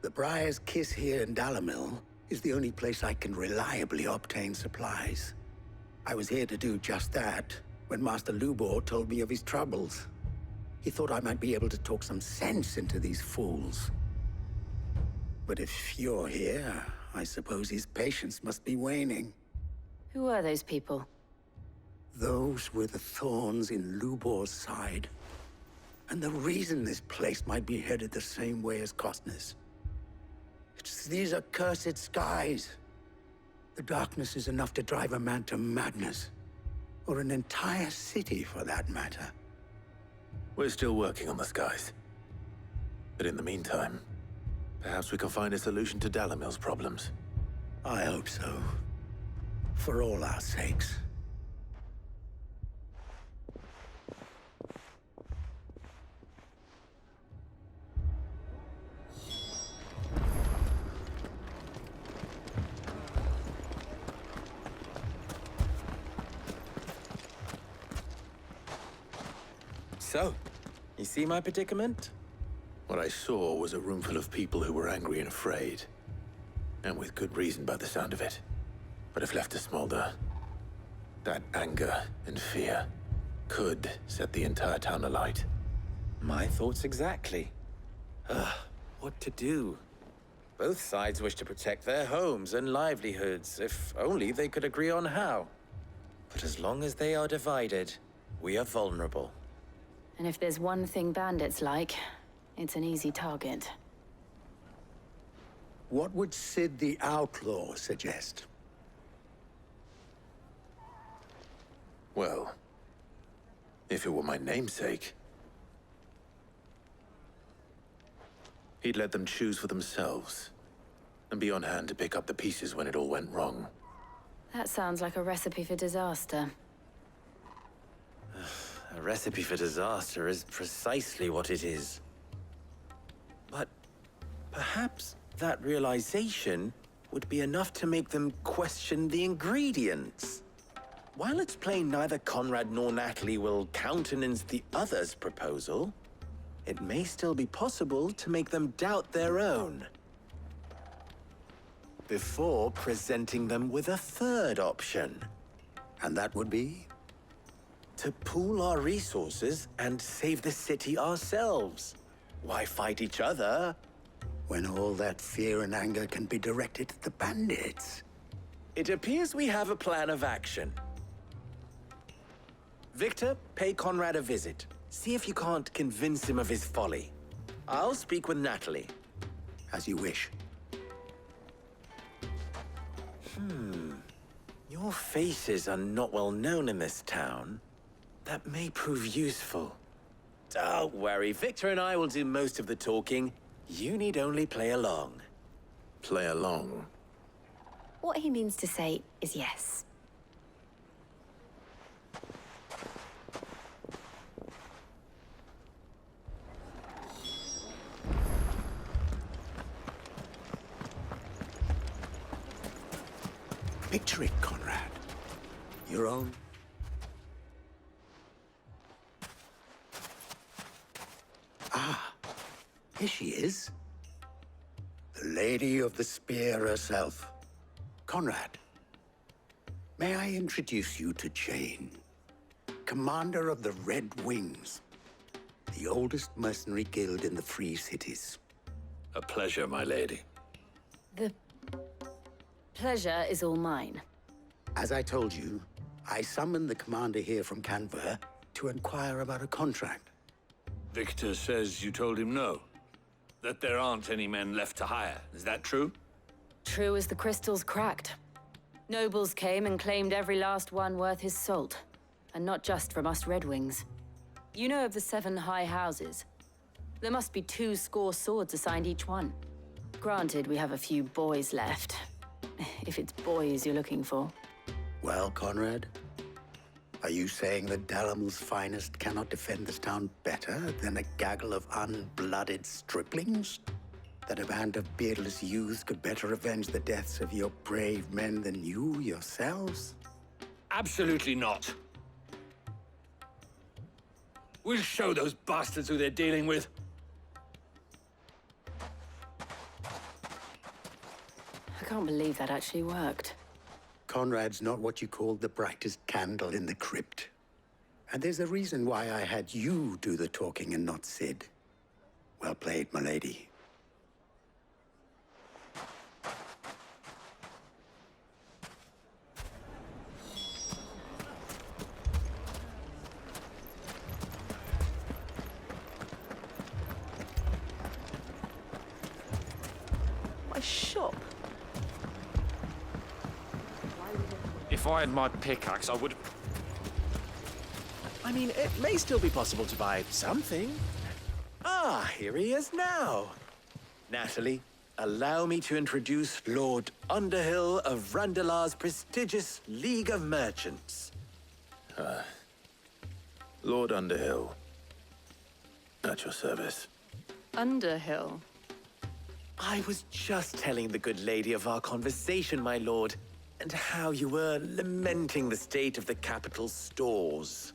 The Briar's Kiss here in Dalamil is the only place I can reliably obtain supplies. I was here to do just that when Master Lubor told me of his troubles. He thought I might be able to talk some sense into these fools. But if you're here, I suppose his patience must be waning. Who are those people? Those were the thorns in Lubor's side. And the reason this place might be headed the same way as Costness. It's these accursed skies. The darkness is enough to drive a man to madness. Or an entire city, for that matter. We're still working on the skies. But in the meantime, perhaps we can find a solution to Dalamil's problems. I hope so. For all our sakes. So, you see my predicament? What I saw was a room full of people who were angry and afraid. And with good reason by the sound of it. But if left to smolder, that anger and fear could set the entire town alight. My thoughts exactly. What to do? Both sides wish to protect their homes and livelihoods, if only they could agree on how. But as long as they are divided, we are vulnerable. And if there's one thing bandits like, it's an easy target. What would Sid the Outlaw suggest? Well, if it were my namesake. He'd let them choose for themselves, and be on hand to pick up the pieces when it all went wrong. That sounds like a recipe for disaster. A recipe for disaster is precisely what it is. But perhaps that realization would be enough to make them question the ingredients. While it's plain neither Conrad nor Natalie will countenance the other's proposal, it may still be possible to make them doubt their own before presenting them with a third option. And that would be? To pool our resources and save the city ourselves. Why fight each other? When all that fear and anger can be directed at the bandits. It appears we have a plan of action. Victor, pay Conrad a visit. See if you can't convince him of his folly. I'll speak with Natalie. As you wish. Your faces are not well known in this town. That may prove useful. Don't worry, Victor and I will do most of the talking. You need only play along. Play along? What he means to say is yes. Picture it, Conrad. Your own. Ah, here she is. The Lady of the Spear herself. Conrad, may I introduce you to Jane, commander of the Red Wings, the oldest mercenary guild in the Free Cities. A pleasure, my lady. The pleasure is all mine. As I told you, I summoned the commander here from Canver to inquire about a contract. Victor says you told him no. That there aren't any men left to hire. Is that true? True as the crystals cracked. Nobles came and claimed every last one worth his salt. And not just from us Red Wings. You know of the 7 high houses. There must be 2 swords assigned each one. Granted, we have a few boys left. If it's boys you're looking for. Well, Conrad, are you saying that Dalimil's finest cannot defend this town better than a gaggle of unblooded striplings? That a band of beardless youths could better avenge the deaths of your brave men than you yourselves? Absolutely not. We'll show those bastards who they're dealing with. I can't believe that actually worked. Conrad's not what you call the brightest candle in the crypt. And there's a reason why I had you do the talking and not Sid. Well played, my lady. My shop. If I had my pickaxe, I would... I mean, it may still be possible to buy something. Ah, here he is now. Natalie, allow me to introduce Lord Underhill of Randalar's prestigious League of Merchants. Lord Underhill. At your service. Underhill. I was just telling the good lady of our conversation, my lord, and how you were lamenting the state of the capital's stores.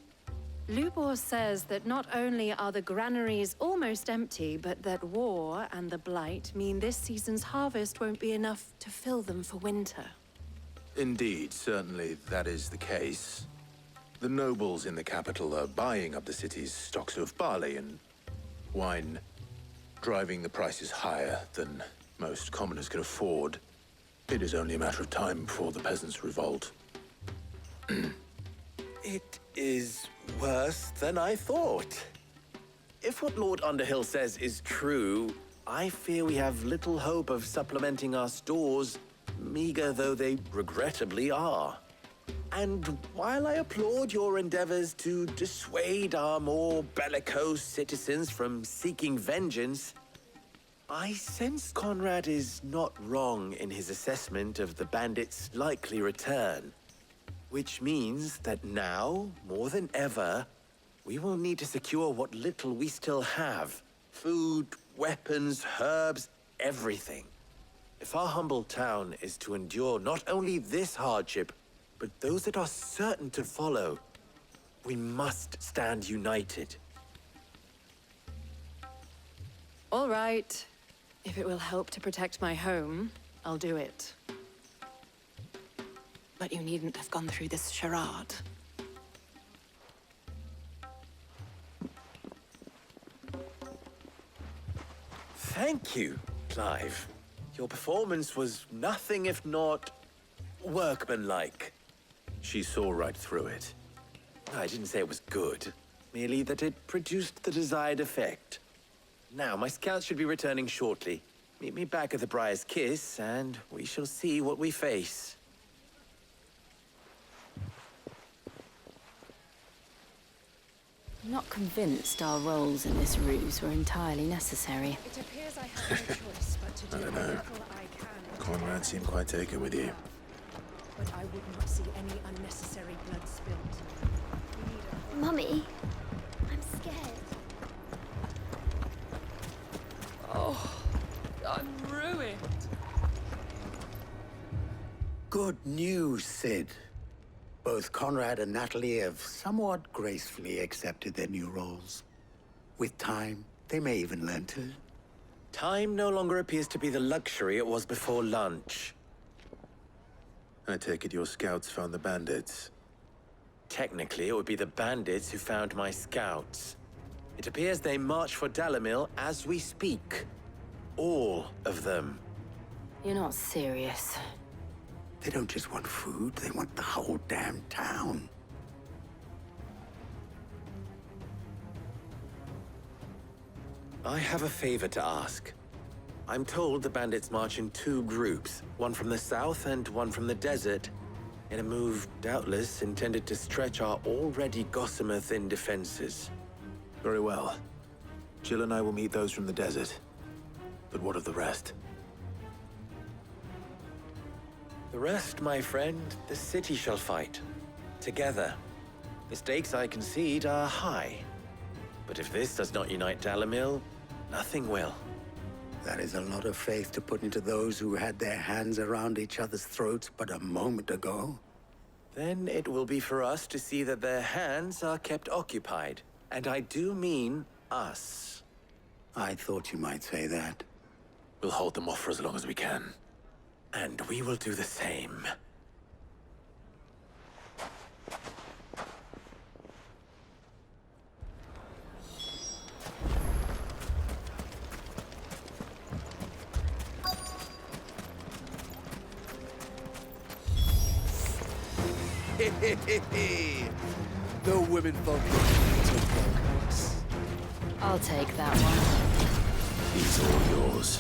Lubor says that not only are the granaries almost empty, but that war and the Blight mean this season's harvest won't be enough to fill them for winter. Indeed, certainly that is the case. The nobles in the capital are buying up the city's stocks of barley and wine, driving the prices higher than most commoners can afford. It is only a matter of time before the peasants revolt. It is worse than I thought. If what Lord Underhill says is true, I fear we have little hope of supplementing our stores, meager though they regrettably are. And while I applaud your endeavors to dissuade our more bellicose citizens from seeking vengeance, I sense Conrad is not wrong in his assessment of the bandits' likely return. Which means that now, more than ever, we will need to secure what little we still have. Food, weapons, herbs, everything. If our humble town is to endure not only this hardship, but those that are certain to follow, we must stand united. All right. If it will help to protect my home, I'll do it. But you needn't have gone through this charade. Thank you, Clive. Your performance was nothing if not workmanlike. She saw right through it. I didn't say it was good, merely that it produced the desired effect. Now, my scouts should be returning shortly. Meet me back at the Briar's Kiss, and we shall see what we face. I'm not convinced our roles in this ruse were entirely necessary. It appears I have no choice but to do I don't the know. little I can. Conrad seemed quite taken with you. But I would not see any unnecessary blood spilled. Mummy, I'm scared. Oh, I'm ruined. Good news, Sid. Both Conrad and Natalie have somewhat gracefully accepted their new roles. With time, they may even learn to. Time no longer appears to be the luxury it was before lunch. I take it your scouts found the bandits. Technically, it would be the bandits who found my scouts. It appears they march for Dalimil as we speak. All of them. You're not serious. They don't just want food, they want the whole damn town. I have a favor to ask. I'm told the bandits march in two groups, one from the south and one from the desert, in a move doubtless intended to stretch our already gossamer-thin defenses. Very well. Jill and I will meet those from the desert. But what of the rest? The rest, my friend, the city shall fight. Together. The stakes, I concede, are high. But if this does not unite Dalimil, nothing will. That is a lot of faith to put into those who had their hands around each other's throats but a moment ago. Then it will be for us to see that their hands are kept occupied. And I do mean us. I thought you might say that. We'll hold them off for as long as we can. And we will do the same. The women folk. I'll take that one. He's all yours.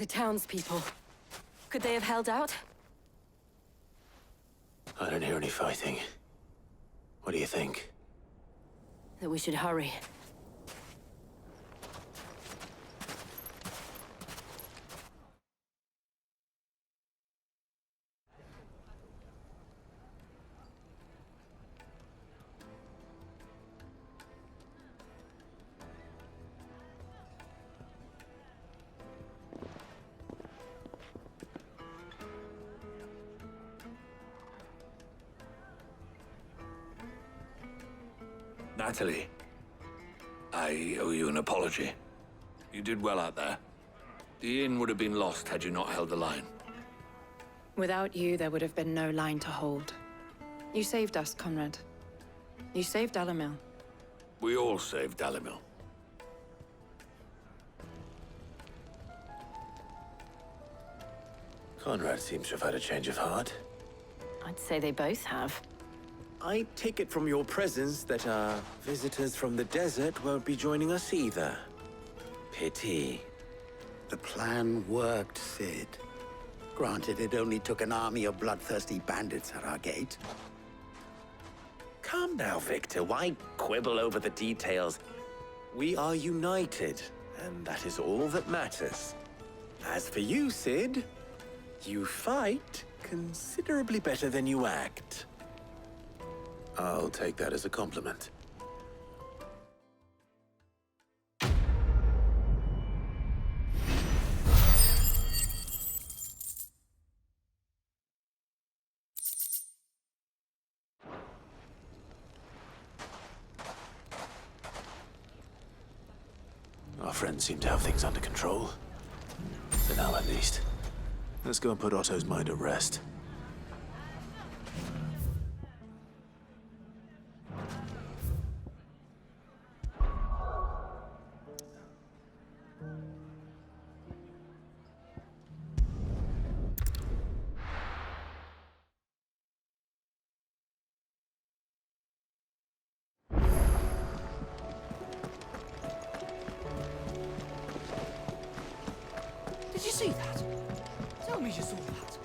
The townspeople. Could they have held out? I don't hear any fighting. What do you think? That we should hurry. Natalie, I owe you an apology. You did well out there. The inn would have been lost had you not held the line. Without you, there would have been no line to hold. You saved us, Conrad. You saved Dalimil. We all saved Dalimil. Conrad seems to have had a change of heart. I'd say they both have. I take it from your presence that our visitors from the desert won't be joining us either. Pity. The plan worked, Sid. Granted, it only took an army of bloodthirsty bandits at our gate. Calm now, Victor. Why quibble over the details? We are united, and that is all that matters. As for you, Sid, you fight considerably better than you act. I'll take that as a compliment. Our friends seem to have things under control. For now, at least. Let's go and put Otto's mind at rest. Did you see that? Tell me you saw that.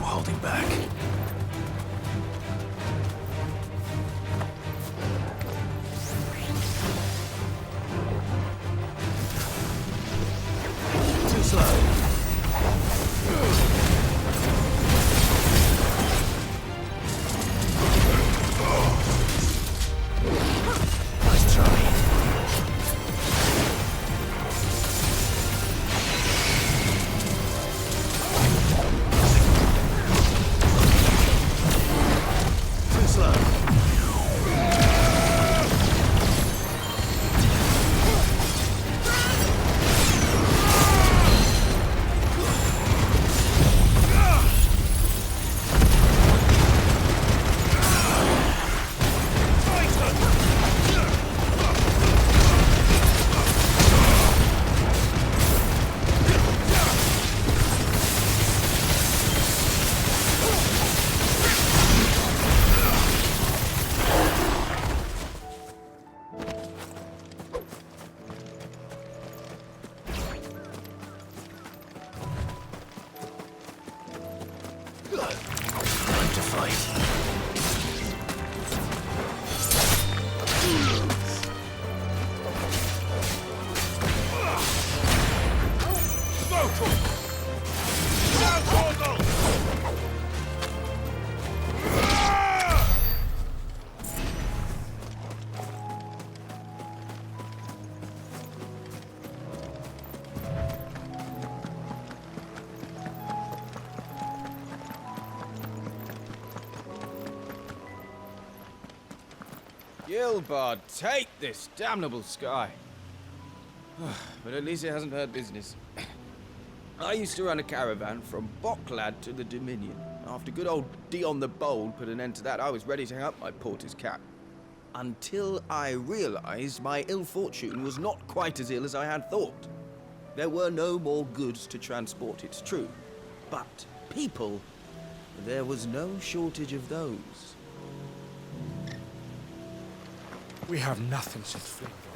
Holding back. Too slow. Gilbard, take this damnable sky. But at least it hasn't hurt business. I used to run a caravan from Bocklad to the Dominion. After good old Dion the Bold put an end to that, I was ready to hang up my porter's cap. Until I realized my ill fortune was not quite as ill as I had thought. There were no more goods to transport, it's true. But people, there was no shortage of those. We have nothing, says Flingworth.